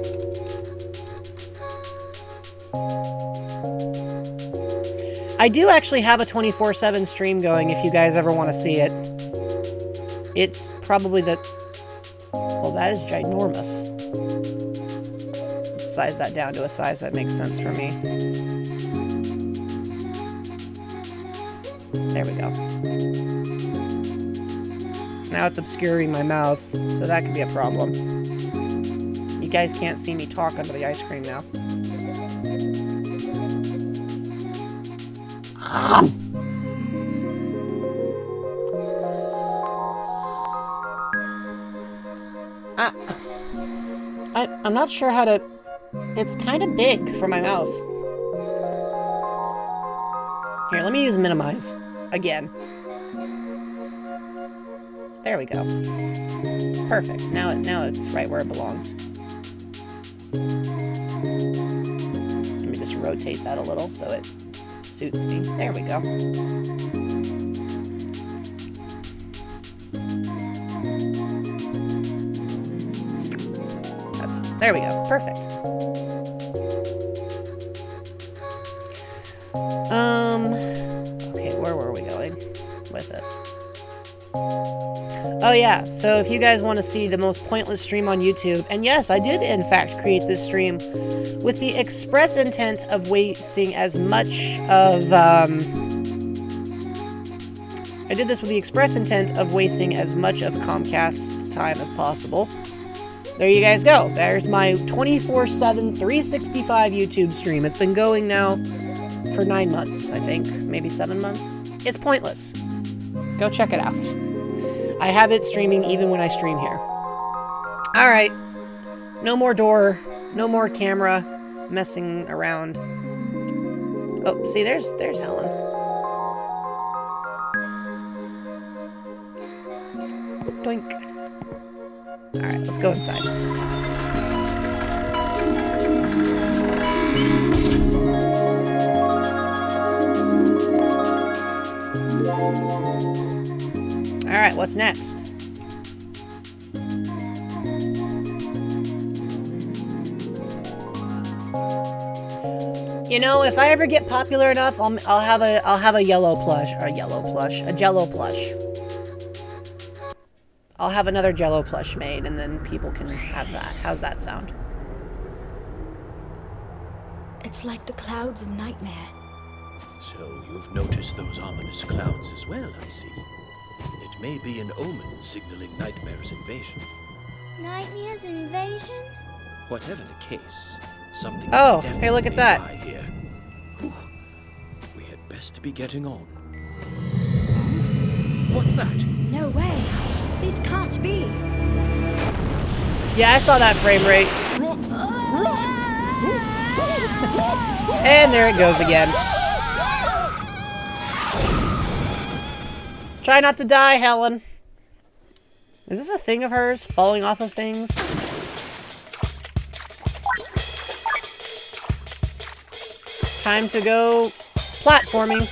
I do actually have a 24/7 stream going if you guys ever want to see it. It's probably well, that is ginormous. Let's size that down to a size that makes sense for me. There we go. Now it's obscuring my mouth, so that could be a problem. You guys can't see me talk under the ice cream now. I'm not sure how to... It's kind of big for my mouth. Here, let me use minimize. Again. There we go. Perfect. Now it's right where it belongs. Let me just rotate that a little so it suits me. There we go. There we go. Perfect. Okay, where were we going with this? Oh yeah, so if you guys want to see the most pointless stream on YouTube, and yes, I did in fact create this stream with the express intent of wasting as much of, I did this with the express intent of wasting as much of Comcast's time as possible. There you guys go. There's my 24/7, 365 YouTube stream. It's been going now for 9 months, I think. Maybe 7 months. It's pointless. Go check it out. I have it streaming even when I stream here. Alright. No more door. No more camera messing around. Oh, see, there's Helen. Doink. Alright, let's go inside. Alright, what's next? You know, if I ever get popular enough, I'll have a yellow plush, or a Jello plush. I'll have another Jello plush made, and then people can have that. How's that sound? It's like the clouds of nightmare. So you've noticed those ominous clouds as well, I see. It may be an omen signaling Nightmare's invasion. Nightmare's invasion? Whatever the case, something Oh, is hey, look at definitely that. by here. Whew. We had best be getting on. What's that? No way. It can't be. Yeah, I saw that frame rate. And there it goes again. Try not to die, Helen. Is this a thing of hers? Falling off of things? Time to go platforming.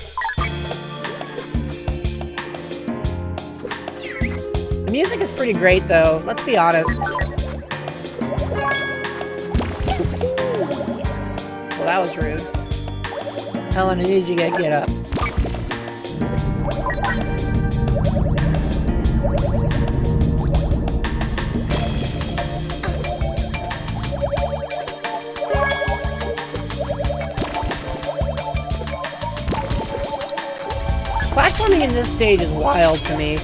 The music is pretty great, though. Let's be honest. Well, that was rude. Helen, I need you to get up. Platforming in this stage is wild to me.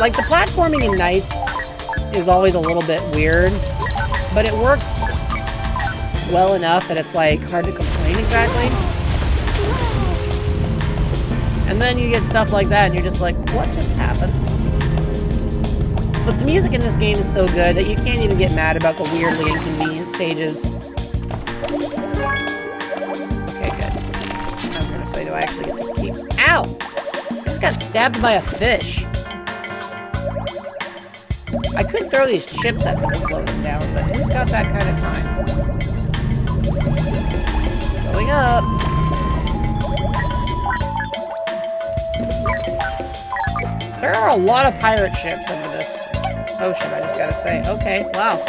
Like, the platforming in Nights is always a little bit weird, but it works well enough that it's, like, hard to complain exactly. And then you get stuff like that, and you're just like, what just happened? But the music in this game is so good that you can't even get mad about the weirdly inconvenient stages. Okay, good. I was gonna say, do I actually get to keep... Ow! I just got stabbed by a fish. I could throw these chips at them to slow them down, but who's got that kind of time? Going up. There are a lot of pirate ships under this ocean, I just gotta say. Okay, wow.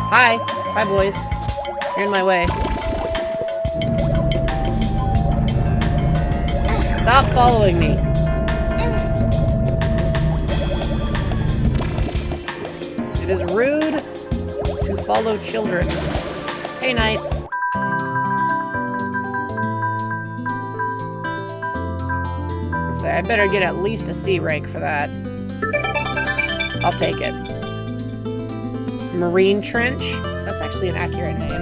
Hi. Hi, boys. You're in my way. Stop following me. It is rude to follow children. Hey, Knights. Let's say I better get at least a C rank for that. I'll take it. Marine Trench. That's actually an accurate name.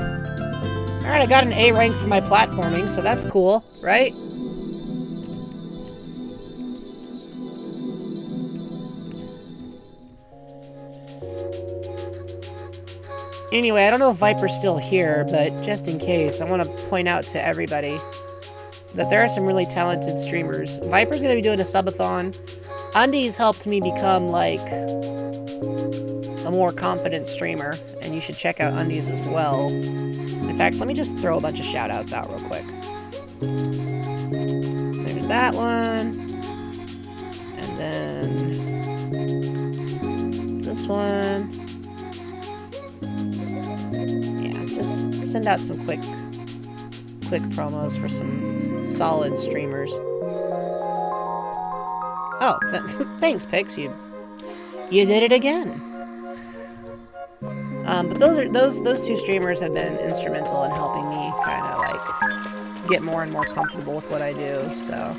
Alright, I got an A rank for my platforming, so that's cool, right? Anyway, I don't know if Viper's still here, but just in case, I want to point out to everybody that there are some really talented streamers. Viper's going to be doing a subathon. Undies helped me become, like, a more confident streamer, and you should check out Undies as well. In fact, let me just throw a bunch of shout-outs out real quick. There's that one. And then... it's this one. Send out some quick promos for some solid streamers. Oh, thanks, Pix. You did it again. But those two streamers have been instrumental in helping me kind of like get more and more comfortable with what I do. So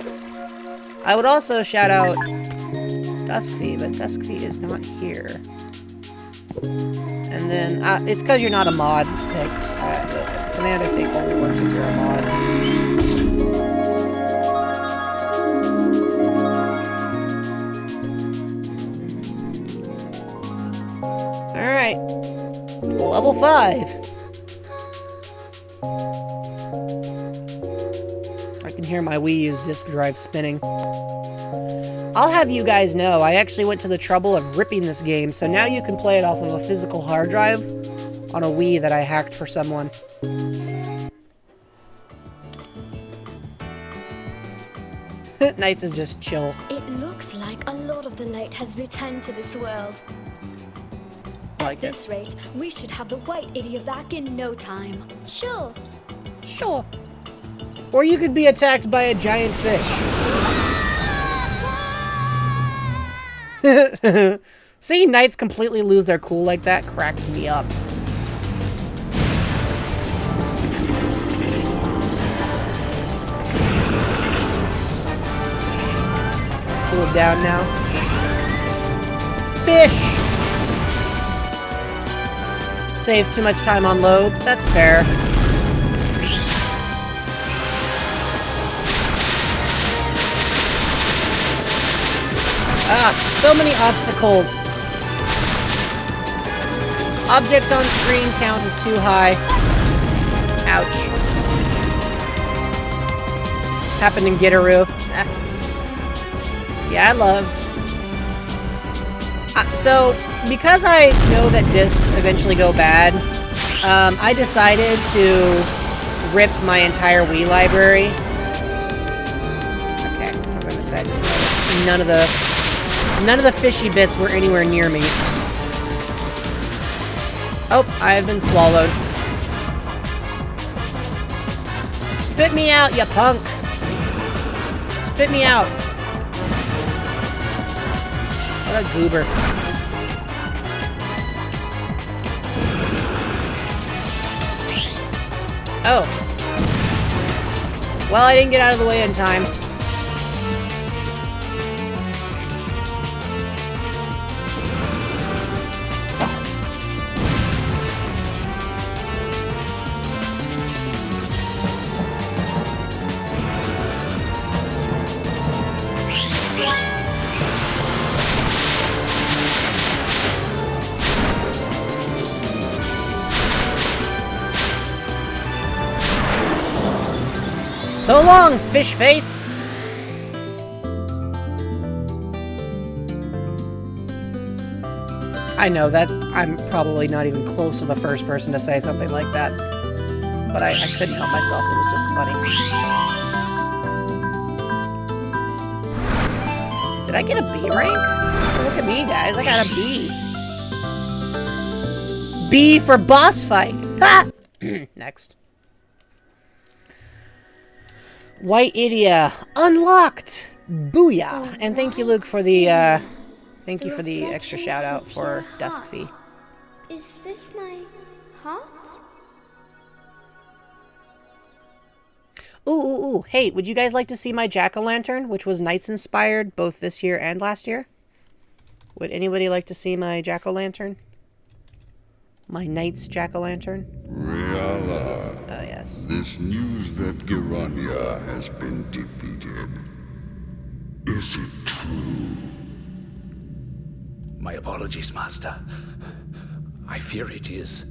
I would also shout out Duskfee, but Duskfee is not here. And then, it's because you're not a mod, Pix. Command, I think, only works if you're a mod. Alright. Level 5. I can hear my Wii U's disk drive spinning. I'll have you guys know, I actually went to the trouble of ripping this game, so now you can play it off of a physical hard drive on a Wii that I hacked for someone. Nights is just chill. It looks like a lot of the light has returned to this world. Like At this rate, we should have the white idiot back in no time. Sure. Sure. Or you could be attacked by a giant fish. Seeing knights completely lose their cool like that cracks me up. Cool it down now. Fish! Saves too much time on loads. That's fair. Ah, so many obstacles. Object on screen count is too high. Ouch. Happened in Gitaroo. Yeah, I love. So, because I know that discs eventually go bad, I decided to rip my entire Wii library. Okay, I was gonna say, I just noticed none of the fishy bits were anywhere near me. Oh, I have been swallowed. Spit me out, you punk! Spit me out. What a goober. Oh. Well, I didn't get out of the way in time. So long, fish face! I know that I'm probably not even close to the first person to say something like that. But I couldn't help myself, it was just funny. Did I get a B rank? Look at me, guys, I got a B. B for boss fight! Ha! Next. White Idia unlocked. Booyah! And thank you, Luke, for the thank you for the extra shout out for Dusk Fee. Is this my heart? Ooh. Hey, would you guys like to see my jack-o'-lantern, which was Knights inspired both this year and last year? Would anybody like to see my jack-o'-lantern? My Knights jack-o'-lantern? Riala. Yes. This news that Giranya has been defeated. Is it true? My apologies, Master. I fear it is.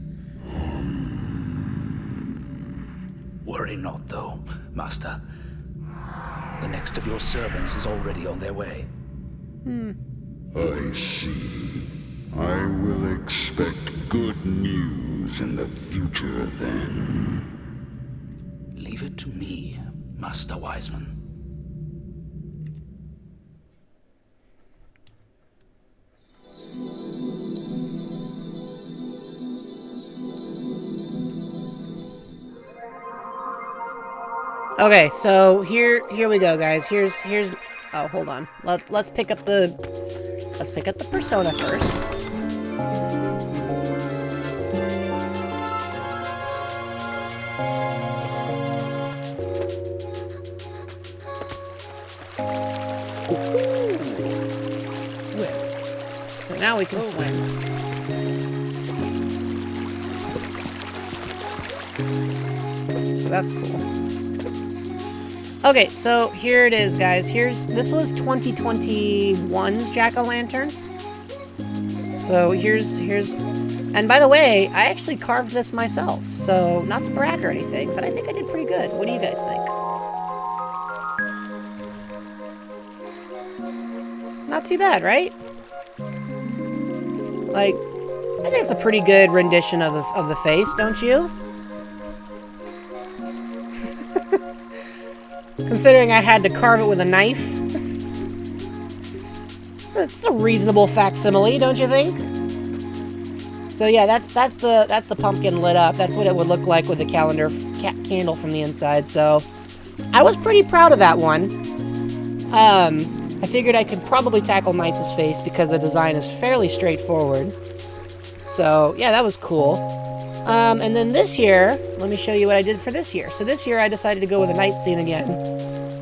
Worry not, though, Master. The next of your servants is already on their way. I see. I will expect good news in the future, then. Leave it to me, Master Wiseman. Okay, so here we go, guys. Here's oh, hold on. Let's pick up the persona first. So now we can swim. So that's cool. Okay, so here it is, guys. This was 2021's jack-o'-lantern. So here's And by the way, I actually carved this myself, so not to brag or anything, but I think I did pretty good. What do you guys think? Not too bad, right? Like, I think it's a pretty good rendition of the face, don't you? Considering I had to carve it with a knife. It's a reasonable facsimile, don't you think? So yeah, that's the pumpkin lit up. That's what it would look like with the candle from the inside. So I was pretty proud of that one. I figured I could probably tackle Knights' face because the design is fairly straightforward. So yeah, that was cool. And then this year, let me show you what I did for this year. So this year I decided to go with a Knights theme again.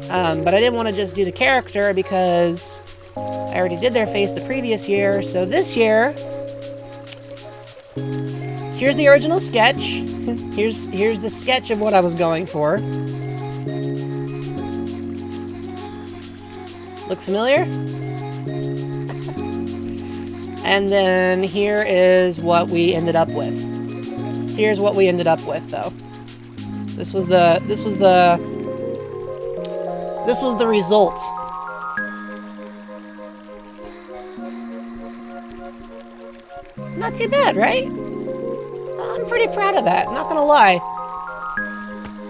But I didn't want to just do the character because I already did their face the previous year. So this year, here's the original sketch. Here's the sketch of what I was going for. Look familiar? And then here is what we ended up with. Here's what we ended up with, though. This was the result. Not too bad, right? I'm pretty proud of that, not gonna lie.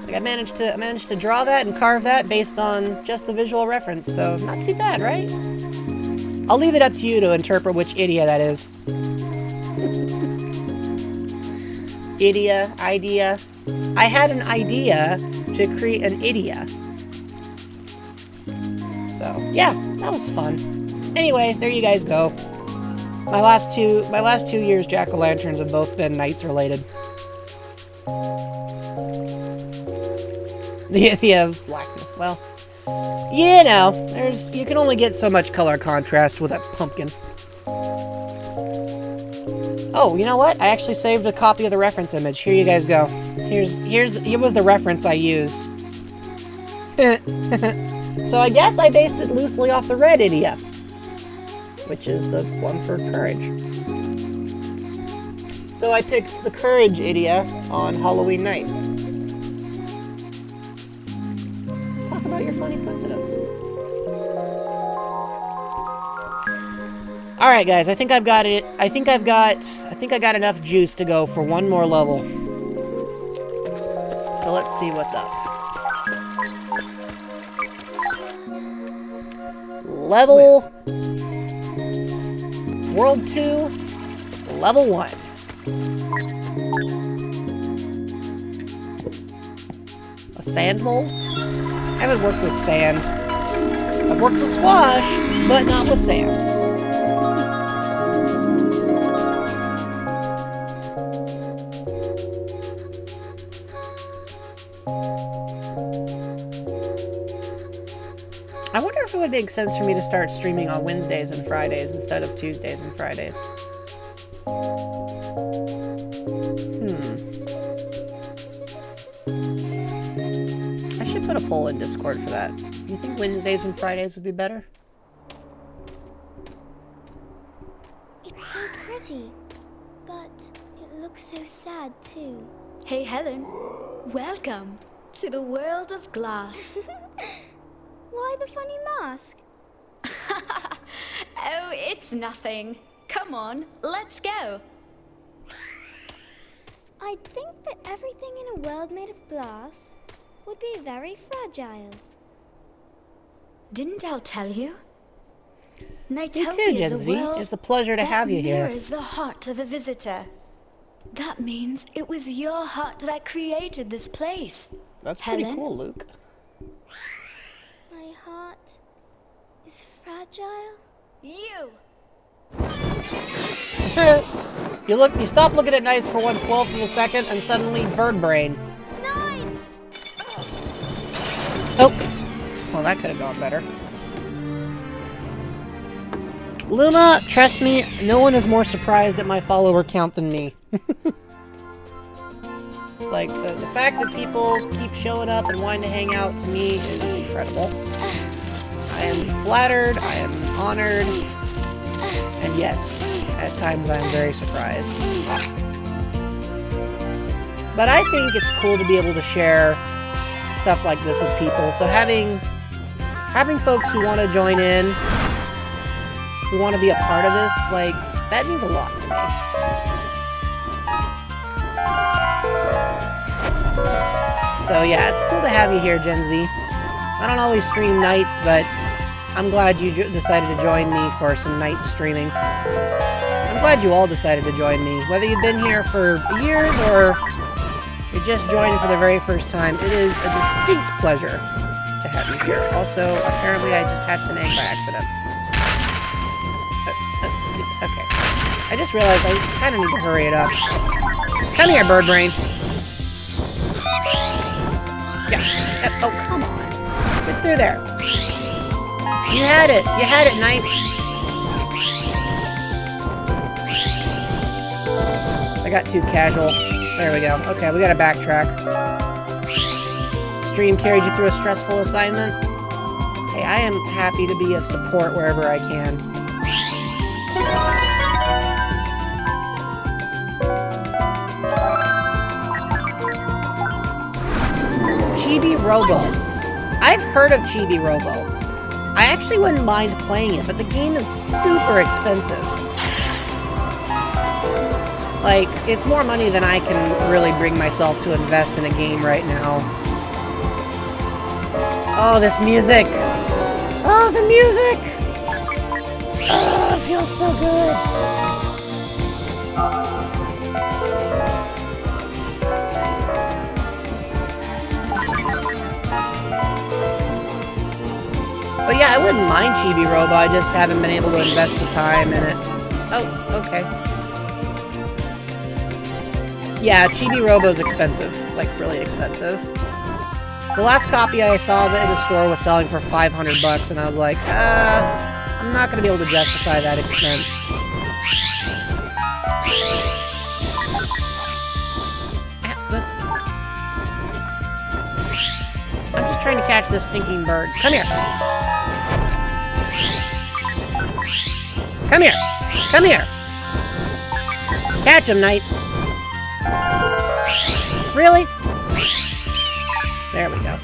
Like I managed to draw that and carve that based on just the visual reference, so not too bad, right? I'll leave it up to you to interpret which idea that is. Idea. I had an idea to create an idea. So, yeah, that was fun. Anyway, there you guys go. My last two years jack-o'-lanterns have both been Knights related. The idea of blackness, well, you know, you can only get so much color contrast with a pumpkin. Oh, you know what? I actually saved a copy of the reference image. Here you guys go. Here was the reference I used. So I guess I based it loosely off the red idea, which is the one for courage. So I picked the courage idea on Halloween night. Talk about your funny coincidence. All right, guys. I think I've got it. I think I got enough juice to go for one more level. So let's see what's up. Level World 2, Level 1. A sand mole? I haven't worked with sand. I've worked with squash, but not with sand. I wonder if it would make sense for me to start streaming on Wednesdays and Fridays instead of Tuesdays and Fridays. I should put a poll in Discord for that. Do you think Wednesdays and Fridays would be better? It's so pretty, but it looks so sad too. Hey, Helen. Welcome to the world of glass. Why the funny mask? Oh, it's nothing. Come on, let's go. I'd think that everything in a world made of glass would be very fragile. Didn't I tell you? Me too, Jensby. It's a pleasure to have you here. That mirrors the heart of a visitor. That means it was your heart that created this place. That's pretty Helen? cool, Luke. My heart is fragile. You! You stop looking at Knights for 1/12 of a second, and suddenly bird brain. Knights! Oh, well that could have gone better. Luma, trust me, no one is more surprised at my follower count than me. Like, the fact that people keep showing up and wanting to hang out to me is incredible. I am flattered, I am honored, and yes, at times I'm very surprised. But I think it's cool to be able to share stuff like this with people. So having folks who want to join in, who want to be a part of this, like, that means a lot to me. So yeah, it's cool to have you here, Gen Z. I don't always stream nights, but I'm glad you decided to join me for some night streaming. I'm glad you all decided to join me. Whether you've been here for years or you're just joining for the very first time, it is a distinct pleasure to have you here. Also, apparently I just hatched an egg by accident. Okay. I just realized I kind of need to hurry it up. Come here, bird brain. Yeah. Oh, come on. Get through there. You had it. You had it, Knights. I got too casual. There we go. Okay, we gotta backtrack. Stream carried you through a stressful assignment. Hey, I am happy to be of support wherever I can. Chibi Robo. I've heard of Chibi Robo. I actually wouldn't mind playing it, but the game is super expensive. Like, it's more money than I can really bring myself to invest in a game right now. Oh, this music! Oh, the music! Oh, it feels so good! But yeah, I wouldn't mind Chibi Robo, I just haven't been able to invest the time in it. Oh, okay. Yeah, Chibi Robo's expensive. Like, really expensive. The last copy I saw of it in the store was selling for $500, and I was like, I'm not gonna be able to justify that expense. I'm just trying to catch this stinking bird. Come here! Come here! Come here! Catch him, Knights! Really? There we go.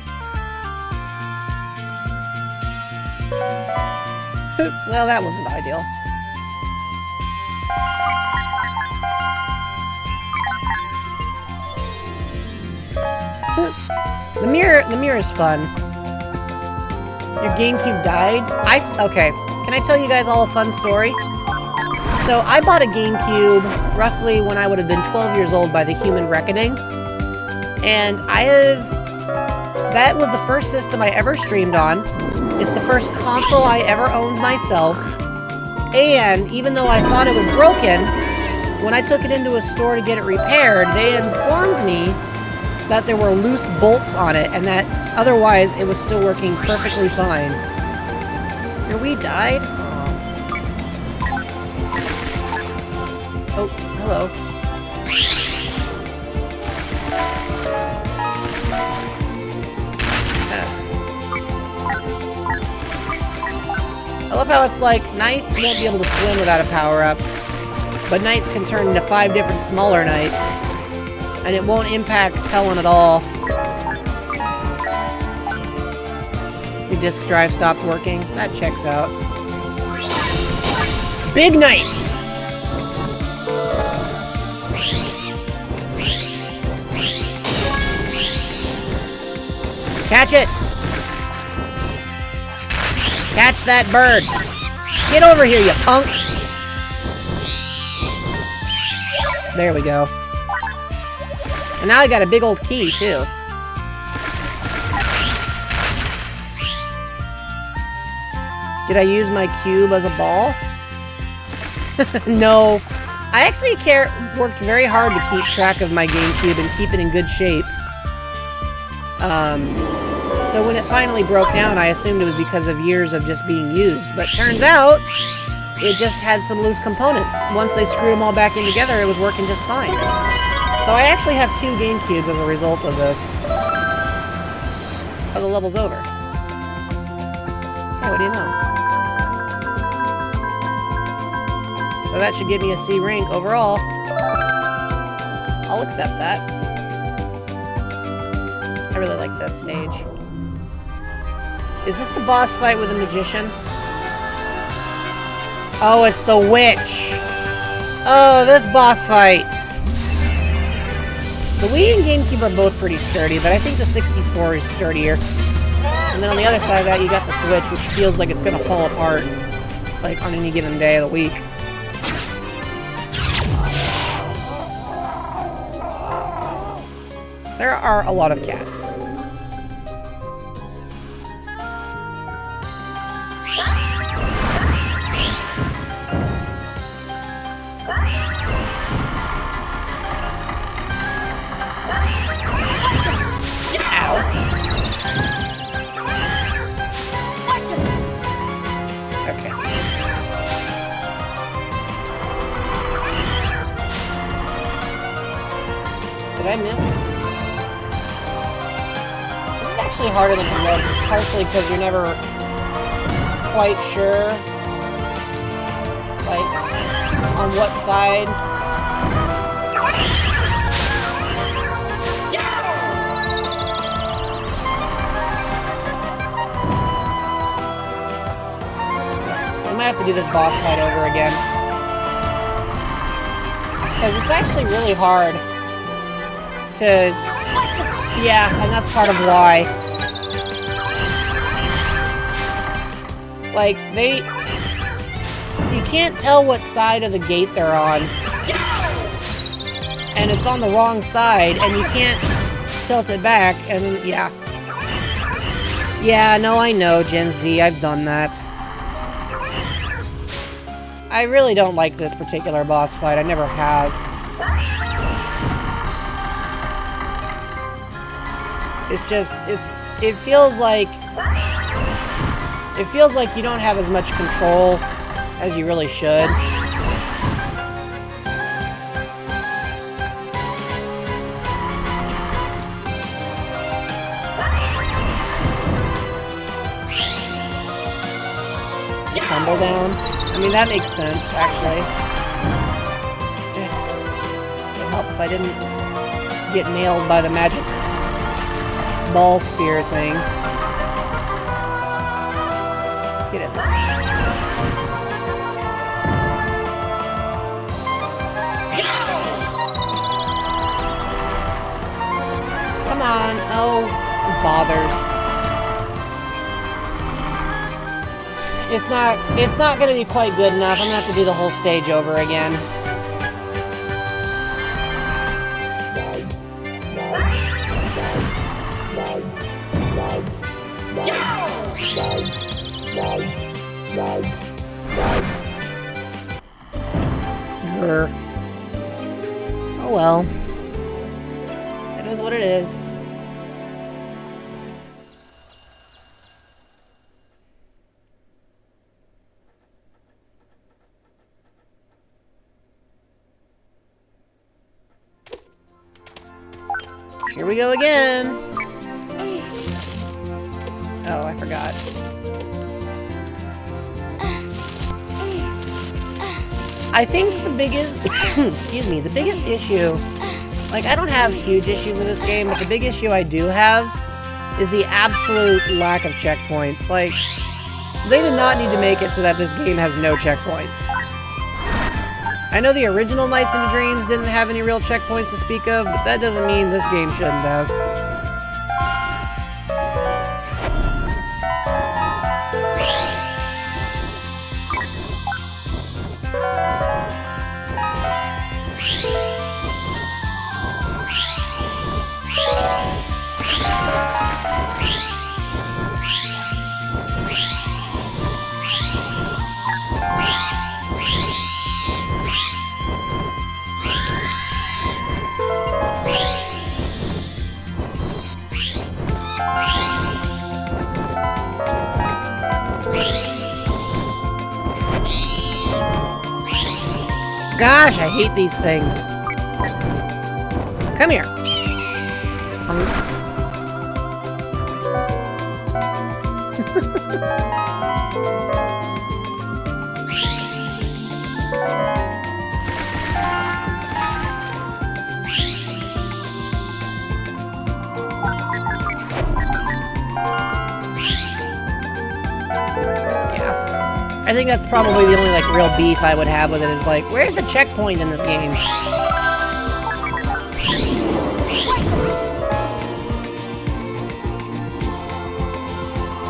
Well, that wasn't ideal. The mirror is fun. Your GameCube died? Okay. Can I tell you guys all a fun story? So, I bought a GameCube roughly when I would have been 12 years old by the Human Reckoning. And that was the first system I ever streamed on. It's the first console I ever owned myself. And even though I thought it was broken, when I took it into a store to get it repaired, they informed me that there were loose bolts on it and that otherwise it was still working perfectly fine. Your Wii died? Oh, hello. I love how it's like, Knights won't be able to swim without a power-up, but Knights can turn into 5 different smaller Knights, and it won't impact Helen at all. Your disk drive stopped working. That checks out. Big Knights! Catch it! Catch that bird! Get over here, you punk! There we go. And now I got a big old key, too. Did I use my cube as a ball? No. I actually worked very hard to keep track of my GameCube and keep it in good shape. So when it finally broke down, I assumed it was because of years of just being used. But turns out, it just had some loose components. Once they screwed them all back in together, it was working just fine. So I actually have 2 GameCubes as a result of this. Oh, the level's over. Hey, what do you know? So that should give me a C rank overall. I'll accept that. I really like that stage. Is this the boss fight with the magician? Oh, it's the witch! Oh, this boss fight! The Wii and GameCube are both pretty sturdy, but I think the 64 is sturdier. And then on the other side of that, you got the Switch, which feels like it's gonna fall apart, like, on any given day of the week. There are a lot of cats. Okay. Did I miss? This is actually harder than it looks, partially because you're never quite sure, like, on what side. I might have to do this boss fight over again. Because it's actually really hard to... Yeah, and that's part of why. Like, you can't tell what side of the gate they're on. And it's on the wrong side, and you can't tilt it back, and yeah. Yeah, no, I know, Gens V, I've done that. I really don't like this particular boss fight, I never have. It's just, it feels like you don't have as much control as you really should. Tumble down. I mean, that makes sense, actually. It would help if I didn't get nailed by the magic ball sphere thing. Get in there. Come on. Oh, bothers. It's not gonna be quite good enough. I'm gonna have to do the whole stage over again. Grr. Oh well. It is what it is. Here we go again. Oh, I forgot. I think the biggest, excuse me, the biggest issue, like, I don't have huge issues with this game, but the big issue I do have is the absolute lack of checkpoints. Like, they did not need to make it so that this game has no checkpoints. I know the original Nights into Dreams didn't have any real checkpoints to speak of, but that doesn't mean this game shouldn't have. Gosh, I hate these things. Come here. I think that's probably the only, like, real beef I would have with it is, like, where's the checkpoint in this game?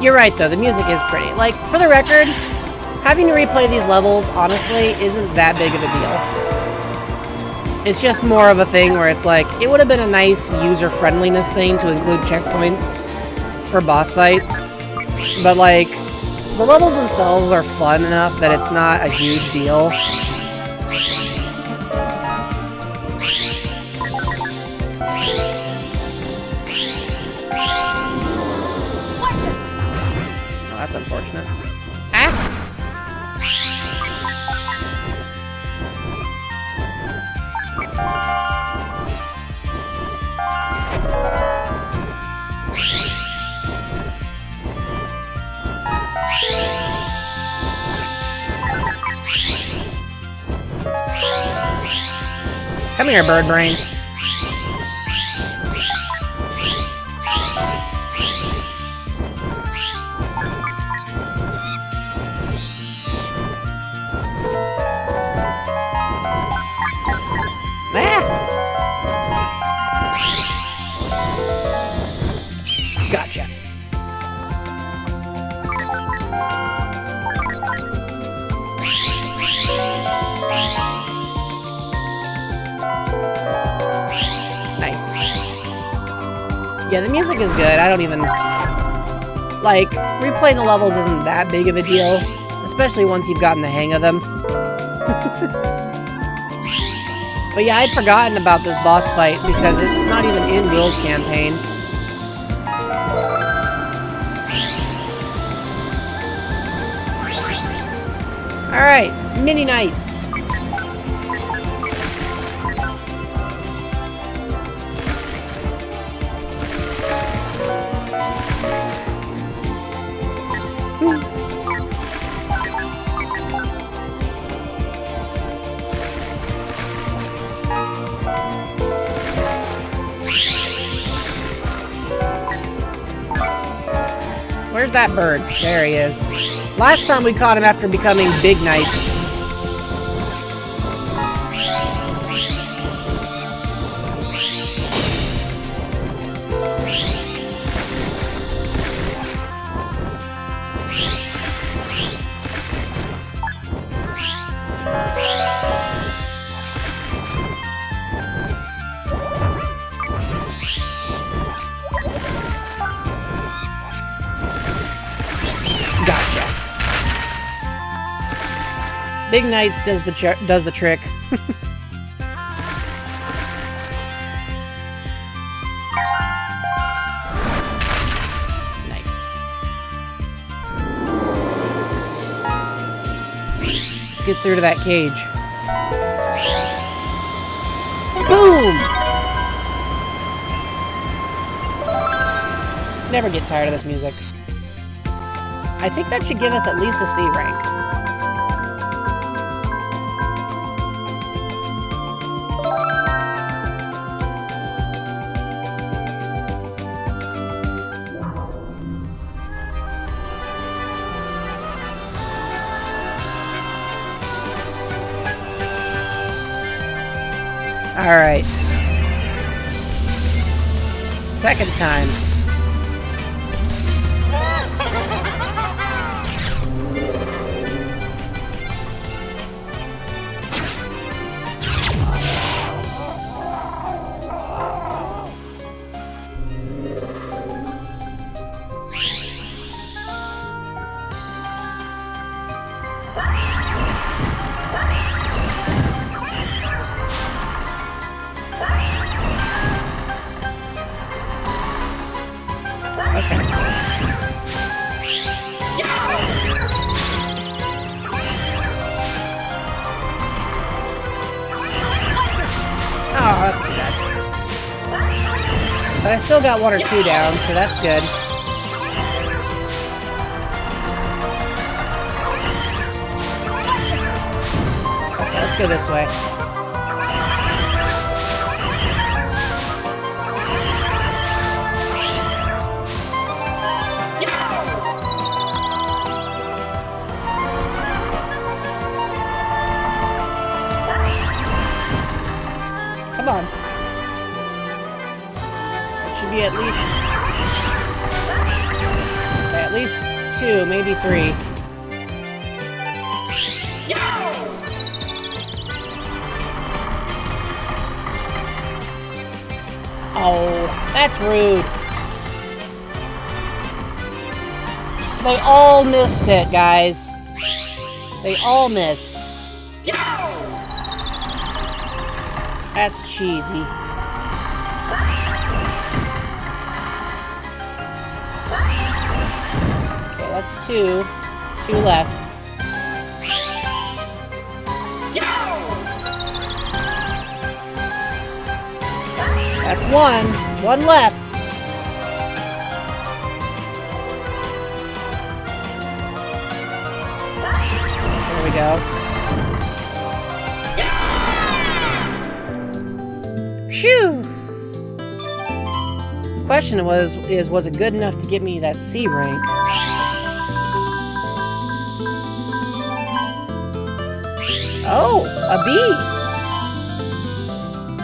You're right, though. The music is pretty. Like, for the record, having to replay these levels, honestly, isn't that big of a deal. It's just more of a thing where it's like, it would have been a nice user-friendliness thing to include checkpoints for boss fights. But, like, the levels themselves are fun enough that it's not a huge deal. Oh, that's unfortunate. Ah! Come here, bird brain. Gotcha. Nice. Yeah, the music is good. I don't even... Like, replaying the levels isn't that big of a deal, especially once you've gotten the hang of them. But yeah, I'd forgotten about this boss fight because it's not even in Will's campaign. Alright, Mini Knights. Where's that bird? There he is. Last time we caught him after becoming Big Knights. Gotcha. Big Knights does the trick. Nice. Let's get through to that cage. Boom! Never get tired of this music. I think that should give us at least a C rank. Alright. Second time. Oh, that's too bad. But I still got 1 or 2 down, so that's good. Okay, let's go this way. Say at least 2, maybe 3. Oh, that's rude. They all missed it, guys. They all missed. That's cheesy. Okay, that's 2. 2 left. That's 1. 1 left. There we go. Phew! Question was it good enough to get me that C rank? Oh, a B.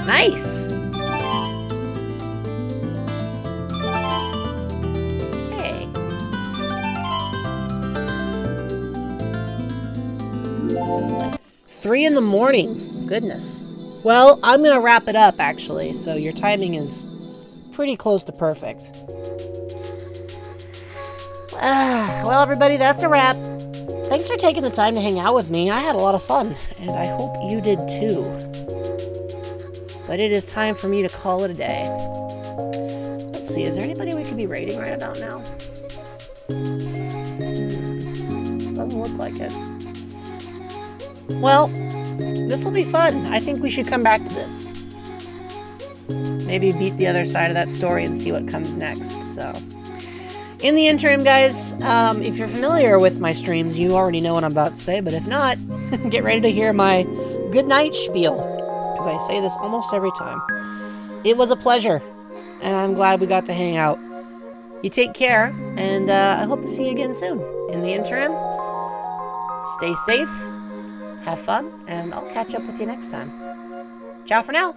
Nice. Hey. 3 in the morning. Goodness. Well, I'm gonna wrap it up, actually, so your timing is pretty close to perfect. Well, everybody, that's a wrap. Thanks for taking the time to hang out with me. I had a lot of fun, and I hope you did too. But it is time for me to call it a day. Let's see, is there anybody we could be raiding right about now? Doesn't look like it. Well, this will be fun. I think we should come back to this. Maybe beat the other side of that story and see what comes next, so. In the interim, guys, if you're familiar with my streams, you already know what I'm about to say, but if not, get ready to hear my goodnight spiel, because I say this almost every time. It was a pleasure, and I'm glad we got to hang out. You take care, and I hope to see you again soon. In the interim, stay safe, have fun, and I'll catch up with you next time. Ciao for now!